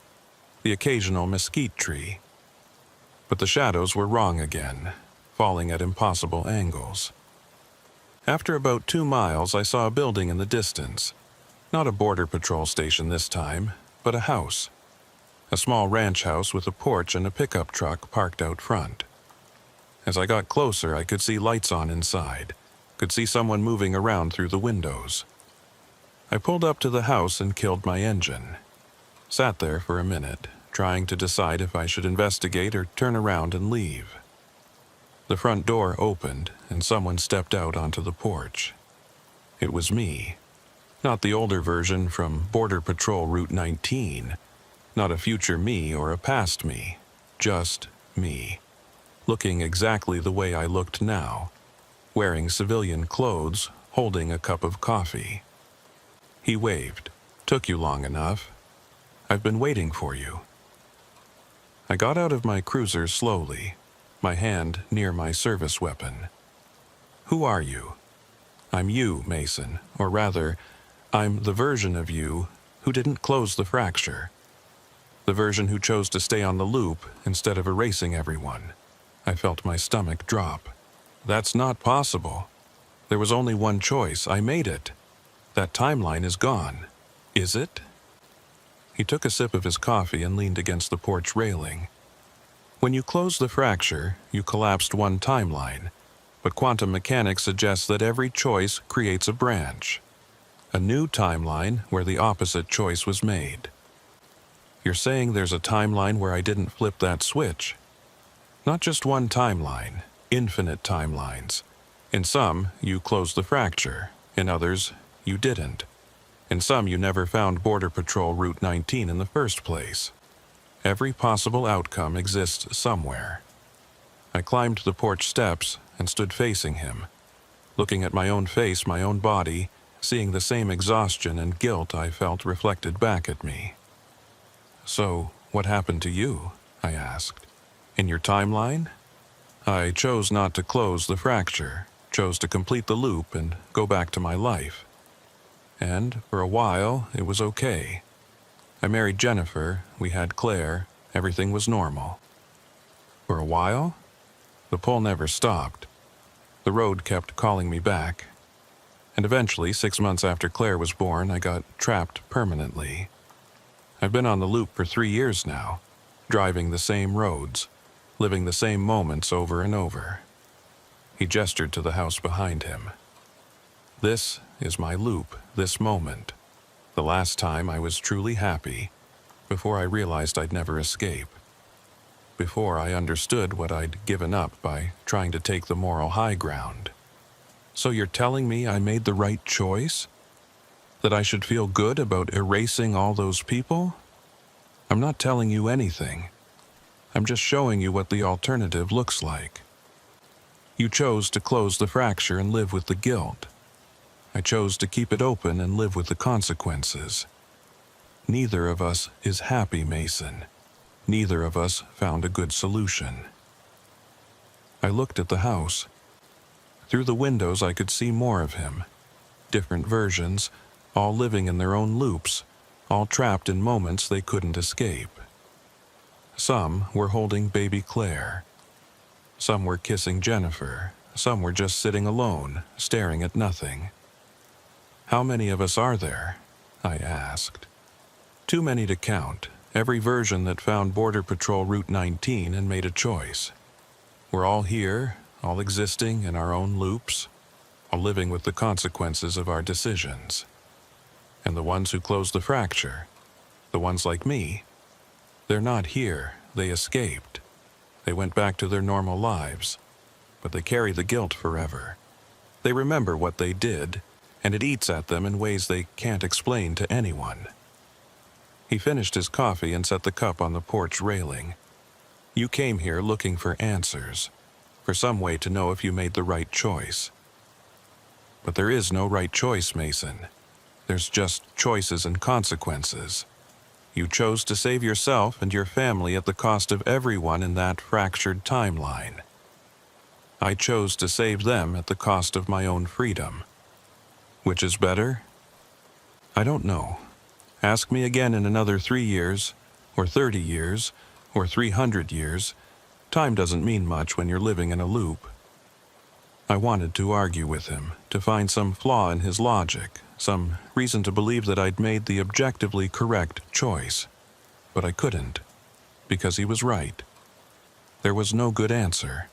the occasional mesquite tree. But the shadows were wrong again, falling at impossible angles. After about 2 miles, I saw a building in the distance. Not a border patrol station this time, but a house. A small ranch house with a porch and a pickup truck parked out front. As I got closer, I could see lights on inside, could see someone moving around through the windows. I pulled up to the house and killed my engine. Sat there for a minute, trying to decide if I should investigate or turn around and leave. The front door opened, and someone stepped out onto the porch. It was me. Not the older version from Border Patrol Route 19. Not a future me or a past me. Just me. Looking exactly the way I looked now. Wearing civilian clothes, holding a cup of coffee. He waved. Took you long enough. I've been waiting for you. I got out of my cruiser slowly, my hand near my service weapon. Who are you? I'm you, Mason, or rather, I'm the version of you who didn't close the fracture. The version who chose to stay on the loop instead of erasing everyone. I felt my stomach drop. That's not possible. There was only one choice. I made it. That timeline is gone. Is it? He took a sip of his coffee and leaned against the porch railing. When you close the fracture, you collapsed one timeline, but quantum mechanics suggests that every choice creates a branch. A new timeline where the opposite choice was made. You're saying there's a timeline where I didn't flip that switch? Not just one timeline, infinite timelines. In some, you closed the fracture. In others, you didn't. In some, you never found Border Patrol Route 19 in the first place. Every possible outcome exists somewhere. I climbed the porch steps and stood facing him, looking at my own face, my own body, seeing the same exhaustion and guilt I felt reflected back at me. "So, what happened to you?" I asked. "In your timeline?" I chose not to close the fracture, chose to complete the loop and go back to my life. And for a while, it was okay. I married Jennifer, we had Claire, everything was normal. For a while? The pull never stopped. The road kept calling me back. And eventually, 6 months after Claire was born, I got trapped permanently. I've been on the loop for 3 years now, driving the same roads, living the same moments over and over. He gestured to the house behind him. This is my loop, this moment. The last time I was truly happy, before I realized I'd never escape. Before I understood what I'd given up by trying to take the moral high ground. So you're telling me I made the right choice? That I should feel good about erasing all those people? I'm not telling you anything. I'm just showing you what the alternative looks like. You chose to close the fracture and live with the guilt. I chose to keep it open and live with the consequences. Neither of us is happy, Mason. Neither of us found a good solution. I looked at the house. Through the windows I could see more of him. Different versions, all living in their own loops, all trapped in moments they couldn't escape. Some were holding baby Claire. Some were kissing Jennifer. Some were just sitting alone, staring at nothing. How many of us are there? I asked. Too many to count. Every version that found Border Patrol Route 19 and made a choice. We're all here, all existing in our own loops, all living with the consequences of our decisions. And the ones who closed the fracture, the ones like me, they're not here, they escaped. They went back to their normal lives, but they carry the guilt forever. They remember what they did, and it eats at them in ways they can't explain to anyone. He finished his coffee and set the cup on the porch railing. You came here looking for answers, for some way to know if you made the right choice. But there is no right choice, Mason. There's just choices and consequences. You chose to save yourself and your family at the cost of everyone in that fractured timeline. I chose to save them at the cost of my own freedom. Which is better? I don't know. Ask me again in another 3 years, or 30 years, or 300 years. Time doesn't mean much when you're living in a loop. I wanted to argue with him, to find some flaw in his logic, some reason to believe that I'd made the objectively correct choice. But I couldn't, because he was right. There was no good answer,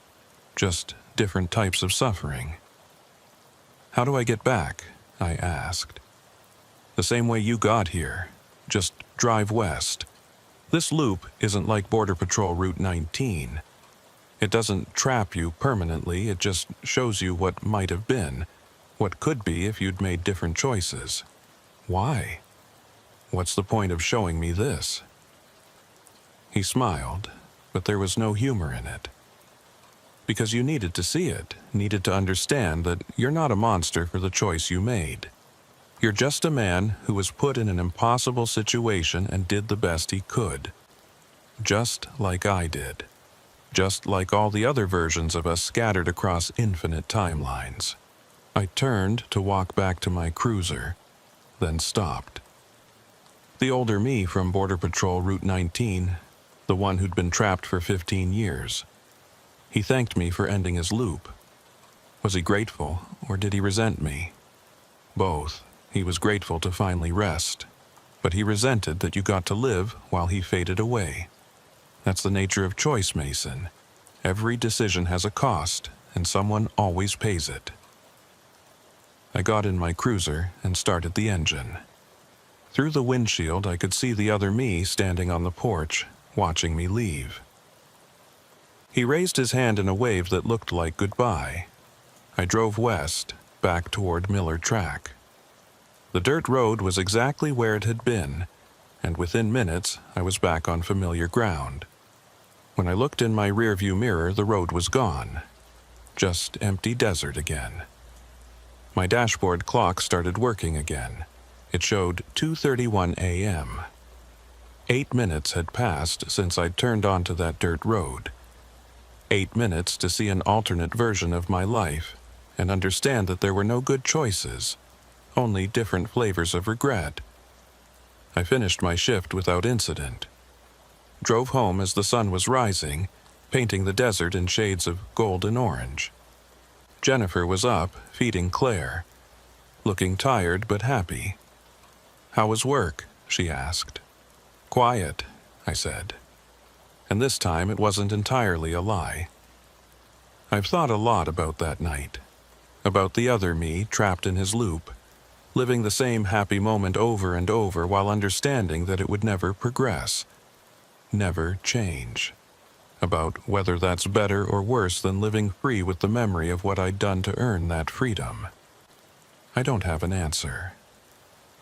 just different types of suffering. How do I get back? I asked. The same way you got here, just drive west. This loop isn't like Border Patrol Route 19. It doesn't trap you permanently, it just shows you what might have been, what could be if you'd made different choices. Why? What's the point of showing me this? He smiled, but there was no humor in it. Because you needed to see it, needed to understand that you're not a monster for the choice you made. You're just a man who was put in an impossible situation and did the best he could. Just like I did. Just like all the other versions of us scattered across infinite timelines. I turned to walk back to my cruiser, then stopped. The older me from Border Patrol Route 19, the one who'd been trapped for 15 years. He thanked me for ending his loop. Was he grateful, or did he resent me? Both. He was grateful to finally rest, but he resented that you got to live while he faded away. That's the nature of choice, Mason. Every decision has a cost, and someone always pays it. I got in my cruiser and started the engine. Through the windshield, I could see the other me standing on the porch, watching me leave. He raised his hand in a wave that looked like goodbye. I drove west, back toward Miller Track. The dirt road was exactly where it had been, and within minutes I was back on familiar ground. When I looked in my rearview mirror, the road was gone. Just empty desert again. My dashboard clock started working again. It showed 2:31 a.m. 8 minutes had passed since I'd turned onto that dirt road. 8 minutes to see an alternate version of my life and understand that there were no good choices, only different flavors of regret. I finished my shift without incident. Drove home as the sun was rising, painting the desert in shades of gold and orange. Jennifer was up, feeding Claire, looking tired but happy. "How was work?" she asked. "Quiet," I said. And this time it wasn't entirely a lie. I've thought a lot about that night, about the other me trapped in his loop, living the same happy moment over and over while understanding that it would never progress, never change. About whether that's better or worse than living free with the memory of what I'd done to earn that freedom. I don't have an answer.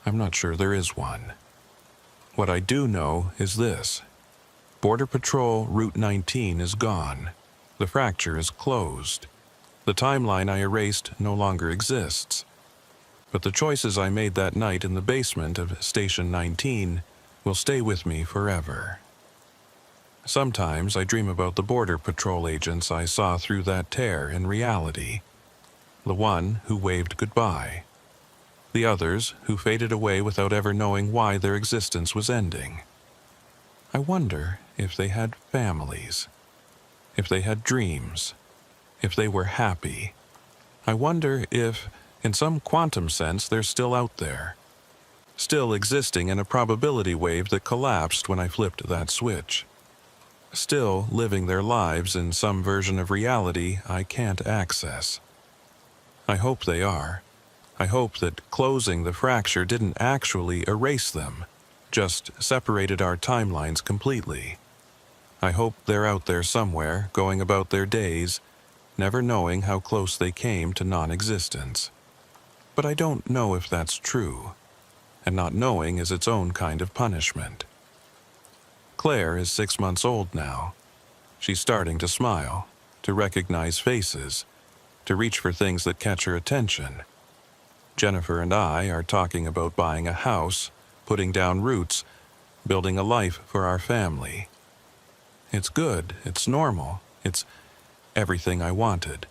I'm not sure there is one. What I do know is this. Border Patrol Route 19 is gone. The fracture is closed. The timeline I erased no longer exists. But the choices I made that night in the basement of Station 19 will stay with me forever. Sometimes I dream about the Border Patrol agents I saw through that tear in reality. The one who waved goodbye. The others who faded away without ever knowing why their existence was ending. I wonder if they had families, if they had dreams, if they were happy. I wonder if, in some quantum sense, they're still out there, still existing in a probability wave that collapsed when I flipped that switch. Still living their lives in some version of reality I can't access. I hope they are. I hope that closing the fracture didn't actually erase them, just separated our timelines completely. I hope they're out there somewhere, going about their days, never knowing how close they came to non-existence. But I don't know if that's true, and not knowing is its own kind of punishment. Claire is 6 months old now. She's starting to smile, to recognize faces, to reach for things that catch her attention. Jennifer and I are talking about buying a house, putting down roots, building a life for our family. It's good, it's normal, it's everything I wanted.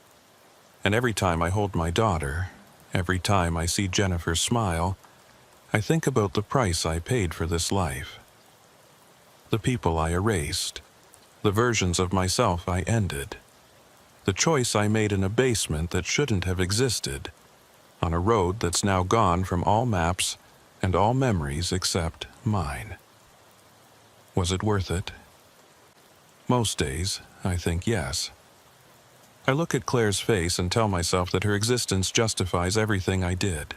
And every time I hold my daughter, every time I see Jennifer smile, I think about the price I paid for this life. The people I erased, the versions of myself I ended, the choice I made in a basement that shouldn't have existed, on a road that's now gone from all maps and all memories except mine. Was it worth it? Most days, I think yes. I look at Claire's face and tell myself that her existence justifies everything I did,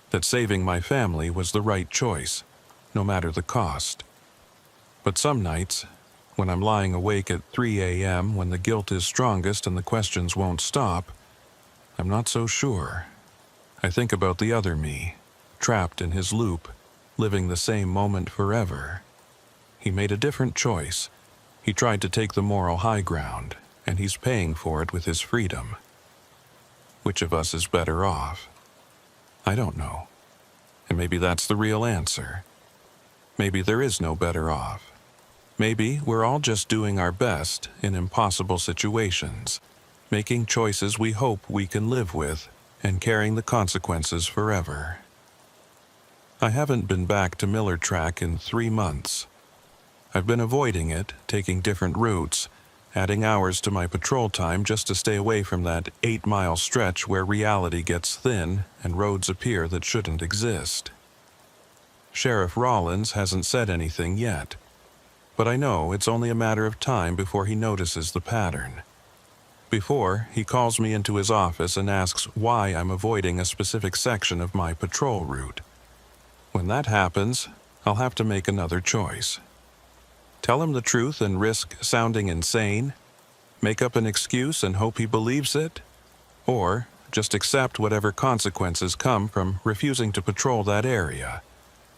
that saving my family was the right choice, no matter the cost. But some nights, when I'm lying awake at 3 a.m. when the guilt is strongest and the questions won't stop, I'm not so sure. I think about the other me, trapped in his loop, living the same moment forever. He made a different choice. He tried to take the moral high ground, and he's paying for it with his freedom. Which of us is better off? I don't know. And maybe that's the real answer. Maybe there is no better off. Maybe we're all just doing our best in impossible situations, making choices we hope we can live with, and carrying the consequences forever. I haven't been back to Miller Track in 3 months. I've been avoiding it, taking different routes, adding hours to my patrol time just to stay away from that 8-mile stretch where reality gets thin and roads appear that shouldn't exist. Sheriff Rollins hasn't said anything yet, but I know it's only a matter of time before he notices the pattern. Before he calls me into his office and asks why I'm avoiding a specific section of my patrol route. When that happens, I'll have to make another choice. Tell him the truth and risk sounding insane? Make up an excuse and hope he believes it? Or just accept whatever consequences come from refusing to patrol that area.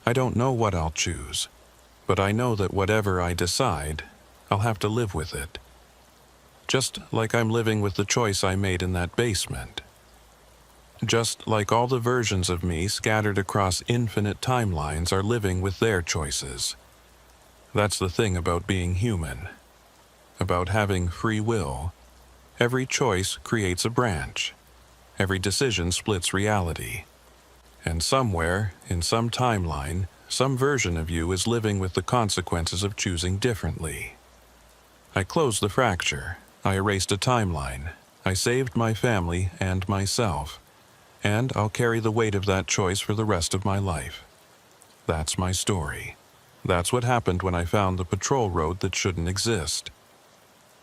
I don't know what I'll choose, but I know that whatever I decide, I'll have to live with it. Just like I'm living with the choice I made in that basement. Just like all the versions of me scattered across infinite timelines are living with their choices. That's the thing about being human. About having free will. Every choice creates a branch. Every decision splits reality. And somewhere, in some timeline, some version of you is living with the consequences of choosing differently. I closed the fracture. I erased a timeline. I saved my family and myself. And I'll carry the weight of that choice for the rest of my life. That's my story. That's what happened when I found the patrol road that shouldn't exist.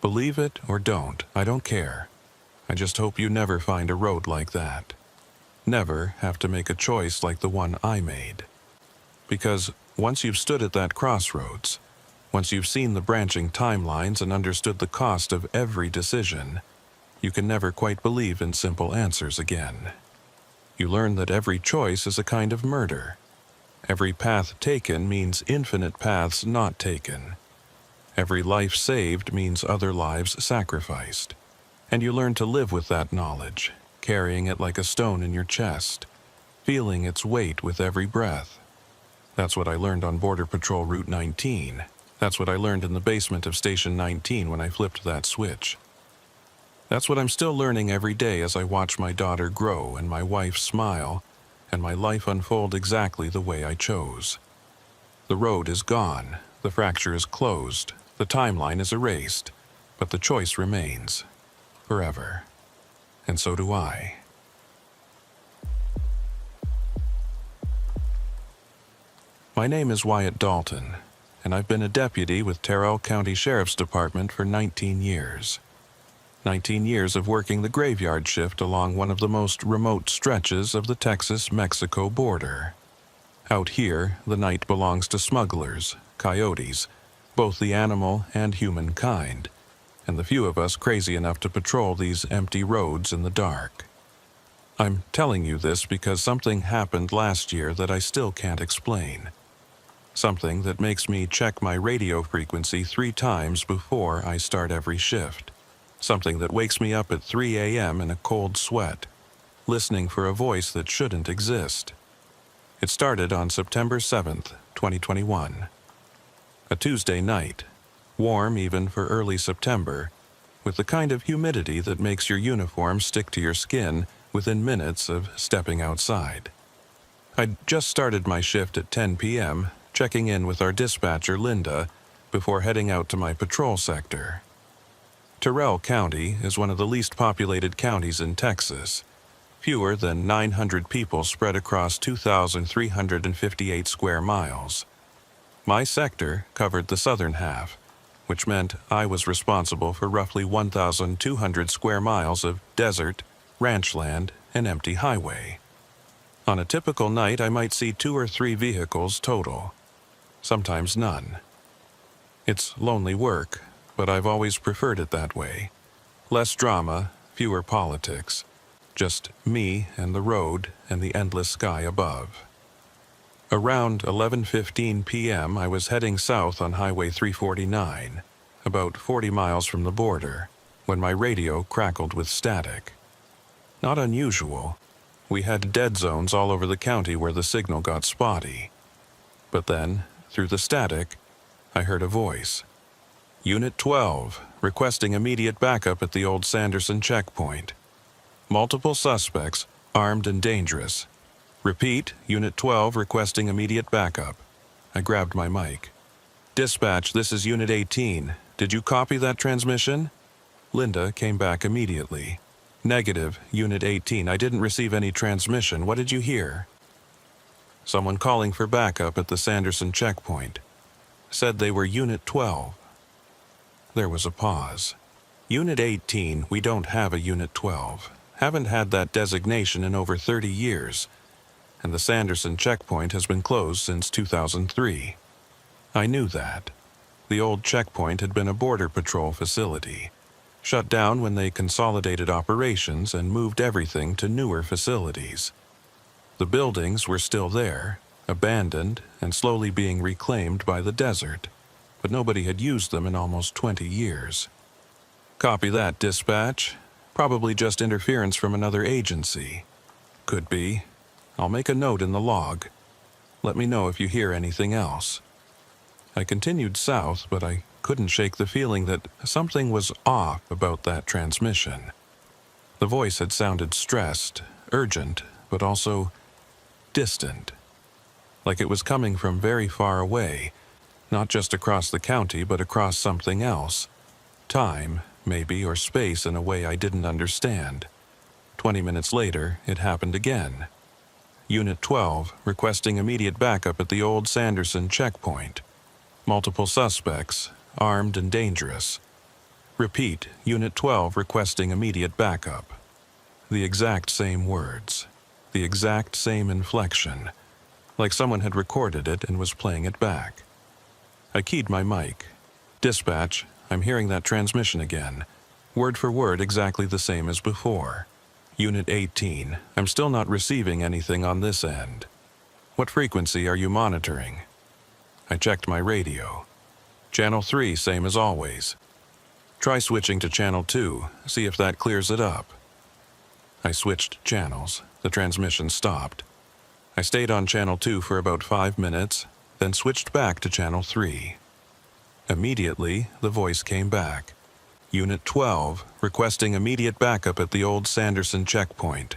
Believe it or don't, I don't care. I just hope you never find a road like that. Never have to make a choice like the one I made. Because once you've stood at that crossroads, once you've seen the branching timelines and understood the cost of every decision, you can never quite believe in simple answers again. You learn that every choice is a kind of murder. Every path taken means infinite paths not taken. Every life saved means other lives sacrificed. And you learn to live with that knowledge, carrying it like a stone in your chest, feeling its weight with every breath. That's what I learned on Border Patrol Route 19. That's what I learned in the basement of Station 19 when I flipped that switch. That's what I'm still learning every day as I watch my daughter grow and my wife smile and my life unfold exactly the way I chose. The road is gone, the fracture is closed, the timeline is erased, but the choice remains, forever. And so do I. My name is Wyatt Dalton, and I've been a deputy with Terrell County Sheriff's Department for 19 years. 19 years of working the graveyard shift along one of the most remote stretches of the Texas-Mexico border. Out here, the night belongs to smugglers, coyotes, both the animal and human kind, and the few of us crazy enough to patrol these empty roads in the dark. I'm telling you this because something happened last year that I still can't explain. Something that makes me check my radio frequency 3 times before I start every shift. Something that wakes me up at 3 a.m. in a cold sweat, listening for a voice that shouldn't exist. It started on September 7th, 2021. A Tuesday night, warm even for early September, with the kind of humidity that makes your uniform stick to your skin within minutes of stepping outside. I'd just started my shift at 10 p.m., checking in with our dispatcher, Linda, before heading out to my patrol sector. Terrell County is one of the least populated counties in Texas, fewer than 900 people spread across 2,358 square miles. My sector covered the southern half, which meant I was responsible for roughly 1,200 square miles of desert, ranch land, and empty highway. On a typical night, I might see 2 or 3 vehicles total, sometimes none. It's lonely work, but I've always preferred it that way. Less drama, fewer politics. Just me and the road and the endless sky above. Around 11:15 p.m., I was heading south on Highway 349, about 40 miles from the border, when my radio crackled with static. Not unusual. We had dead zones all over the county where the signal got spotty. But then, through the static, I heard a voice. Unit 12, requesting immediate backup at the old Sanderson checkpoint. Multiple suspects, armed and dangerous. Repeat, Unit 12 requesting immediate backup. I grabbed my mic. Dispatch, this is Unit 18. Did you copy that transmission? Linda came back immediately. Negative, Unit 18. I didn't receive any transmission. What did you hear? Someone calling for backup at the Sanderson checkpoint. Said they were Unit 12. There was a pause. Unit 18, we don't have a Unit 12. Haven't had that designation in over 30 years. And the Sanderson checkpoint has been closed since 2003. I knew that. The old checkpoint had been a border patrol facility. Shut down when they consolidated operations and moved everything to newer facilities. The buildings were still there, abandoned and slowly being reclaimed by the desert, but nobody had used them in almost 20 years. Copy that, dispatch. Probably just interference from another agency. Could be. I'll make a note in the log. Let me know if you hear anything else. I continued south, but I couldn't shake the feeling that something was off about that transmission. The voice had sounded stressed, urgent, but also distant. Like it was coming from very far away, not just across the county, but across something else. Time, maybe, or space in a way I didn't understand. 20 minutes later, it happened again. Unit 12, requesting immediate backup at the old Sanderson checkpoint. Multiple suspects, armed and dangerous. Repeat, Unit 12 requesting immediate backup. The exact same words. The exact same inflection. Like someone had recorded it and was playing it back. I keyed my mic. Dispatch, I'm hearing that transmission again. Word for word exactly the same as before. Unit 18, I'm still not receiving anything on this end. What frequency are you monitoring? I checked my radio. Channel 3, same as always. Try switching to Channel 2, see if that clears it up. I switched channels. The transmission stopped. I stayed on Channel 2 for about 5 minutes, then switched back to Channel 3. Immediately, the voice came back. Unit 12, requesting immediate backup at the old Sanderson checkpoint.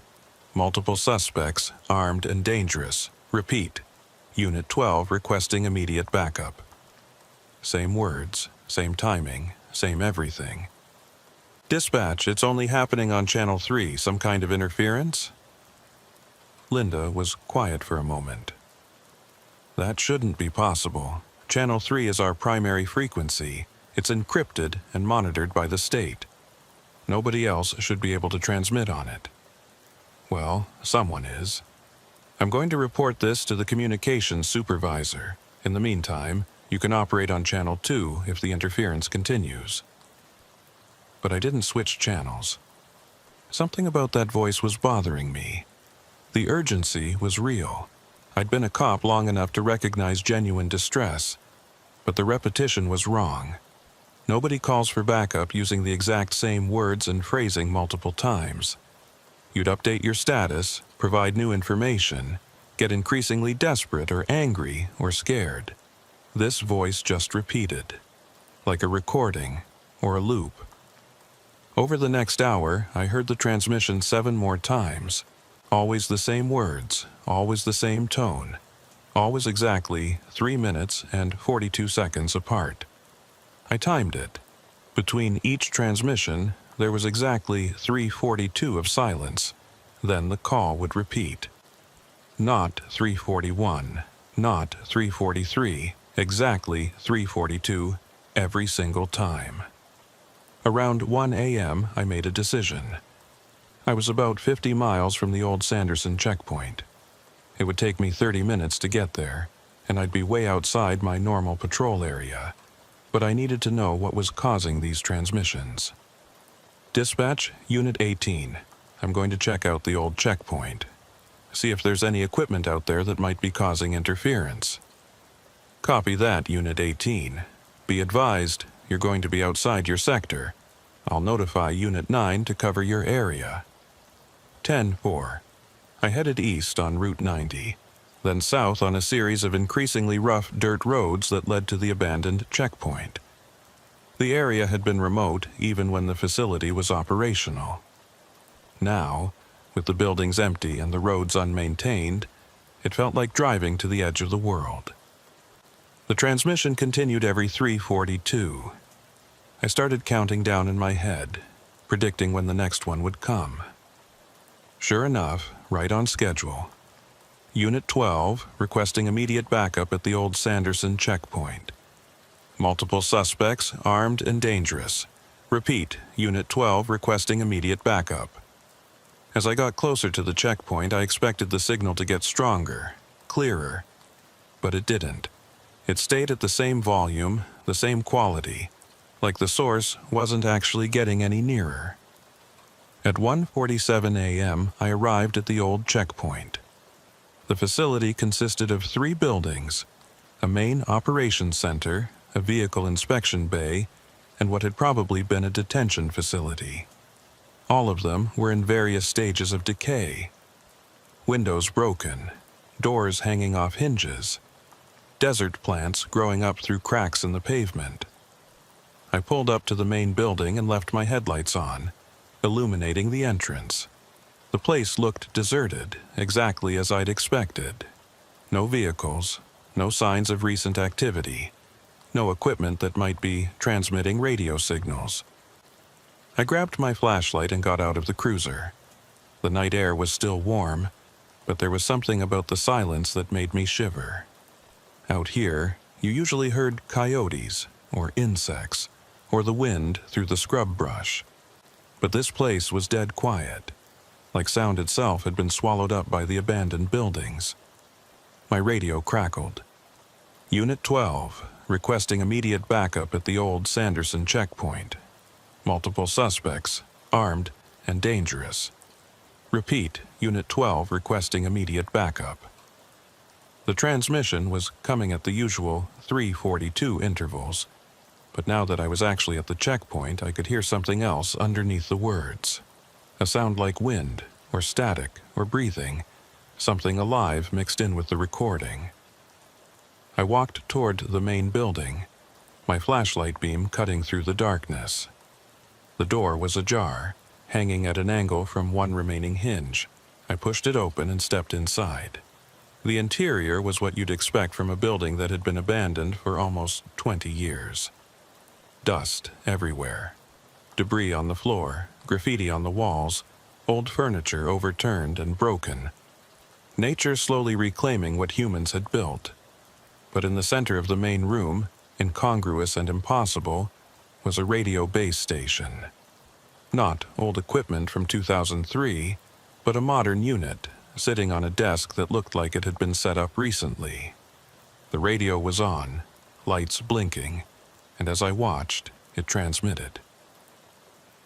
Multiple suspects, armed and dangerous. Repeat. Unit 12 requesting immediate backup. Same words, same timing, same everything. Dispatch, it's only happening on Channel 3. Some kind of interference? Linda was quiet for a moment. That shouldn't be possible. Channel 3 is our primary frequency. It's encrypted and monitored by the state. Nobody else should be able to transmit on it. Well, someone is. I'm going to report this to the communications supervisor. In the meantime, you can operate on Channel 2 if the interference continues. But I didn't switch channels. Something about that voice was bothering me. The urgency was real. I'd been a cop long enough to recognize genuine distress, but the repetition was wrong. Nobody calls for backup using the exact same words and phrasing multiple times. You'd update your status, provide new information, get increasingly desperate or angry or scared. This voice just repeated, like a recording or a loop. Over the next hour, I heard the transmission 7 more times. Always the same words, always the same tone, always exactly 3 minutes and 42 seconds apart. I timed it. Between each transmission, there was exactly 3:42 of silence. Then the call would repeat. Not 3:41, not 3:43, exactly 3:42 every single time. Around 1 a.m., I made a decision. I was about 50 miles from the old Sanderson checkpoint. It would take me 30 minutes to get there, and I'd be way outside my normal patrol area. But I needed to know what was causing these transmissions. Dispatch, Unit 18. I'm going to check out the old checkpoint. See if there's any equipment out there that might be causing interference. Copy that, Unit 18. Be advised, you're going to be outside your sector. I'll notify Unit 9 to cover your area. 10-4. I headed east on Route 90, then south on a series of increasingly rough dirt roads that led to the abandoned checkpoint. The area had been remote even when the facility was operational. Now, with the buildings empty and the roads unmaintained, it felt like driving to the edge of the world. The transmission continued every 3:42. I started counting down in my head, predicting when the next one would come. Sure enough, right on schedule. Unit 12, requesting immediate backup at the old Sanderson checkpoint. Multiple suspects, armed and dangerous. Repeat, Unit 12 requesting immediate backup. As I got closer to the checkpoint, I expected the signal to get stronger, clearer. But it didn't. It stayed at the same volume, the same quality. like the source wasn't actually getting any nearer. At 1:47 a.m., I arrived at the old checkpoint. The facility consisted of 3 buildings, a main operations center, a vehicle inspection bay, and what had probably been a detention facility. All of them were in various stages of decay. Windows broken, doors hanging off hinges, desert plants growing up through cracks in the pavement. I pulled up to the main building and left my headlights on, illuminating the entrance. The place looked deserted, exactly as I'd expected. No vehicles, no signs of recent activity, no equipment that might be transmitting radio signals. I grabbed my flashlight and got out of the cruiser. The night air was still warm, but there was something about the silence that made me shiver. Out here, you usually heard coyotes, or insects, or the wind through the scrub brush. But this place was dead quiet, like sound itself had been swallowed up by the abandoned buildings. My radio crackled. Unit 12, requesting immediate backup at the old Sanderson checkpoint. Multiple suspects, armed and dangerous. Repeat, Unit 12 requesting immediate backup. The transmission was coming at the usual 3:42 intervals, but now that I was actually at the checkpoint, I could hear something else underneath the words. A sound like wind, or static, or breathing, something alive mixed in with the recording. I walked toward the main building, my flashlight beam cutting through the darkness. The door was ajar, hanging at an angle from one remaining hinge. I pushed it open and stepped inside. The interior was what you'd expect from a building that had been abandoned for almost 20 years. Dust everywhere. Debris on the floor, graffiti on the walls, old furniture overturned and broken. Nature slowly reclaiming what humans had built. But in the center of the main room, incongruous and impossible, was a radio base station. Not old equipment from 2003, but a modern unit, sitting on a desk that looked like it had been set up recently. The radio was on, lights blinking, and as I watched, it transmitted.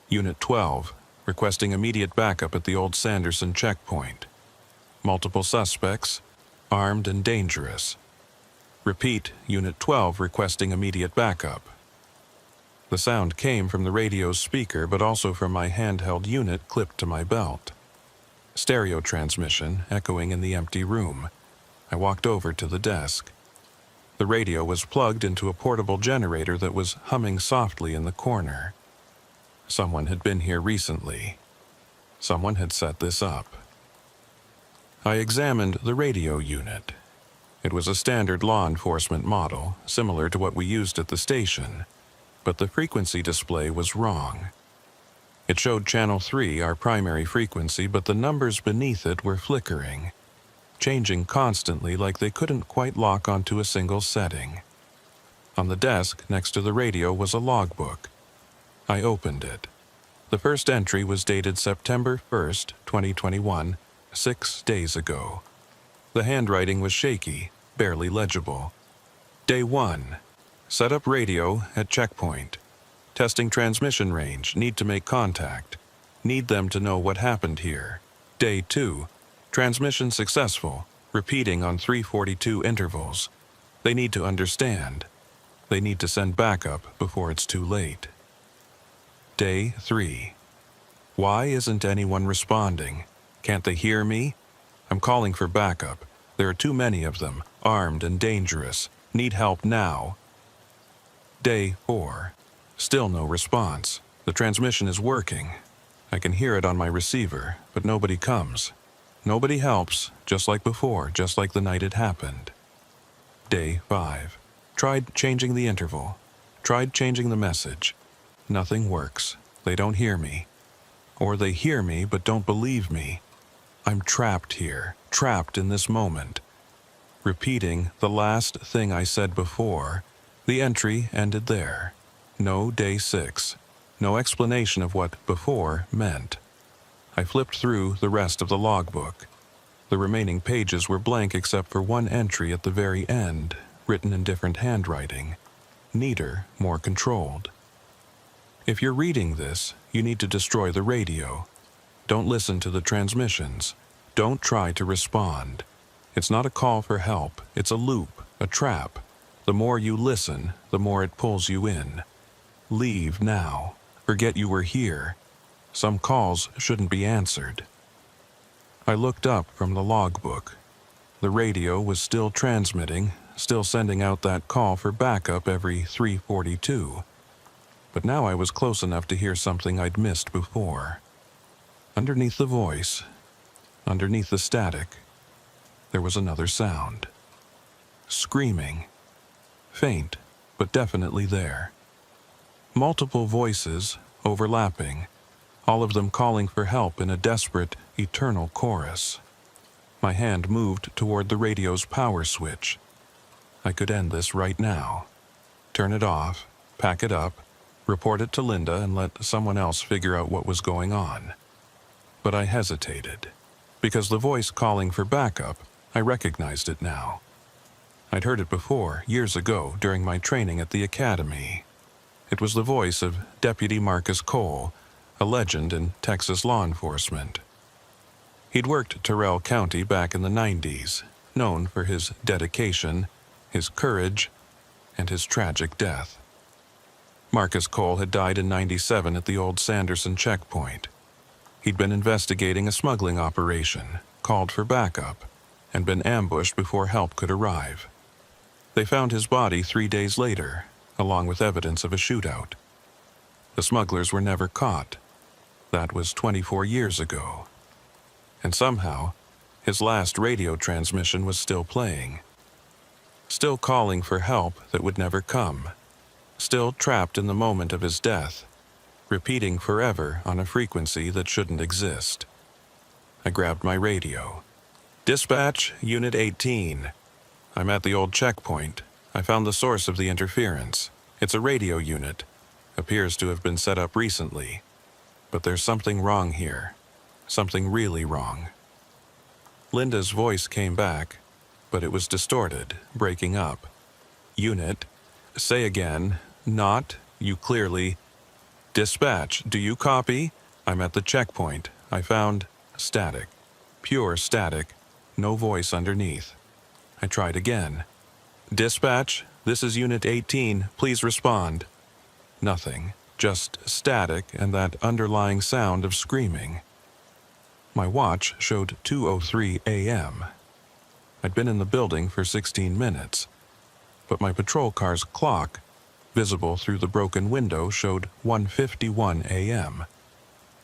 Unit 12, requesting immediate backup at the old Sanderson checkpoint. Multiple suspects, armed and dangerous. Repeat, Unit 12 requesting immediate backup. The sound came from the radio's speaker, but also from my handheld unit clipped to my belt. Stereo transmission echoing in the empty room. I walked over to the desk. The radio was plugged into a portable generator that was humming softly in the corner. Someone had been here recently. Someone had set this up. I examined the radio unit. It was a standard law enforcement model, similar to what we used at the station, but the frequency display was wrong. It showed channel 3, our primary frequency, but the numbers beneath it were flickering, changing constantly like they couldn't quite lock onto a single setting. On the desk next to the radio was a logbook. I opened it. The first entry was dated September 1st, 2021, 6 days ago. The handwriting was shaky, barely legible. Day 1. Set up radio at checkpoint. Testing transmission range, need to make contact. Need them to know what happened here. Day 2. Transmission successful, repeating on 3:42 intervals. They need to understand. They need to send backup before it's too late. Day 3. Why isn't anyone responding? Can't they hear me? I'm calling for backup. There are too many of them, armed and dangerous. Need help now. Day 4. Still no response. The transmission is working. I can hear it on my receiver, but nobody comes. Nobody helps, just like before, just like the night it happened. Day 5. Tried changing the interval. Tried changing the message. Nothing works. They don't hear me. Or they hear me but don't believe me. I'm trapped here, trapped in this moment. Repeating the last thing I said before, the entry ended there. No day 6. No explanation of what before meant. I flipped through the rest of the logbook. The remaining pages were blank except for one entry at the very end, written in different handwriting. Neater, more controlled. If you're reading this, you need to destroy the radio. Don't listen to the transmissions. Don't try to respond. It's not a call for help. It's a loop, a trap. The more you listen, the more it pulls you in. Leave now. Forget you were here. Some calls shouldn't be answered. I looked up from the logbook. The radio was still transmitting, still sending out that call for backup every 3:42. But now I was close enough to hear something I'd missed before. Underneath the voice, underneath the static, there was another sound. Screaming. Faint, but definitely there. Multiple voices, overlapping, all of them calling for help in a desperate, eternal chorus. My hand moved toward the radio's power switch. I could end this right now. Turn it off, pack it up, report it to Linda, and let someone else figure out what was going on. But I hesitated, because the voice calling for backup, I recognized it now. I'd heard it before, years ago, during my training at the academy. It was the voice of Deputy Marcus Cole, a legend in Texas law enforcement. He'd worked Terrell County back in the 90s, known for his dedication, his courage, and his tragic death. Marcus Cole had died in '97 at the old Sanderson checkpoint. He'd been investigating a smuggling operation, called for backup, and been ambushed before help could arrive. They found his body 3 days later, along with evidence of a shootout. The smugglers were never caught. That was 24 years ago. And somehow, his last radio transmission was still playing. Still calling for help that would never come. Still trapped in the moment of his death, repeating forever on a frequency that shouldn't exist. I grabbed my radio. "Dispatch, Unit 18. I'm at the old checkpoint. I found the source of the interference. It's a radio unit. Appears to have been set up recently. But there's something wrong here. Something really wrong." Linda's voice came back, but it was distorted, breaking up. "Unit, say again, not, you clearly. Dispatch, do you copy? I'm at the checkpoint. I found static. Pure static. No voice underneath." I tried again. "Dispatch, this is Unit 18. Please respond." Nothing. Just static and that underlying sound of screaming. My watch showed 2:03 a.m. I'd been in the building for 16 minutes, but my patrol car's clock, visible through the broken window, showed 1:51 a.m.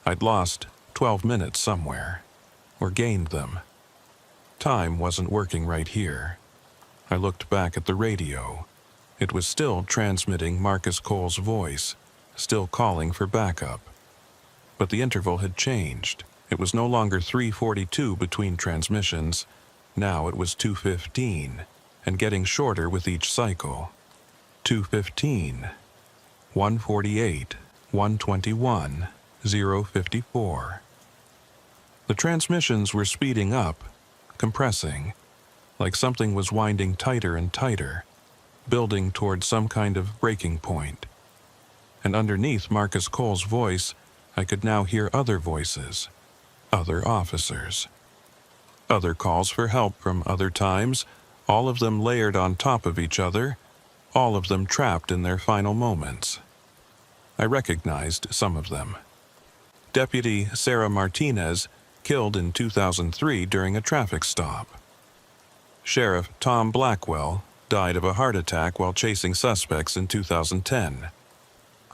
I'd lost 12 minutes somewhere, or gained them. Time wasn't working right here. I looked back at the radio. It was still transmitting Marcus Cole's voice, still calling for backup. But the interval had changed. It was no longer 3:42 between transmissions. Now it was 2:15, and getting shorter with each cycle. 2:15, 1:48, 1:21, 0:54. The transmissions were speeding up, compressing, like something was winding tighter and tighter, building toward some kind of breaking point. And underneath Marcus Cole's voice, I could now hear other voices, other officers. Other calls for help from other times, all of them layered on top of each other, all of them trapped in their final moments. I recognized some of them. Deputy Sarah Martinez, killed in 2003 during a traffic stop. Sheriff Tom Blackwell died of a heart attack while chasing suspects in 2010.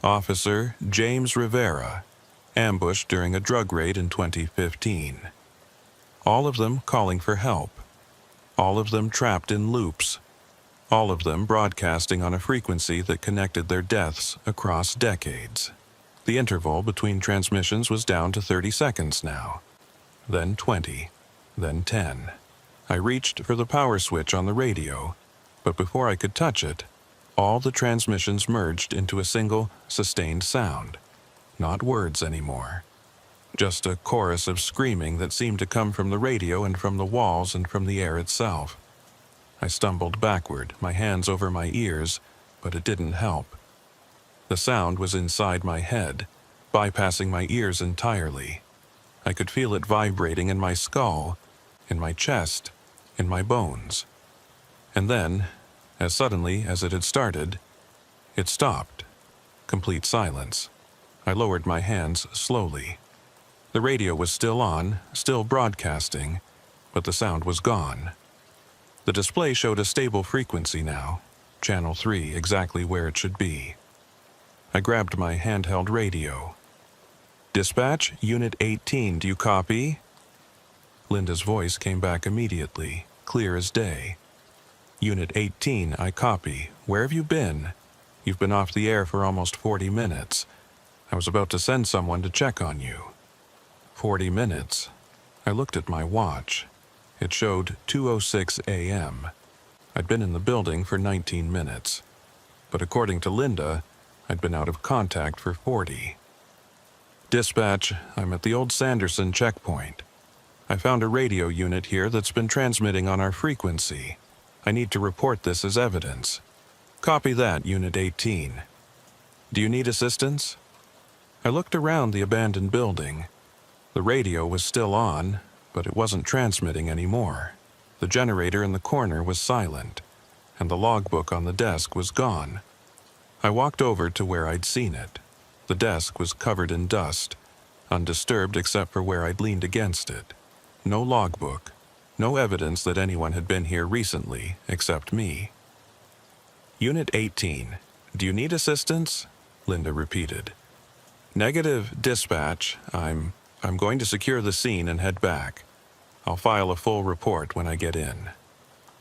Officer James Rivera, ambushed during a drug raid in 2015. All of them calling for help. All of them trapped in loops. All of them broadcasting on a frequency that connected their deaths across decades. The interval between transmissions was down to 30 seconds now. Then 20. Then 10. I reached for the power switch on the radio, but before I could touch it, all the transmissions merged into a single, sustained sound. Not words anymore. Just a chorus of screaming that seemed to come from the radio and from the walls and from the air itself. I stumbled backward, my hands over my ears, but it didn't help. The sound was inside my head, bypassing my ears entirely. I could feel it vibrating in my skull, in my chest, in my bones. And then, as suddenly as it had started, it stopped. Complete silence. I lowered my hands slowly. The radio was still on, still broadcasting, but the sound was gone. The display showed a stable frequency now, channel 3 exactly where it should be. I grabbed my handheld radio. "Dispatch, Unit 18, do you copy?" Linda's voice came back immediately, clear as day. "Unit 18, I copy. Where have you been? You've been off the air for almost 40 minutes. I was about to send someone to check on you." 40 minutes. I looked at my watch. It showed 2:06 a.m. I'd been in the building for 19 minutes. But according to Linda, I'd been out of contact for 40. "Dispatch, I'm at the old Sanderson checkpoint. I found a radio unit here that's been transmitting on our frequency. I need to report this as evidence. Copy that, Unit 18. Do you need assistance?" I looked around the abandoned building. The radio was still on, but it wasn't transmitting anymore. The generator in the corner was silent, and the logbook on the desk was gone. I walked over to where I'd seen it. The desk was covered in dust, undisturbed except for where I'd leaned against it. No logbook, no evidence that anyone had been here recently except me. "Unit 18, do you need assistance?" Linda repeated. "Negative, dispatch. I'm going to secure the scene and head back. I'll file a full report when I get in."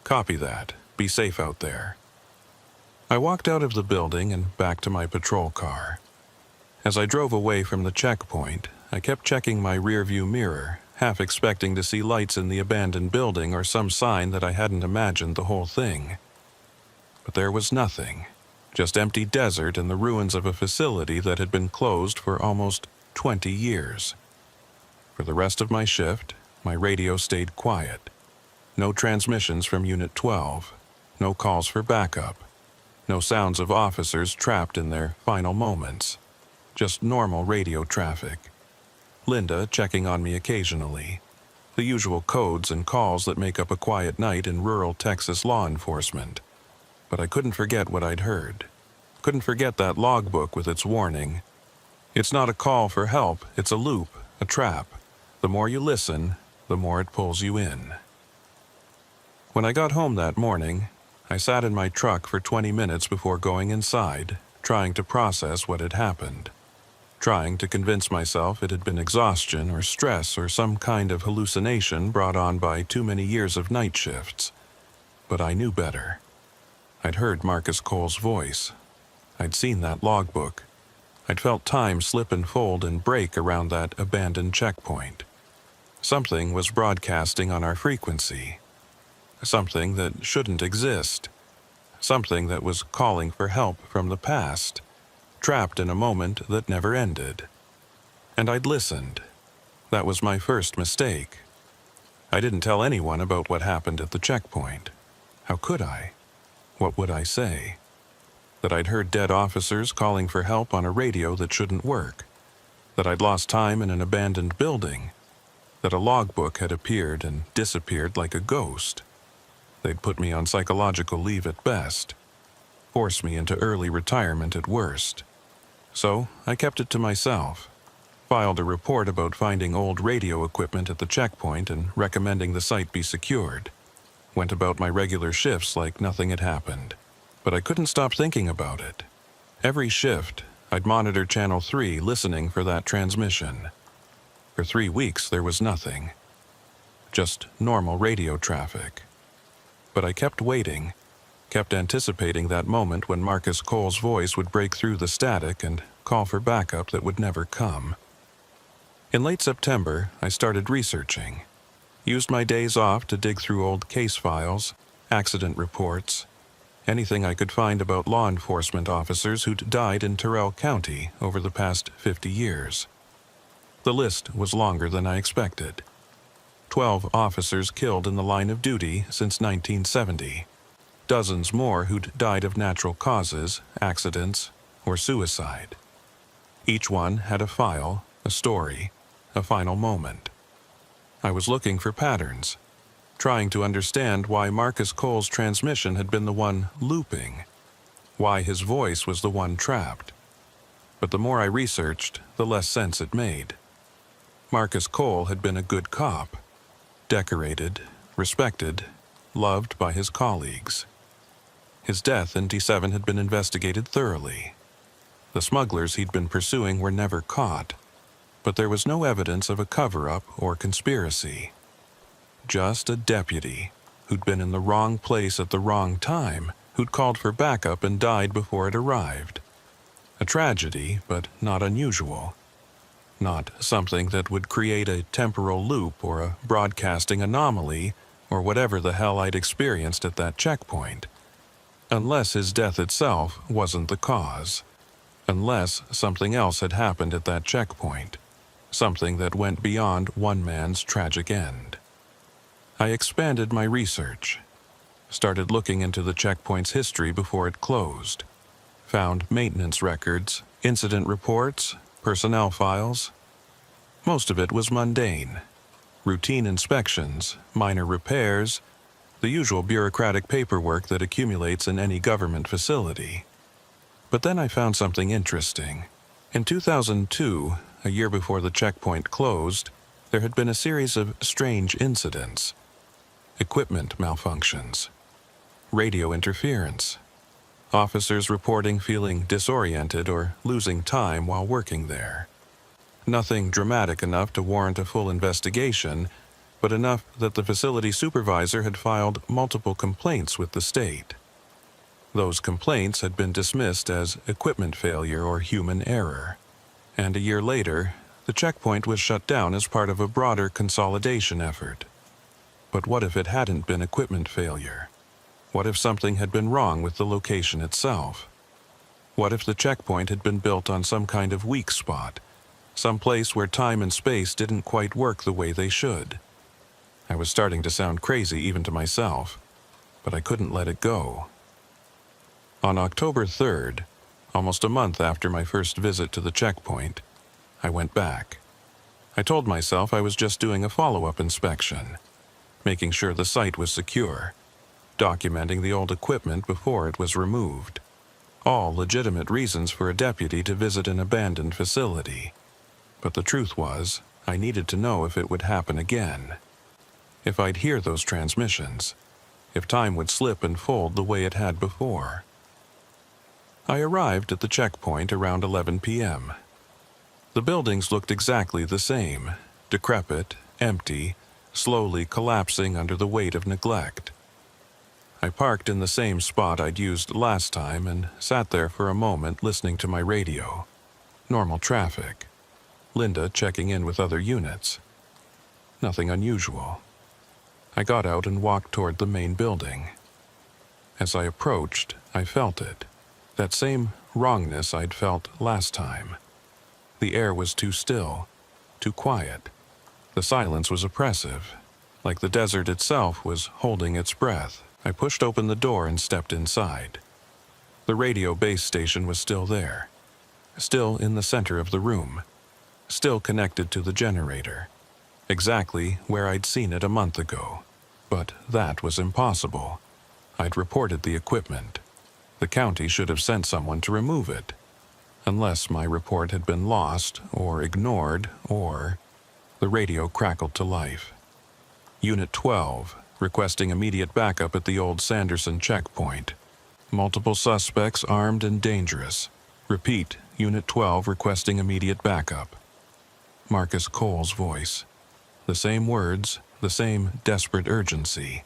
"Copy that. Be safe out there." I walked out of the building and back to my patrol car. As I drove away from the checkpoint, I kept checking my rearview mirror, half expecting to see lights in the abandoned building or some sign that I hadn't imagined the whole thing. But there was nothing, just empty desert and the ruins of a facility that had been closed for almost 20 years. For the rest of my shift, my radio stayed quiet. No transmissions from Unit 12, no calls for backup, no sounds of officers trapped in their final moments. Just normal radio traffic. Linda checking on me occasionally. The usual codes and calls that make up a quiet night in rural Texas law enforcement. But I couldn't forget what I'd heard. Couldn't forget that logbook with its warning. "It's not a call for help, it's a loop, a trap. The more you listen, the more it pulls you in." When I got home that morning, I sat in my truck for 20 minutes before going inside, trying to process what had happened. Trying to convince myself it had been exhaustion or stress or some kind of hallucination brought on by too many years of night shifts. But I knew better. I'd heard Marcus Cole's voice. I'd seen that logbook. I'd felt time slip and fold and break around that abandoned checkpoint. Something was broadcasting on our frequency. Something that shouldn't exist. Something that was calling for help from the past, trapped in a moment that never ended. And I'd listened. That was my first mistake. I didn't tell anyone about what happened at the checkpoint. How could I? What would I say? That I'd heard dead officers calling for help on a radio that shouldn't work. That I'd lost time in an abandoned building. That a logbook had appeared and disappeared like a ghost. They'd put me on psychological leave at best. Force me into early retirement at worst. So I kept it to myself. Filed a report about finding old radio equipment at the checkpoint and recommending the site be secured. Went about my regular shifts like nothing had happened. But I couldn't stop thinking about it. Every shift, I'd monitor Channel 3 listening for that transmission. For 3 weeks, there was nothing. Just normal radio traffic. But I kept waiting, kept anticipating that moment when Marcus Cole's voice would break through the static and call for backup that would never come. In late September, I started researching. Used my days off to dig through old case files, accident reports, anything I could find about law enforcement officers who'd died in Terrell County over the past 50 years. The list was longer than I expected. 12 officers killed in the line of duty since 1970. Dozens more who'd died of natural causes, accidents, or suicide. Each one had a file, a story, a final moment. I was looking for patterns, trying to understand why Marcus Cole's transmission had been the one looping, why his voice was the one trapped. But the more I researched, the less sense it made. Marcus Cole had been a good cop, decorated, respected, loved by his colleagues. His death in D7 had been investigated thoroughly. The smugglers he'd been pursuing were never caught, but there was no evidence of a cover-up or conspiracy. Just a deputy who'd been in the wrong place at the wrong time, who'd called for backup and died before it arrived. A tragedy, but not unusual. Not something that would create a temporal loop or a broadcasting anomaly or whatever the hell I'd experienced at that checkpoint. Unless his death itself wasn't the cause. Unless something else had happened at that checkpoint. Something that went beyond one man's tragic end. I expanded my research. Started looking into the checkpoint's history before it closed. Found maintenance records, incident reports, personnel files. Most of it was mundane. Routine inspections, minor repairs, the usual bureaucratic paperwork that accumulates in any government facility. But then I found something interesting. In 2002, a year before the checkpoint closed, there had been a series of strange incidents. Equipment malfunctions. Radio interference. Officers reporting feeling disoriented or losing time while working there. Nothing dramatic enough to warrant a full investigation, but enough that the facility supervisor had filed multiple complaints with the state. Those complaints had been dismissed as equipment failure or human error. And a year later, the checkpoint was shut down as part of a broader consolidation effort. But what if it hadn't been equipment failure? What if something had been wrong with the location itself? What if the checkpoint had been built on some kind of weak spot, some place where time and space didn't quite work the way they should? I was starting to sound crazy even to myself, but I couldn't let it go. On October 3rd, almost a month after my first visit to the checkpoint, I went back. I told myself I was just doing a follow-up inspection, making sure the site was secure, documenting the old equipment before it was removed. All legitimate reasons for a deputy to visit an abandoned facility. But the truth was, I needed to know if it would happen again. If I'd hear those transmissions. If time would slip and fold the way it had before. I arrived at the checkpoint around 11 p.m. The buildings looked exactly the same, decrepit, empty, slowly collapsing under the weight of neglect. I parked in the same spot I'd used last time and sat there for a moment listening to my radio. Normal traffic. Linda checking in with other units. Nothing unusual. I got out and walked toward the main building. As I approached, I felt it. That same wrongness I'd felt last time. The air was too still, too quiet. The silence was oppressive, like the desert itself was holding its breath. I pushed open the door and stepped inside. The radio base station was still there, still in the center of the room, still connected to the generator, exactly where I'd seen it a month ago. But that was impossible. I'd reported the equipment. The county should have sent someone to remove it, unless my report had been lost or ignored or... The radio crackled to life. Unit 12, requesting immediate backup at the old Sanderson checkpoint. Multiple suspects armed and dangerous. Repeat, Unit 12 requesting immediate backup. Marcus Cole's voice. The same words, the same desperate urgency.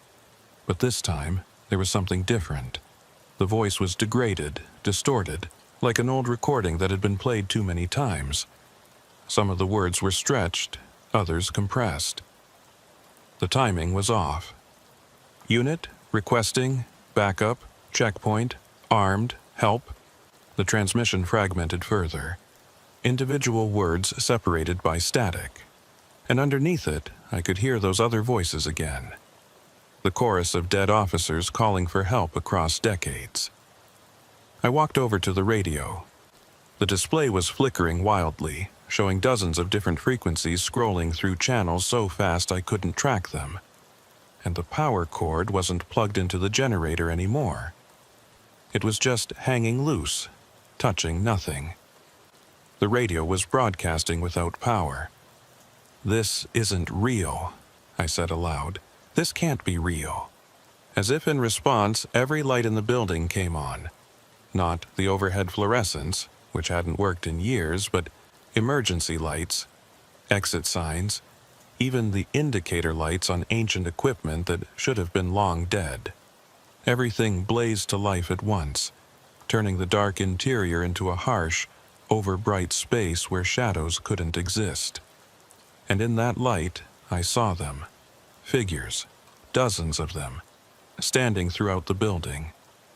But this time, there was something different. The voice was degraded, distorted, like an old recording that had been played too many times. Some of the words were stretched, others compressed. The timing was off. Unit, requesting, backup, checkpoint, armed, help. The transmission fragmented further. Individual words separated by static. And underneath it, I could hear those other voices again. The chorus of dead officers calling for help across decades. I walked over to the radio, The display was flickering wildly, showing dozens of different frequencies scrolling through channels so fast I couldn't track them. And the power cord wasn't plugged into the generator anymore. It was just hanging loose, touching nothing. The radio was broadcasting without power. "This isn't real," I said aloud. "This can't be real." As if in response, every light in the building came on. Not the overhead fluorescents, which hadn't worked in years, but emergency lights, exit signs, even the indicator lights on ancient equipment that should have been long dead. Everything blazed to life at once, turning the dark interior into a harsh, overbright space where shadows couldn't exist. And in that light, I saw them. Figures, dozens of them, standing throughout the building.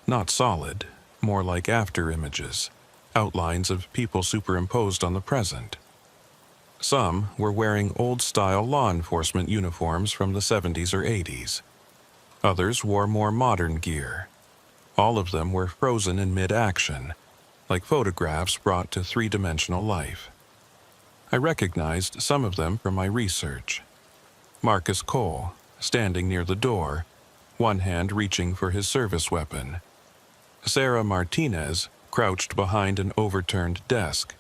Not solid, more like after images, outlines of people superimposed on the present. Some were wearing old-style law enforcement uniforms from the 70s or 80s. Others wore more modern gear. All of them were frozen in mid-action, like photographs brought to three-dimensional life. I recognized some of them from my research. Marcus Cole, standing near the door, one hand reaching for his service weapon. Sarah Martinez, crouched behind an overturned desk.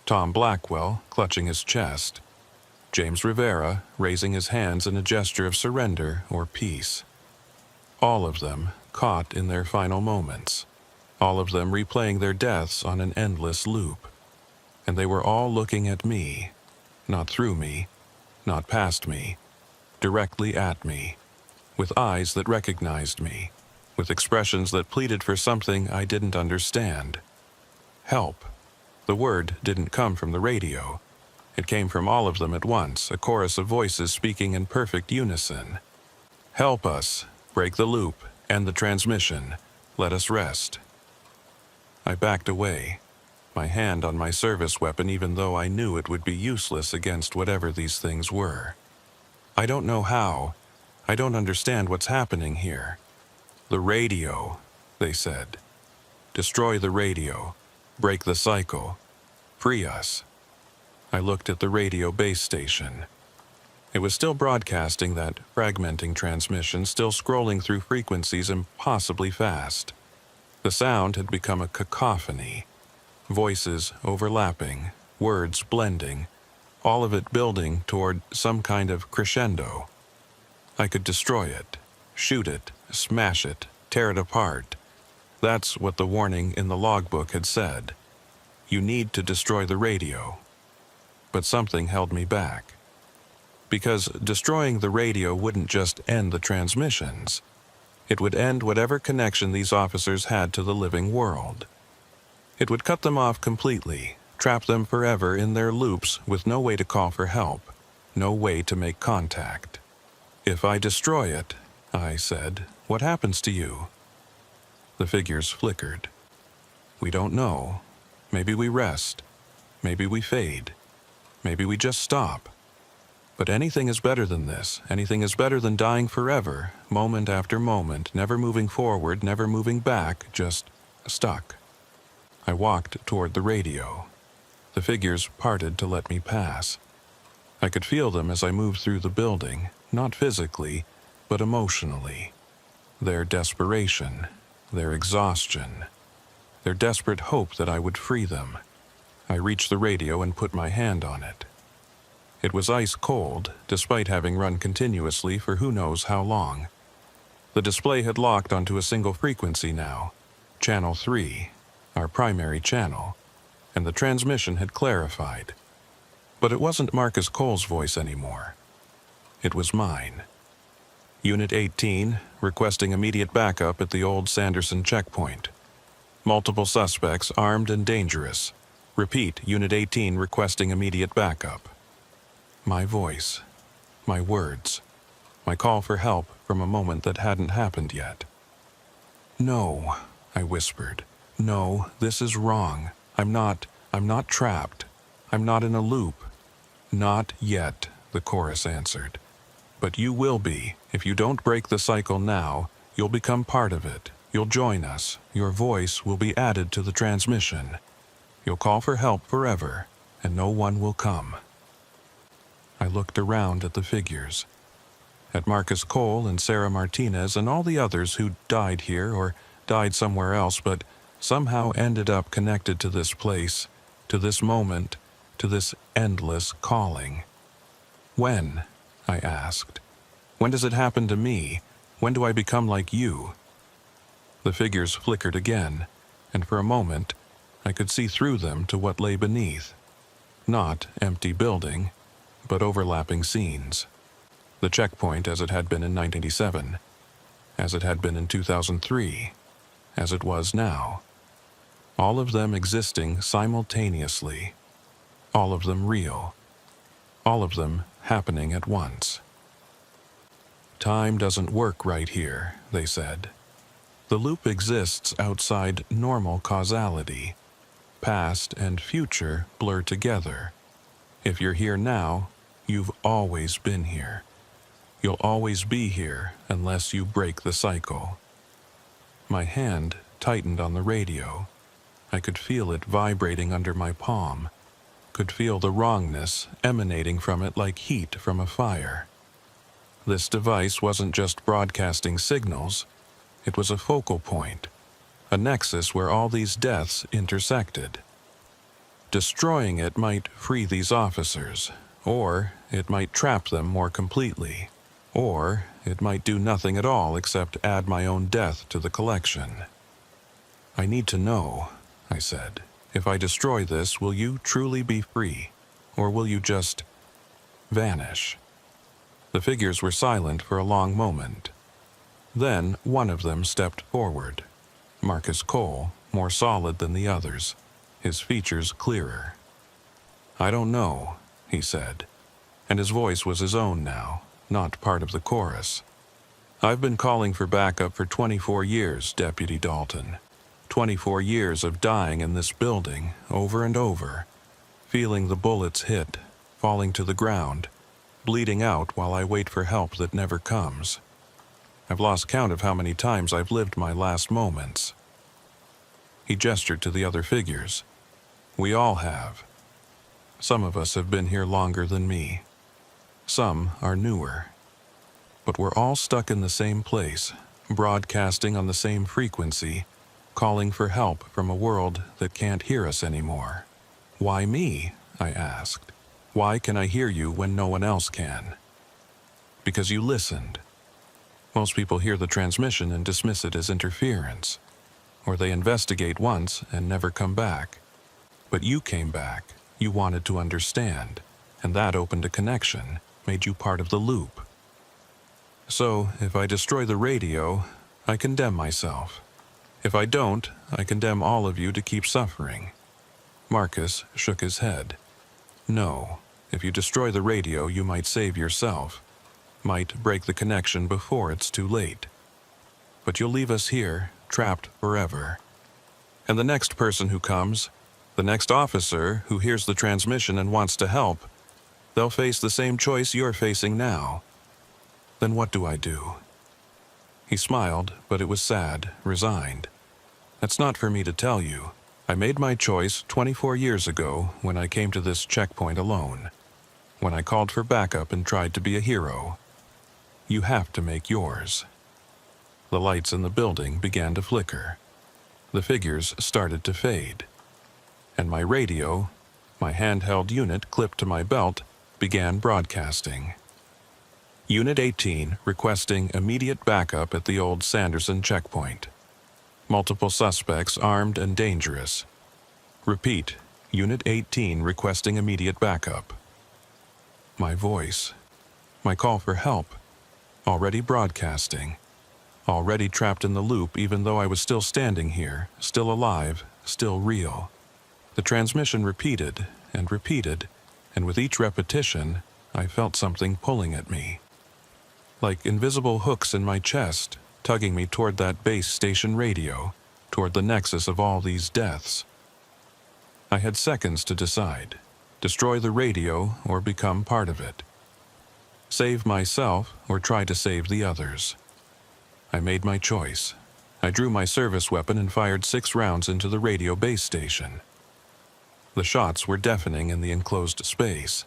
Tom Blackwell, clutching his chest. James Rivera, raising his hands in a gesture of surrender or peace. All of them caught in their final moments. All of them replaying their deaths on an endless loop. And they were all looking at me. Not through me, not past me, directly at me, with eyes that recognized me, with expressions that pleaded for something I didn't understand. Help. The word didn't come from the radio. It came from all of them at once, a chorus of voices speaking in perfect unison. "Help us. Break the loop. End the transmission. Let us rest." I backed away, my hand on my service weapon even though I knew it would be useless against whatever these things were. I don't know how. I don't understand what's happening here. "The radio," they said. "Destroy the radio. Break the cycle. Free us." I looked at the radio base station. It was still broadcasting that fragmenting transmission, still scrolling through frequencies impossibly fast. The sound had become a cacophony. Voices overlapping, words blending, all of it building toward some kind of crescendo. I could destroy it, shoot it, smash it, tear it apart. That's what the warning in the logbook had said. You need to destroy the radio. But something held me back. Because destroying the radio wouldn't just end the transmissions. It would end whatever connection these officers had to the living world. It would cut them off completely, trap them forever in their loops with no way to call for help, no way to make contact. "If I destroy it," I said, "what happens to you?" The figures flickered. "We don't know. Maybe we rest. Maybe we fade. Maybe we just stop. But anything is better than this. Anything is better than dying forever, moment after moment, never moving forward, never moving back, just stuck." I walked toward the radio. The figures parted to let me pass. I could feel them as I moved through the building, not physically, but emotionally. Their desperation, their exhaustion, their desperate hope that I would free them. I reached the radio and put my hand on it. It was ice cold, despite having run continuously for who knows how long. The display had locked onto a single frequency now, Channel 3, our primary channel, and the transmission had clarified. But it wasn't Marcus Cole's voice anymore. It was mine. Unit 18, requesting immediate backup at the old Sanderson checkpoint. Multiple suspects armed and dangerous. Repeat, Unit 18 requesting immediate backup. My voice, my words, my call for help from a moment that hadn't happened yet. "No," I whispered. "No, this is wrong. I'm not trapped. I'm not in a loop." "Not yet," the chorus answered. "But you will be. If you don't break the cycle now, you'll become part of it. You'll join us. Your voice will be added to the transmission." You'll call for help forever, and no one will come. I looked around at the figures. At Marcus Cole and Sarah Martinez and all the others who died here or died somewhere else but somehow ended up connected to this place, to this moment, to this endless calling. When? I asked. When does it happen to me? When do I become like you? The figures flickered again, and for a moment, I could see through them to what lay beneath. Not empty building, but overlapping scenes. The checkpoint as it had been in 1987, as it had been in 2003, as it was now. All of them existing simultaneously. All of them real. All of them happening at once. Time doesn't work right here, they said. The loop exists outside normal causality. Past and future blur together. If you're here now, you've always been here. You'll always be here unless you break the cycle. My hand tightened on the radio. I could feel it vibrating under my palm, could feel the wrongness emanating from it like heat from a fire. This device wasn't just broadcasting signals, it was a focal point, a nexus where all these deaths intersected. Destroying it might free these officers, or it might trap them more completely, or it might do nothing at all except add my own death to the collection. I need to know, I said. If I destroy this, will you truly be free, or will you just vanish? The figures were silent for a long moment. Then one of them stepped forward. Marcus Cole, more solid than the others, his features clearer. I don't know, he said, and his voice was his own now, not part of the chorus. I've been calling for backup for 24 years, Deputy Dalton. 24 years of dying in this building, over and over, feeling the bullets hit, falling to the ground, bleeding out while I wait for help that never comes. I've lost count of how many times I've lived my last moments. He gestured to the other figures. We all have. Some of us have been here longer than me. Some are newer. But we're all stuck in the same place, broadcasting on the same frequency, calling for help from a world that can't hear us anymore. Why me? I asked. Why can I hear you when no one else can? Because you listened. Most people hear the transmission and dismiss it as interference, or they investigate once and never come back. But you came back, you wanted to understand, and that opened a connection, made you part of the loop. So, if I destroy the radio, I condemn myself. If I don't, I condemn all of you to keep suffering. Marcus shook his head. No, if you destroy the radio, you might save yourself, might break the connection before it's too late. But you'll leave us here, trapped forever. And the next person who comes, the next officer who hears the transmission and wants to help, they'll face the same choice you're facing now. Then what do I do? He smiled, but it was sad, resigned. That's not for me to tell you. I made my choice 24 years ago when I came to this checkpoint alone, when I called for backup and tried to be a hero. You have to make yours. The lights in the building began to flicker. The figures started to fade. And my radio, my handheld unit clipped to my belt, began broadcasting. Unit 18 requesting immediate backup at the old Sanderson checkpoint. Multiple suspects armed and dangerous. Repeat, Unit 18 requesting immediate backup. My voice, my call for help, already broadcasting, already trapped in the loop even though I was still standing here, still alive, still real. The transmission repeated, and with each repetition, I felt something pulling at me. Like invisible hooks in my chest, tugging me toward that base station radio, toward the nexus of all these deaths. I had seconds to decide. Destroy the radio or become part of it. Save myself or try to save the others. I made my choice. I drew my service weapon and fired 6 rounds into the radio base station. The shots were deafening in the enclosed space.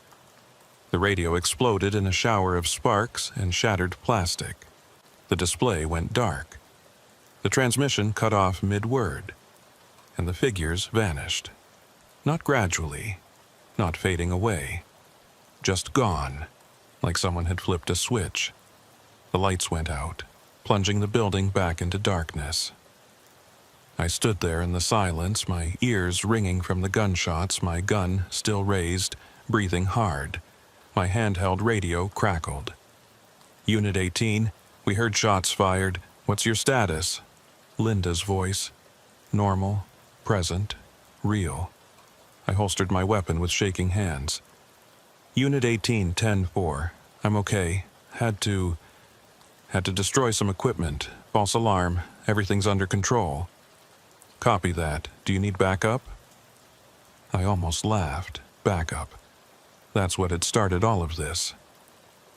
The radio exploded in a shower of sparks and shattered plastic. The display went dark. The transmission cut off mid-word, and the figures vanished. Not gradually, not fading away, just gone, like someone had flipped a switch. The lights went out, plunging the building back into darkness. I stood there in the silence, my ears ringing from the gunshots, my gun still raised, breathing hard. My handheld radio crackled. Unit 18, we heard shots fired. What's your status? Linda's voice. Normal, present, real. I holstered my weapon with shaking hands. Unit 18, 10-4. I'm okay. Had to destroy some equipment. False alarm. Everything's under control. Copy that. Do you need backup? I almost laughed. Backup. That's what had started all of this.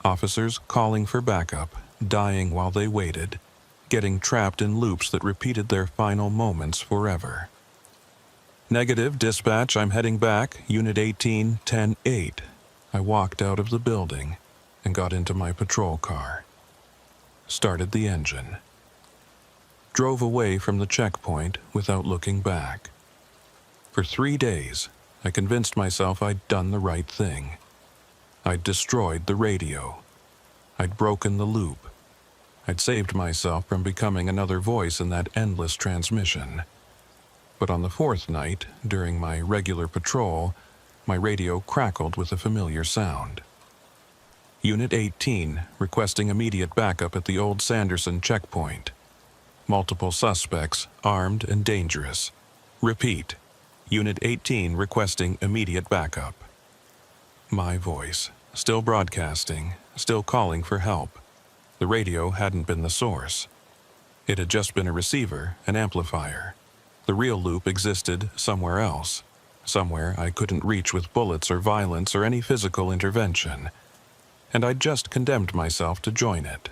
Officers calling for backup, dying while they waited, getting trapped in loops that repeated their final moments forever. Negative, dispatch, I'm heading back. Unit 18, 10-8. I walked out of the building and got into my patrol car. Started the engine. Drove away from the checkpoint without looking back. For 3 days, I convinced myself I'd done the right thing. I'd destroyed the radio. I'd broken the loop. I'd saved myself from becoming another voice in that endless transmission. But on the 4th night, during my regular patrol, my radio crackled with a familiar sound. Unit 18, requesting immediate backup at the old Sanderson checkpoint. Multiple suspects, armed and dangerous. Repeat. Unit 18 requesting immediate backup. My voice, still broadcasting, still calling for help. The radio hadn't been the source. It had just been a receiver, an amplifier. The real loop existed somewhere else, somewhere I couldn't reach with bullets or violence or any physical intervention, and I'd just condemned myself to join it.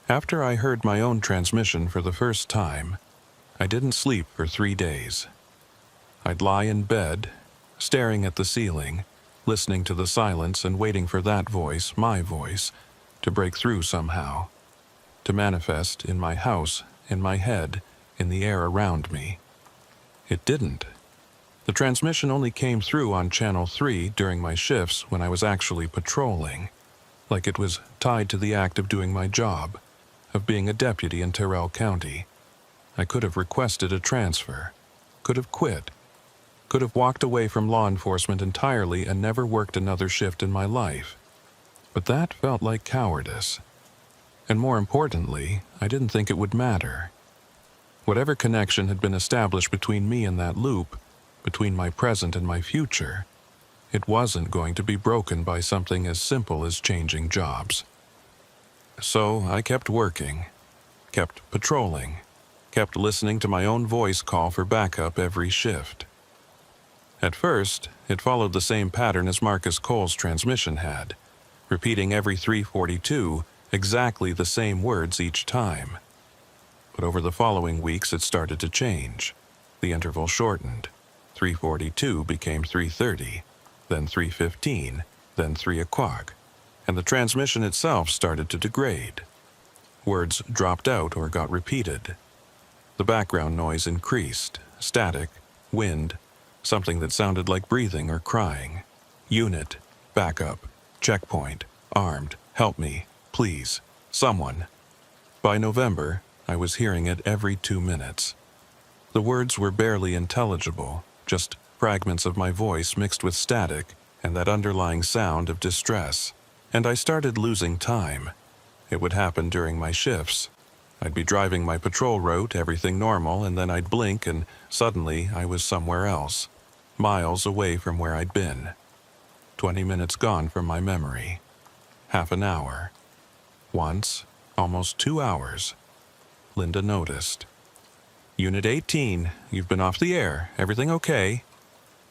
After I heard my own transmission for the first time, I didn't sleep for 3 days. I'd lie in bed, staring at the ceiling, listening to the silence and waiting for that voice, my voice, to break through somehow, to manifest in my house, in my head, in the air around me. It didn't. The transmission only came through on Channel 3 during my shifts when I was actually patrolling, like it was tied to the act of doing my job, of being a deputy in Terrell County. I could have requested a transfer, could have quit, could have walked away from law enforcement entirely and never worked another shift in my life. But that felt like cowardice. And more importantly, I didn't think it would matter. Whatever connection had been established between me and that loop, between my present and my future, it wasn't going to be broken by something as simple as changing jobs. So I kept working, kept patrolling, kept listening to my own voice call for backup every shift. At first, it followed the same pattern as Marcus Cole's transmission had, repeating every 342 exactly the same words each time. But over the following weeks it started to change. The interval shortened. 342 became 330, then 315, then 3 o'clock, and the transmission itself started to degrade. Words dropped out or got repeated. The background noise increased, static, wind, something that sounded like breathing or crying. Unit, backup, checkpoint, armed, help me, please, someone. By November, I was hearing it every 2 minutes. The words were barely intelligible, just fragments of my voice mixed with static and that underlying sound of distress. And I started losing time. It would happen during my shifts. I'd be driving my patrol route, everything normal, and then I'd blink and suddenly I was somewhere else, miles away from where I'd been. 20 minutes gone from my memory. Half an hour. Once, almost 2 hours. Linda noticed. Unit 18, you've been off the air. Everything okay?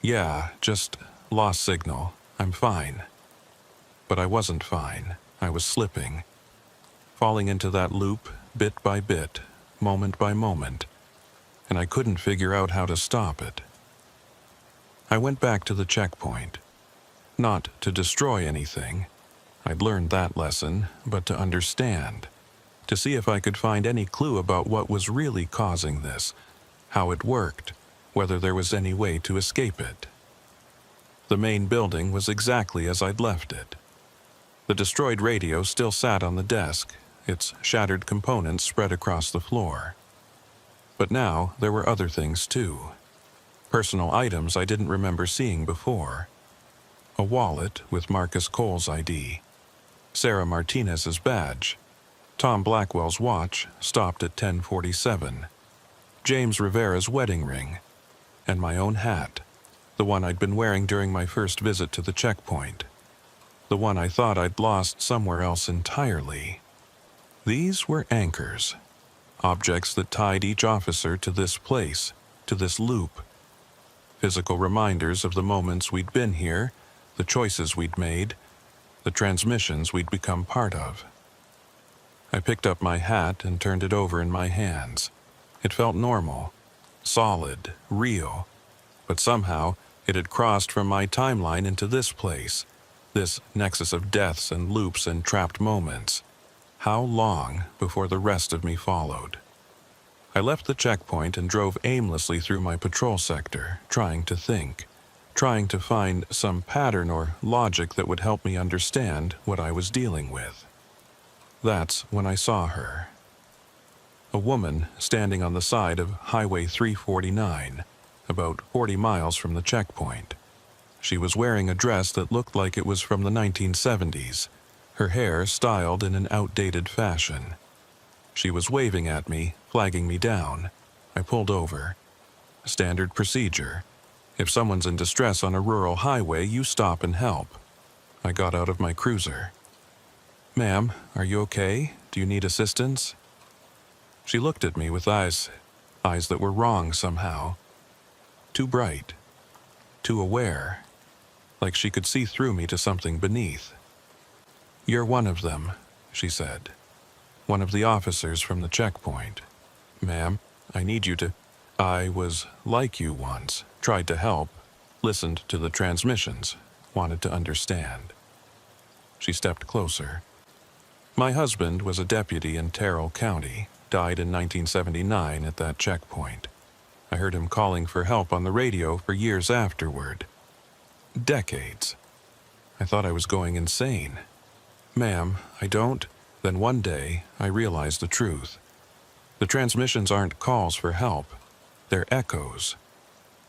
Yeah, just lost signal. I'm fine. But I wasn't fine. I was slipping. Falling into that loop, bit by bit, moment by moment, and I couldn't figure out how to stop it. I went back to the checkpoint. Not to destroy anything. I'd learned that lesson, but to understand. To see if I could find any clue about what was really causing this, how it worked, whether there was any way to escape it. The main building was exactly as I'd left it. The destroyed radio still sat on the desk, its shattered components spread across the floor. But now there were other things too. Personal items I didn't remember seeing before. A wallet with Marcus Cole's ID, Sarah Martinez's badge, Tom Blackwell's watch stopped at 10:47, James Rivera's wedding ring, and my own hat, the one I'd been wearing during my first visit to the checkpoint, the one I thought I'd lost somewhere else entirely. These were anchors, objects that tied each officer to this place, to this loop. Physical reminders of the moments we'd been here, the choices we'd made, the transmissions we'd become part of. I picked up my hat and turned it over in my hands. It felt normal, solid, real, but somehow it had crossed from my timeline into this place, this nexus of deaths and loops and trapped moments. How long before the rest of me followed? I left the checkpoint and drove aimlessly through my patrol sector, trying to think, trying to find some pattern or logic that would help me understand what I was dealing with. That's when I saw her. A woman standing on the side of Highway 349, about 40 miles from the checkpoint. She was wearing a dress that looked like it was from the 1970s, her hair styled in an outdated fashion. She was waving at me, flagging me down. I pulled over. Standard procedure. If someone's in distress on a rural highway, you stop and help. I got out of my cruiser. "Ma'am, are you okay? Do you need assistance?" She looked at me with eyes that were wrong somehow. Too bright. Too aware. Like she could see through me to something beneath. "You're one of them," she said. "One of the officers from the checkpoint. Ma'am, I need you to..." I was like you once, tried to help, listened to the transmissions, wanted to understand. She stepped closer. My husband was a deputy in Terrell County, died in 1979 at that checkpoint. I heard him calling for help on the radio for years afterward. Decades. I thought I was going insane. "Ma'am, I don't..." Then one day, I realized the truth. The transmissions aren't calls for help. They're echoes.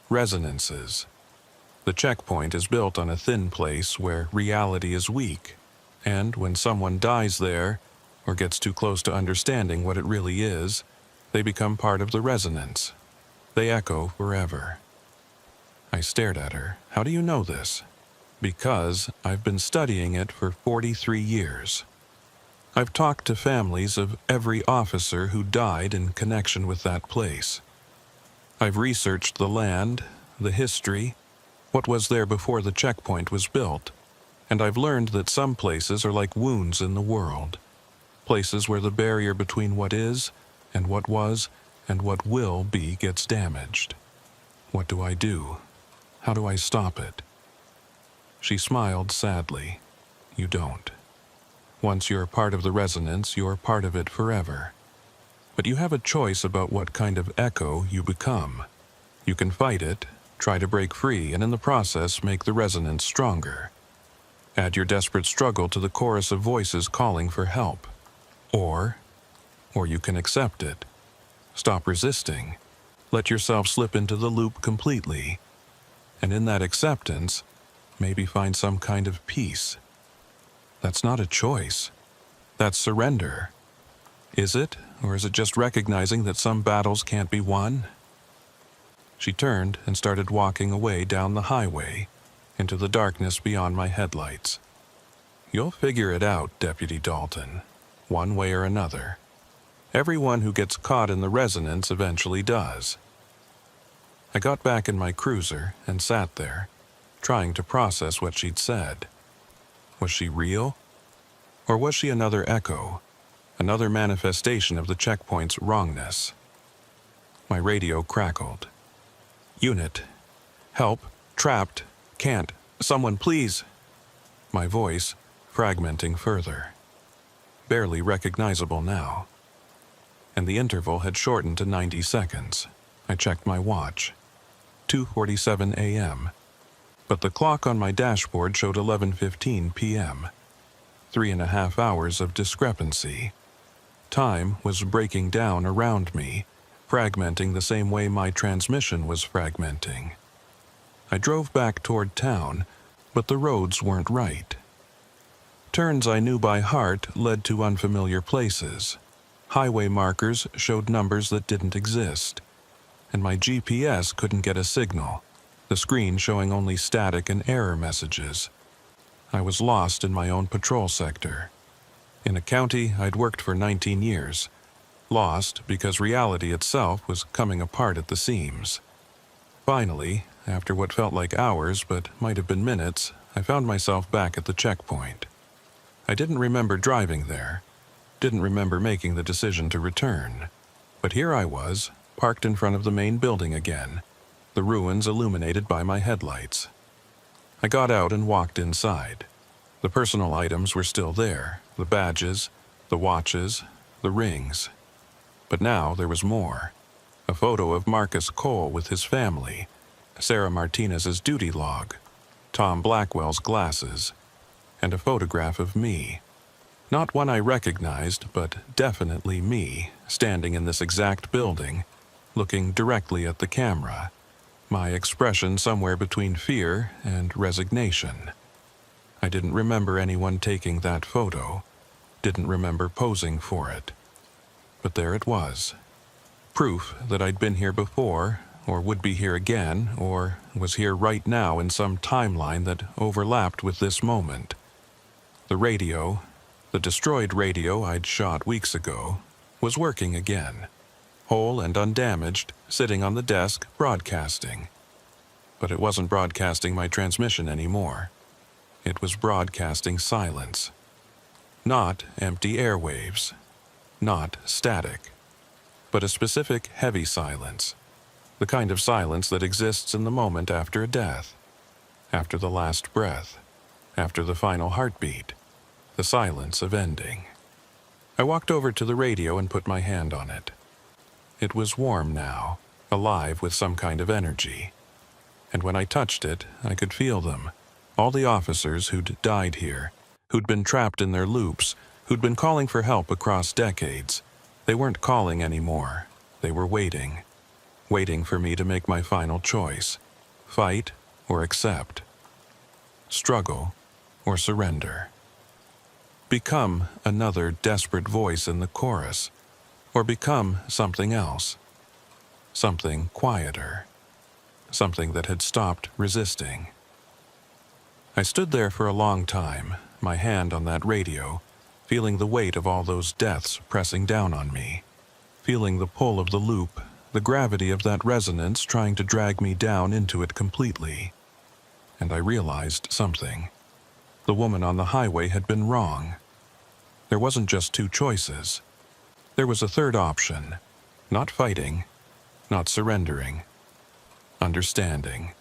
Resonances. The checkpoint is built on a thin place where reality is weak, and when someone dies there, or gets too close to understanding what it really is, they become part of the resonance. They echo forever. I stared at her. "How do you know this?" "Because I've been studying it for 43 years. I've talked to families of every officer who died in connection with that place. I've researched the land, the history, what was there before the checkpoint was built, and I've learned that some places are like wounds in the world, places where the barrier between what is and what was and what will be gets damaged. What do I do? How do I stop it?" She smiled sadly. "You don't. Once you're part of the resonance, you're part of it forever. But you have a choice about what kind of echo you become. You can fight it, try to break free, and in the process make the resonance stronger. Add your desperate struggle to the chorus of voices calling for help. Or you can accept it. Stop resisting. Let yourself slip into the loop completely. And in that acceptance, maybe find some kind of peace. That's not a choice. That's surrender. Is it, or is it just recognizing that some battles can't be won?" She turned and started walking away down the highway, into the darkness beyond my headlights. "You'll figure it out, Deputy Dalton, one way or another. Everyone who gets caught in the resonance eventually does." I got back in my cruiser and sat there, trying to process what she'd said. Was she real? Or was she another echo, another manifestation of the checkpoint's wrongness? My radio crackled. "Unit, help, Trapped. Can't. Someone please. My voice fragmenting further. Barely recognizable now. And the interval had shortened to 90 seconds. I checked my watch. 2:47 a.m. But the clock on my dashboard showed 11:15 p.m. 3.5 hours of discrepancy. Time was breaking down around me, fragmenting the same way my transmission was fragmenting. I drove back toward town, but the roads weren't right. Turns I knew by heart led to unfamiliar places. Highway markers showed numbers that didn't exist, and my GPS couldn't get a signal, the screen showing only static and error messages. I was lost in my own patrol sector. In a county I'd worked for 19 years. Lost because reality itself was coming apart at the seams. Finally, after what felt like hours but might have been minutes, I found myself back at the checkpoint. I didn't remember driving there, didn't remember making the decision to return. But here I was, parked in front of the main building again, the ruins illuminated by my headlights. I got out and walked inside. The personal items were still there, the badges, the watches, the rings. But now there was more. A photo of Marcus Cole with his family, Sarah Martinez's duty log, Tom Blackwell's glasses, and a photograph of me. Not one I recognized, but definitely me, standing in this exact building, looking directly at the camera, my expression somewhere between fear and resignation. I didn't remember anyone taking that photo, didn't remember posing for it. But there it was. Proof that I'd been here before, or would be here again, or was here right now in some timeline that overlapped with this moment. The radio, the destroyed radio I'd shot weeks ago, was working again, whole and undamaged, sitting on the desk, broadcasting. But it wasn't broadcasting my transmission anymore. It was broadcasting silence. Not empty airwaves. Not static. But a specific heavy silence. The kind of silence that exists in the moment after a death. After the last breath. After the final heartbeat. The silence of ending. I walked over to the radio and put my hand on it. It was warm now, alive with some kind of energy. And when I touched it, I could feel them. All the officers who'd died here, who'd been trapped in their loops, who'd been calling for help across decades. They weren't calling anymore. They were waiting. Waiting for me to make my final choice. Fight or accept. Struggle or surrender. Become another desperate voice in the chorus. Or become something else. Something quieter. Something that had stopped resisting. I stood there for a long time, my hand on that radio, feeling the weight of all those deaths pressing down on me, feeling the pull of the loop, the gravity of that resonance trying to drag me down into it completely. And I realized something. The woman on the highway had been wrong. There wasn't just two choices. There was a third option. Not fighting, not surrendering. Understanding.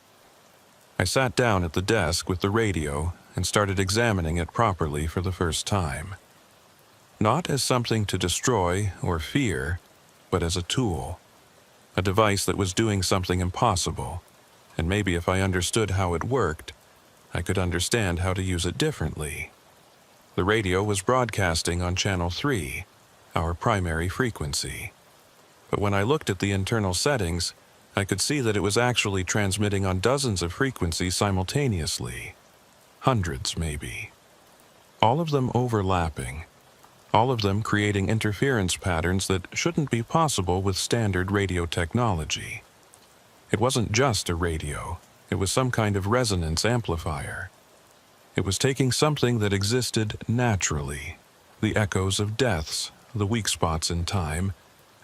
I sat down at the desk with the radio and started examining it properly for the first time. Not as something to destroy or fear, but as a tool. A device that was doing something impossible, and maybe if I understood how it worked, I could understand how to use it differently. The radio was broadcasting on Channel 3, our primary frequency. But when I looked at the internal settings, I could see that it was actually transmitting on dozens of frequencies simultaneously. Hundreds, maybe. All of them overlapping. All of them creating interference patterns that shouldn't be possible with standard radio technology. It wasn't just a radio. It was some kind of resonance amplifier. It was taking something that existed naturally, the echoes of deaths, the weak spots in time,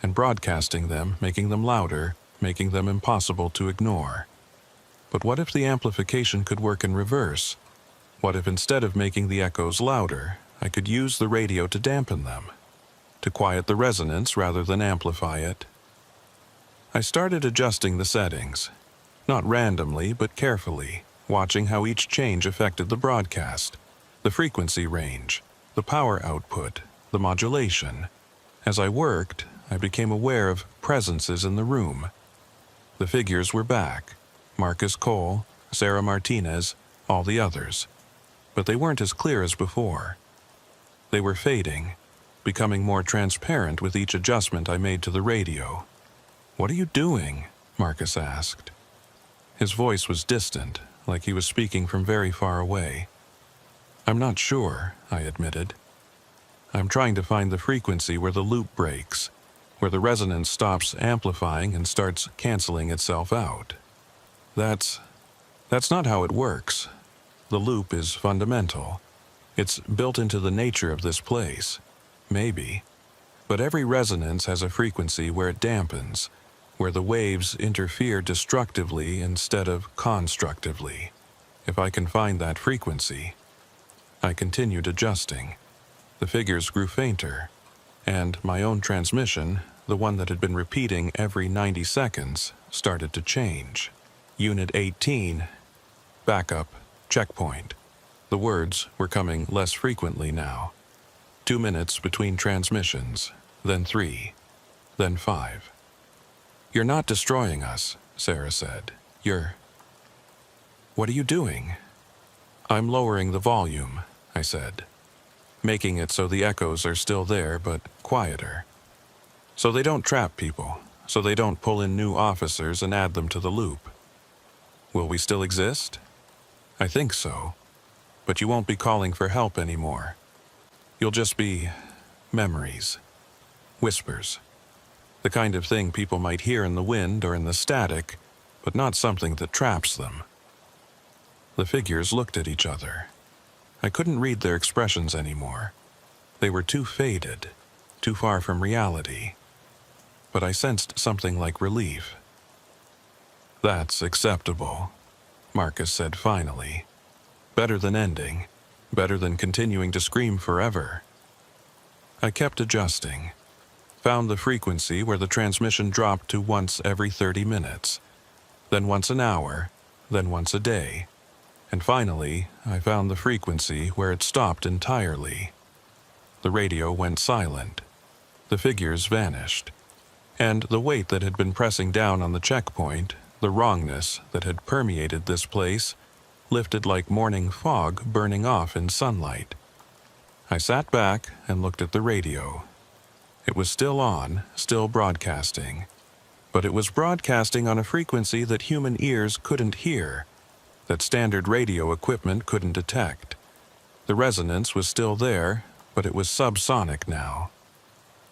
and broadcasting them, making them louder, making them impossible to ignore. But what if the amplification could work in reverse? What if instead of making the echoes louder, I could use the radio to dampen them, to quiet the resonance rather than amplify it? I started adjusting the settings. Not randomly, but carefully, watching how each change affected the broadcast, the frequency range, the power output, the modulation. As I worked, I became aware of presences in the room. The figures were back: Marcus Cole, Sarah Martinez, all the others. But they weren't as clear as before. They were fading, becoming more transparent with each adjustment I made to the radio. "What are you doing?" Marcus asked. His voice was distant, like he was speaking from very far away. "I'm not sure," I admitted. "I'm trying to find the frequency where the loop breaks, where the resonance stops amplifying and starts canceling itself out. That's not how it works. The loop is fundamental. It's built into the nature of this place. Maybe. But every resonance has a frequency where it dampens, where the waves interfere destructively instead of constructively. If I can find that frequency." I continued adjusting. The figures grew fainter, and my own transmission, the one that had been repeating every 90 seconds, started to change. "Unit 18, backup, checkpoint." The words were coming less frequently now. 2 minutes between transmissions, then 3, then 5. "You're not destroying us," Sarah said. What are you doing?" "I'm lowering the volume," I said, "making it so the echoes are still there but quieter. So they don't trap people, so they don't pull in new officers and add them to the loop. Will we still exist?" "I think so. But you won't be calling for help anymore. You'll just be memories, whispers, the kind of thing people might hear in the wind or in the static, but not something that traps them." The figures looked at each other. I couldn't read their expressions anymore. They were too faded, too far from reality. But I sensed something like relief. "That's acceptable," Marcus said finally. "Better than ending. Better than continuing to scream forever." I kept adjusting. Found the frequency where the transmission dropped to once every 30 minutes. Then once an hour. Then once a day. And finally, I found the frequency where it stopped entirely. The radio went silent. The figures vanished. And the weight that had been pressing down on the checkpoint, the wrongness that had permeated this place, lifted like morning fog burning off in sunlight. I sat back and looked at the radio. It was still on, still broadcasting. But it was broadcasting on a frequency that human ears couldn't hear, that standard radio equipment couldn't detect. The resonance was still there, but it was subsonic now,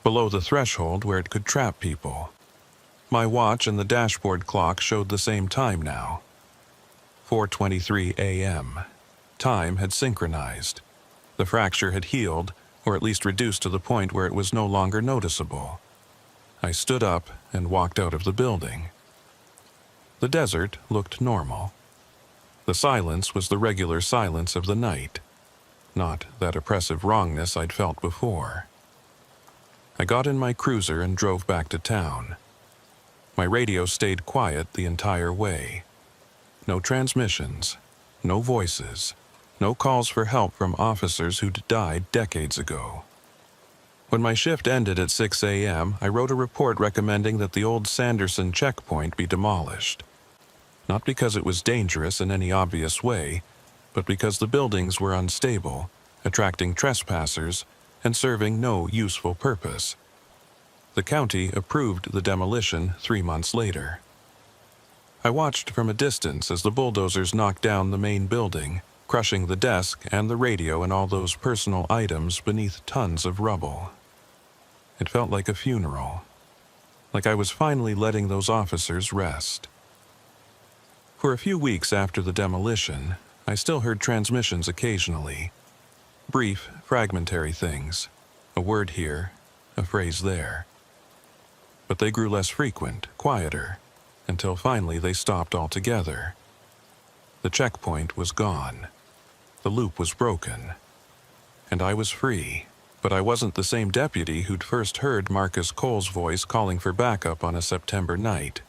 below the threshold where it could trap people. My watch and the dashboard clock showed the same time now. 4:23 a.m. Time had synchronized. The fracture had healed, or at least reduced to the point where it was no longer noticeable. I stood up and walked out of the building. The desert looked normal. The silence was the regular silence of the night, not that oppressive wrongness I'd felt before. I got in my cruiser and drove back to town. My radio stayed quiet the entire way. No transmissions, no voices, no calls for help from officers who'd died decades ago. When my shift ended at 6 a.m., I wrote a report recommending that the old Sanderson checkpoint be demolished. Not because it was dangerous in any obvious way, but because the buildings were unstable, attracting trespassers, and serving no useful purpose. The county approved the demolition 3 months later. I watched from a distance as the bulldozers knocked down the main building, crushing the desk and the radio and all those personal items beneath tons of rubble. It felt like a funeral, like I was finally letting those officers rest. For a few weeks after the demolition, I still heard transmissions occasionally. Brief, fragmentary things, a word here, a phrase there. But they grew less frequent, quieter, until finally they stopped altogether. The checkpoint was gone. The loop was broken. And I was free, but I wasn't the same deputy who'd first heard Marcus Cole's voice calling for backup on a September night.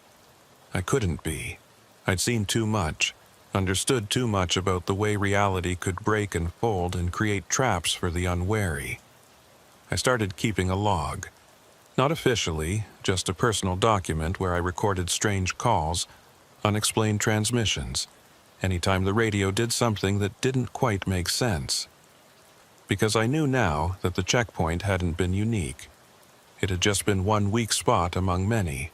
I couldn't be. I'd seen too much, understood too much about the way reality could break and fold and create traps for the unwary. I started keeping a log. Not officially, just a personal document where I recorded strange calls, unexplained transmissions, anytime the radio did something that didn't quite make sense. Because I knew now that the checkpoint hadn't been unique. It had just been one weak spot among many,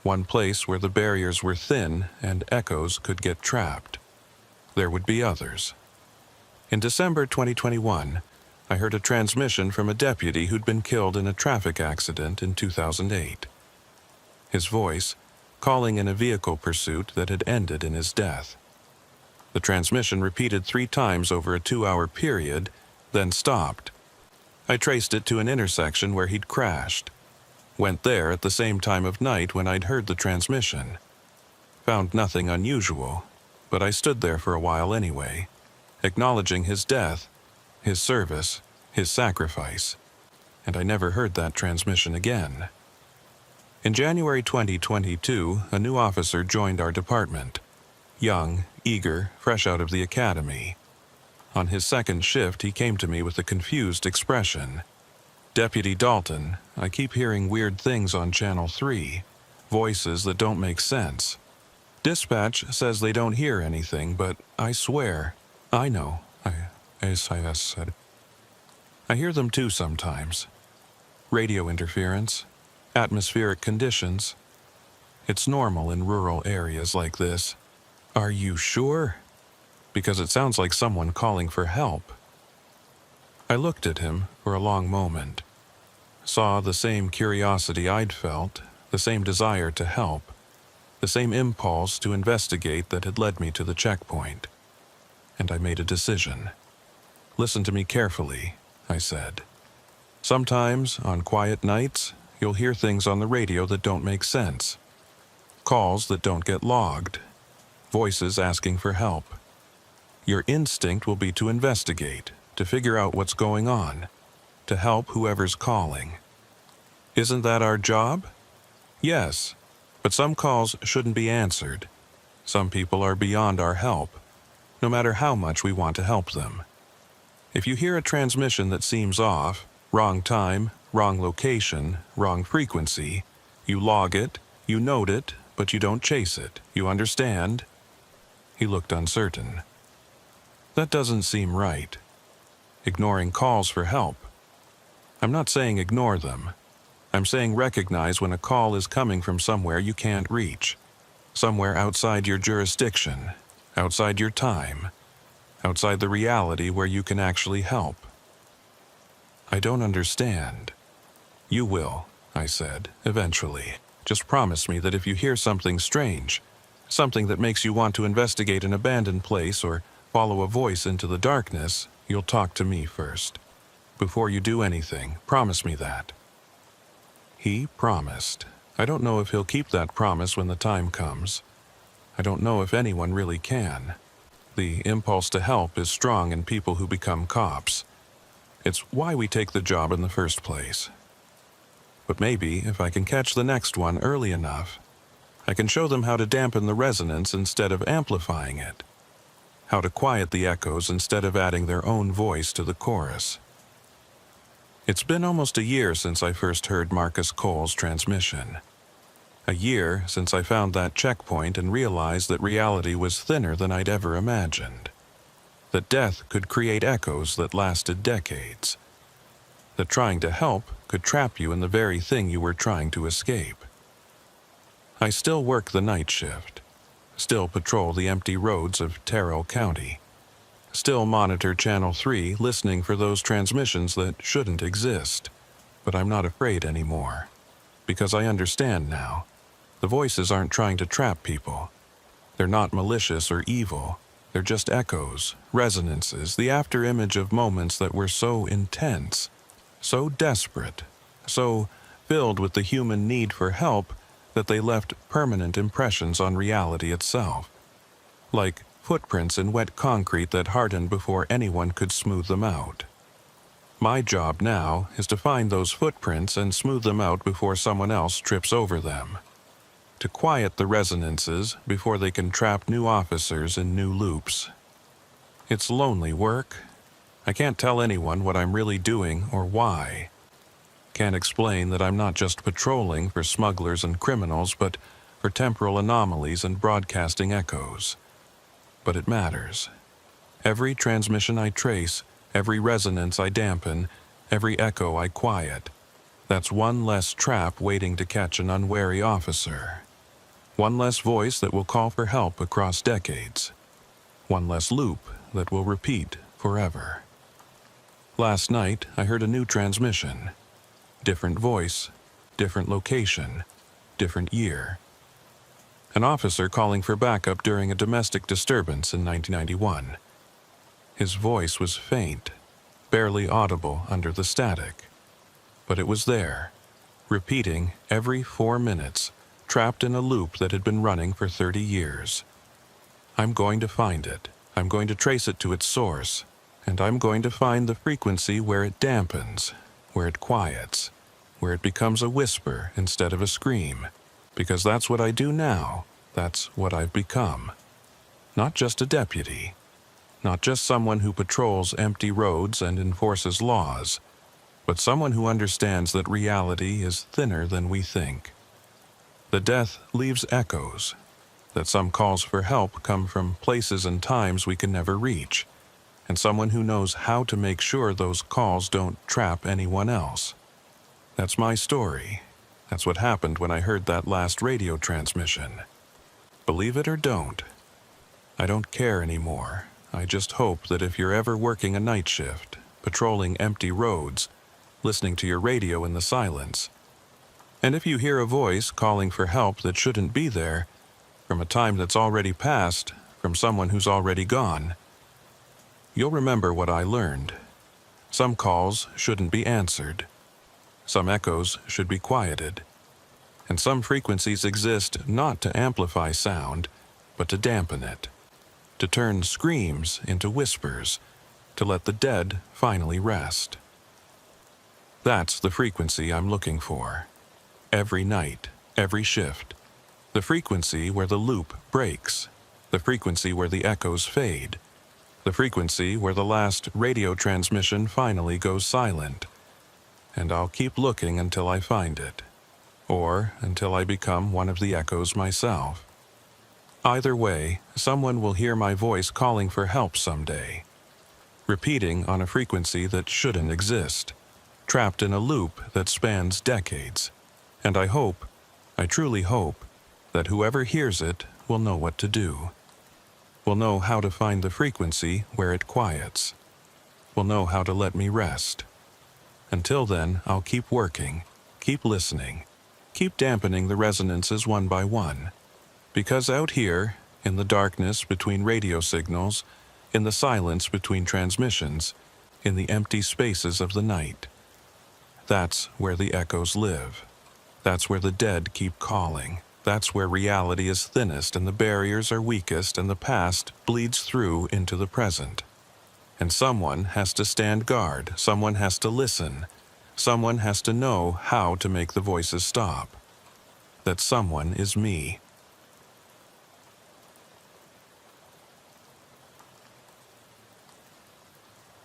one place where the barriers were thin and echoes could get trapped. There would be others. In December 2021, I heard a transmission from a deputy who'd been killed in a traffic accident in 2008. His voice, calling in a vehicle pursuit that had ended in his death. The transmission repeated 3 times over a 2-hour period, then stopped. I traced it to an intersection where he'd crashed. Went there at the same time of night when I'd heard the transmission. Found nothing unusual, but I stood there for a while anyway, acknowledging his death, his service, his sacrifice, and I never heard that transmission again. In January 2022, a new officer joined our department. Young, eager, fresh out of the academy. On his second shift, he came to me with a confused expression. "Deputy Dalton, I keep hearing weird things on Channel 3, voices that don't make sense. Dispatch says they don't hear anything, but I swear, I know, I said. I hear them too sometimes. Radio interference, atmospheric conditions. It's normal in rural areas like this. Are you sure? Because it sounds like someone calling for help." I looked at him for a long moment. Saw the same curiosity I'd felt, the same desire to help, the same impulse to investigate that had led me to the checkpoint. And I made a decision. "Listen to me carefully," I said. "Sometimes, on quiet nights, you'll hear things on the radio that don't make sense. Calls that don't get logged. Voices asking for help. Your instinct will be to investigate, to figure out what's going on, to help whoever's calling. Isn't that our job? Yes, but some calls shouldn't be answered. Some people are beyond our help, no matter how much we want to help them. If you hear a transmission that seems off, wrong time, wrong location, wrong frequency, you log it, you note it, but you don't chase it. You understand?" He looked uncertain. "That doesn't seem right. Ignoring calls for help. I'm not saying ignore them. I'm saying recognize when a call is coming from somewhere you can't reach, somewhere outside your jurisdiction, outside your time, outside the reality where you can actually help." "I don't understand." "You will," I said, "eventually. Just promise me that if you hear something strange, something that makes you want to investigate an abandoned place or follow a voice into the darkness, you'll talk to me first. Before you do anything, promise me that." He promised. I don't know if he'll keep that promise when the time comes. I don't know if anyone really can. The impulse to help is strong in people who become cops. It's why we take the job in the first place. But maybe if I can catch the next one early enough, I can show them how to dampen the resonance instead of amplifying it, how to quiet the echoes instead of adding their own voice to the chorus. It's been almost a year since I first heard Marcus Cole's transmission. A year since I found that checkpoint and realized that reality was thinner than I'd ever imagined. That death could create echoes that lasted decades. That trying to help could trap you in the very thing you were trying to escape. I still work the night shift. Still patrol the empty roads of Terrell County. Still monitor Channel 3, listening for those transmissions that shouldn't exist. But I'm not afraid anymore. Because I understand now. The voices aren't trying to trap people. They're not malicious or evil. They're just echoes, resonances, the afterimage of moments that were so intense, so desperate, so filled with the human need for help that they left permanent impressions on reality itself. Like footprints in wet concrete that hardened before anyone could smooth them out. My job now is to find those footprints and smooth them out before someone else trips over them. to quiet the resonances before they can trap new officers in new loops. It's lonely work. I can't tell anyone what I'm really doing or why. Can't explain that I'm not just patrolling for smugglers and criminals, but for temporal anomalies and broadcasting echoes. But it matters. Every transmission I trace, every resonance I dampen, every echo I quiet, that's one less trap waiting to catch an unwary officer. One less voice that will call for help across decades. One less loop that will repeat forever. Last night, I heard a new transmission. Different voice, different location, different year. An officer calling for backup during a domestic disturbance in 1991. His voice was faint, barely audible under the static. But it was there, repeating every 4 minutes, trapped in a loop that had been running for 30 years. I'm going to find it. I'm going to trace it to its source. And I'm going to find the frequency where it dampens, where it quiets, where it becomes a whisper instead of a scream. Because that's what I do now. That's what I've become. Not just a deputy. Not just someone who patrols empty roads and enforces laws. But someone who understands that reality is thinner than we think. That death leaves echoes. That some calls for help come from places and times we can never reach. And someone who knows how to make sure those calls don't trap anyone else. That's my story. That's what happened when I heard that last radio transmission. Believe it or don't, I don't care anymore. I just hope that if you're ever working a night shift, patrolling empty roads, listening to your radio in the silence, and if you hear a voice calling for help that shouldn't be there, from a time that's already passed, from someone who's already gone, you'll remember what I learned. Some calls shouldn't be answered. Some echoes should be quieted. And some frequencies exist not to amplify sound, but to dampen it. To turn screams into whispers. To let the dead finally rest. That's the frequency I'm looking for. Every night, every shift. The frequency where the loop breaks. The frequency where the echoes fade. The frequency where the last radio transmission finally goes silent. And I'll keep looking until I find it. Or until I become one of the echoes myself. Either way, someone will hear my voice calling for help someday. Repeating on a frequency that shouldn't exist. Trapped in a loop that spans decades. And I hope, I truly hope, that whoever hears it will know what to do. Will know how to find the frequency where it quiets. Will know how to let me rest. Until then, I'll keep working, keep listening, keep dampening the resonances one by one. Because out here, in the darkness between radio signals, in the silence between transmissions, in the empty spaces of the night, that's where the echoes live. That's where the dead keep calling. That's where reality is thinnest and the barriers are weakest and the past bleeds through into the present. And someone has to stand guard, someone has to listen, someone has to know how to make the voices stop. That someone is me.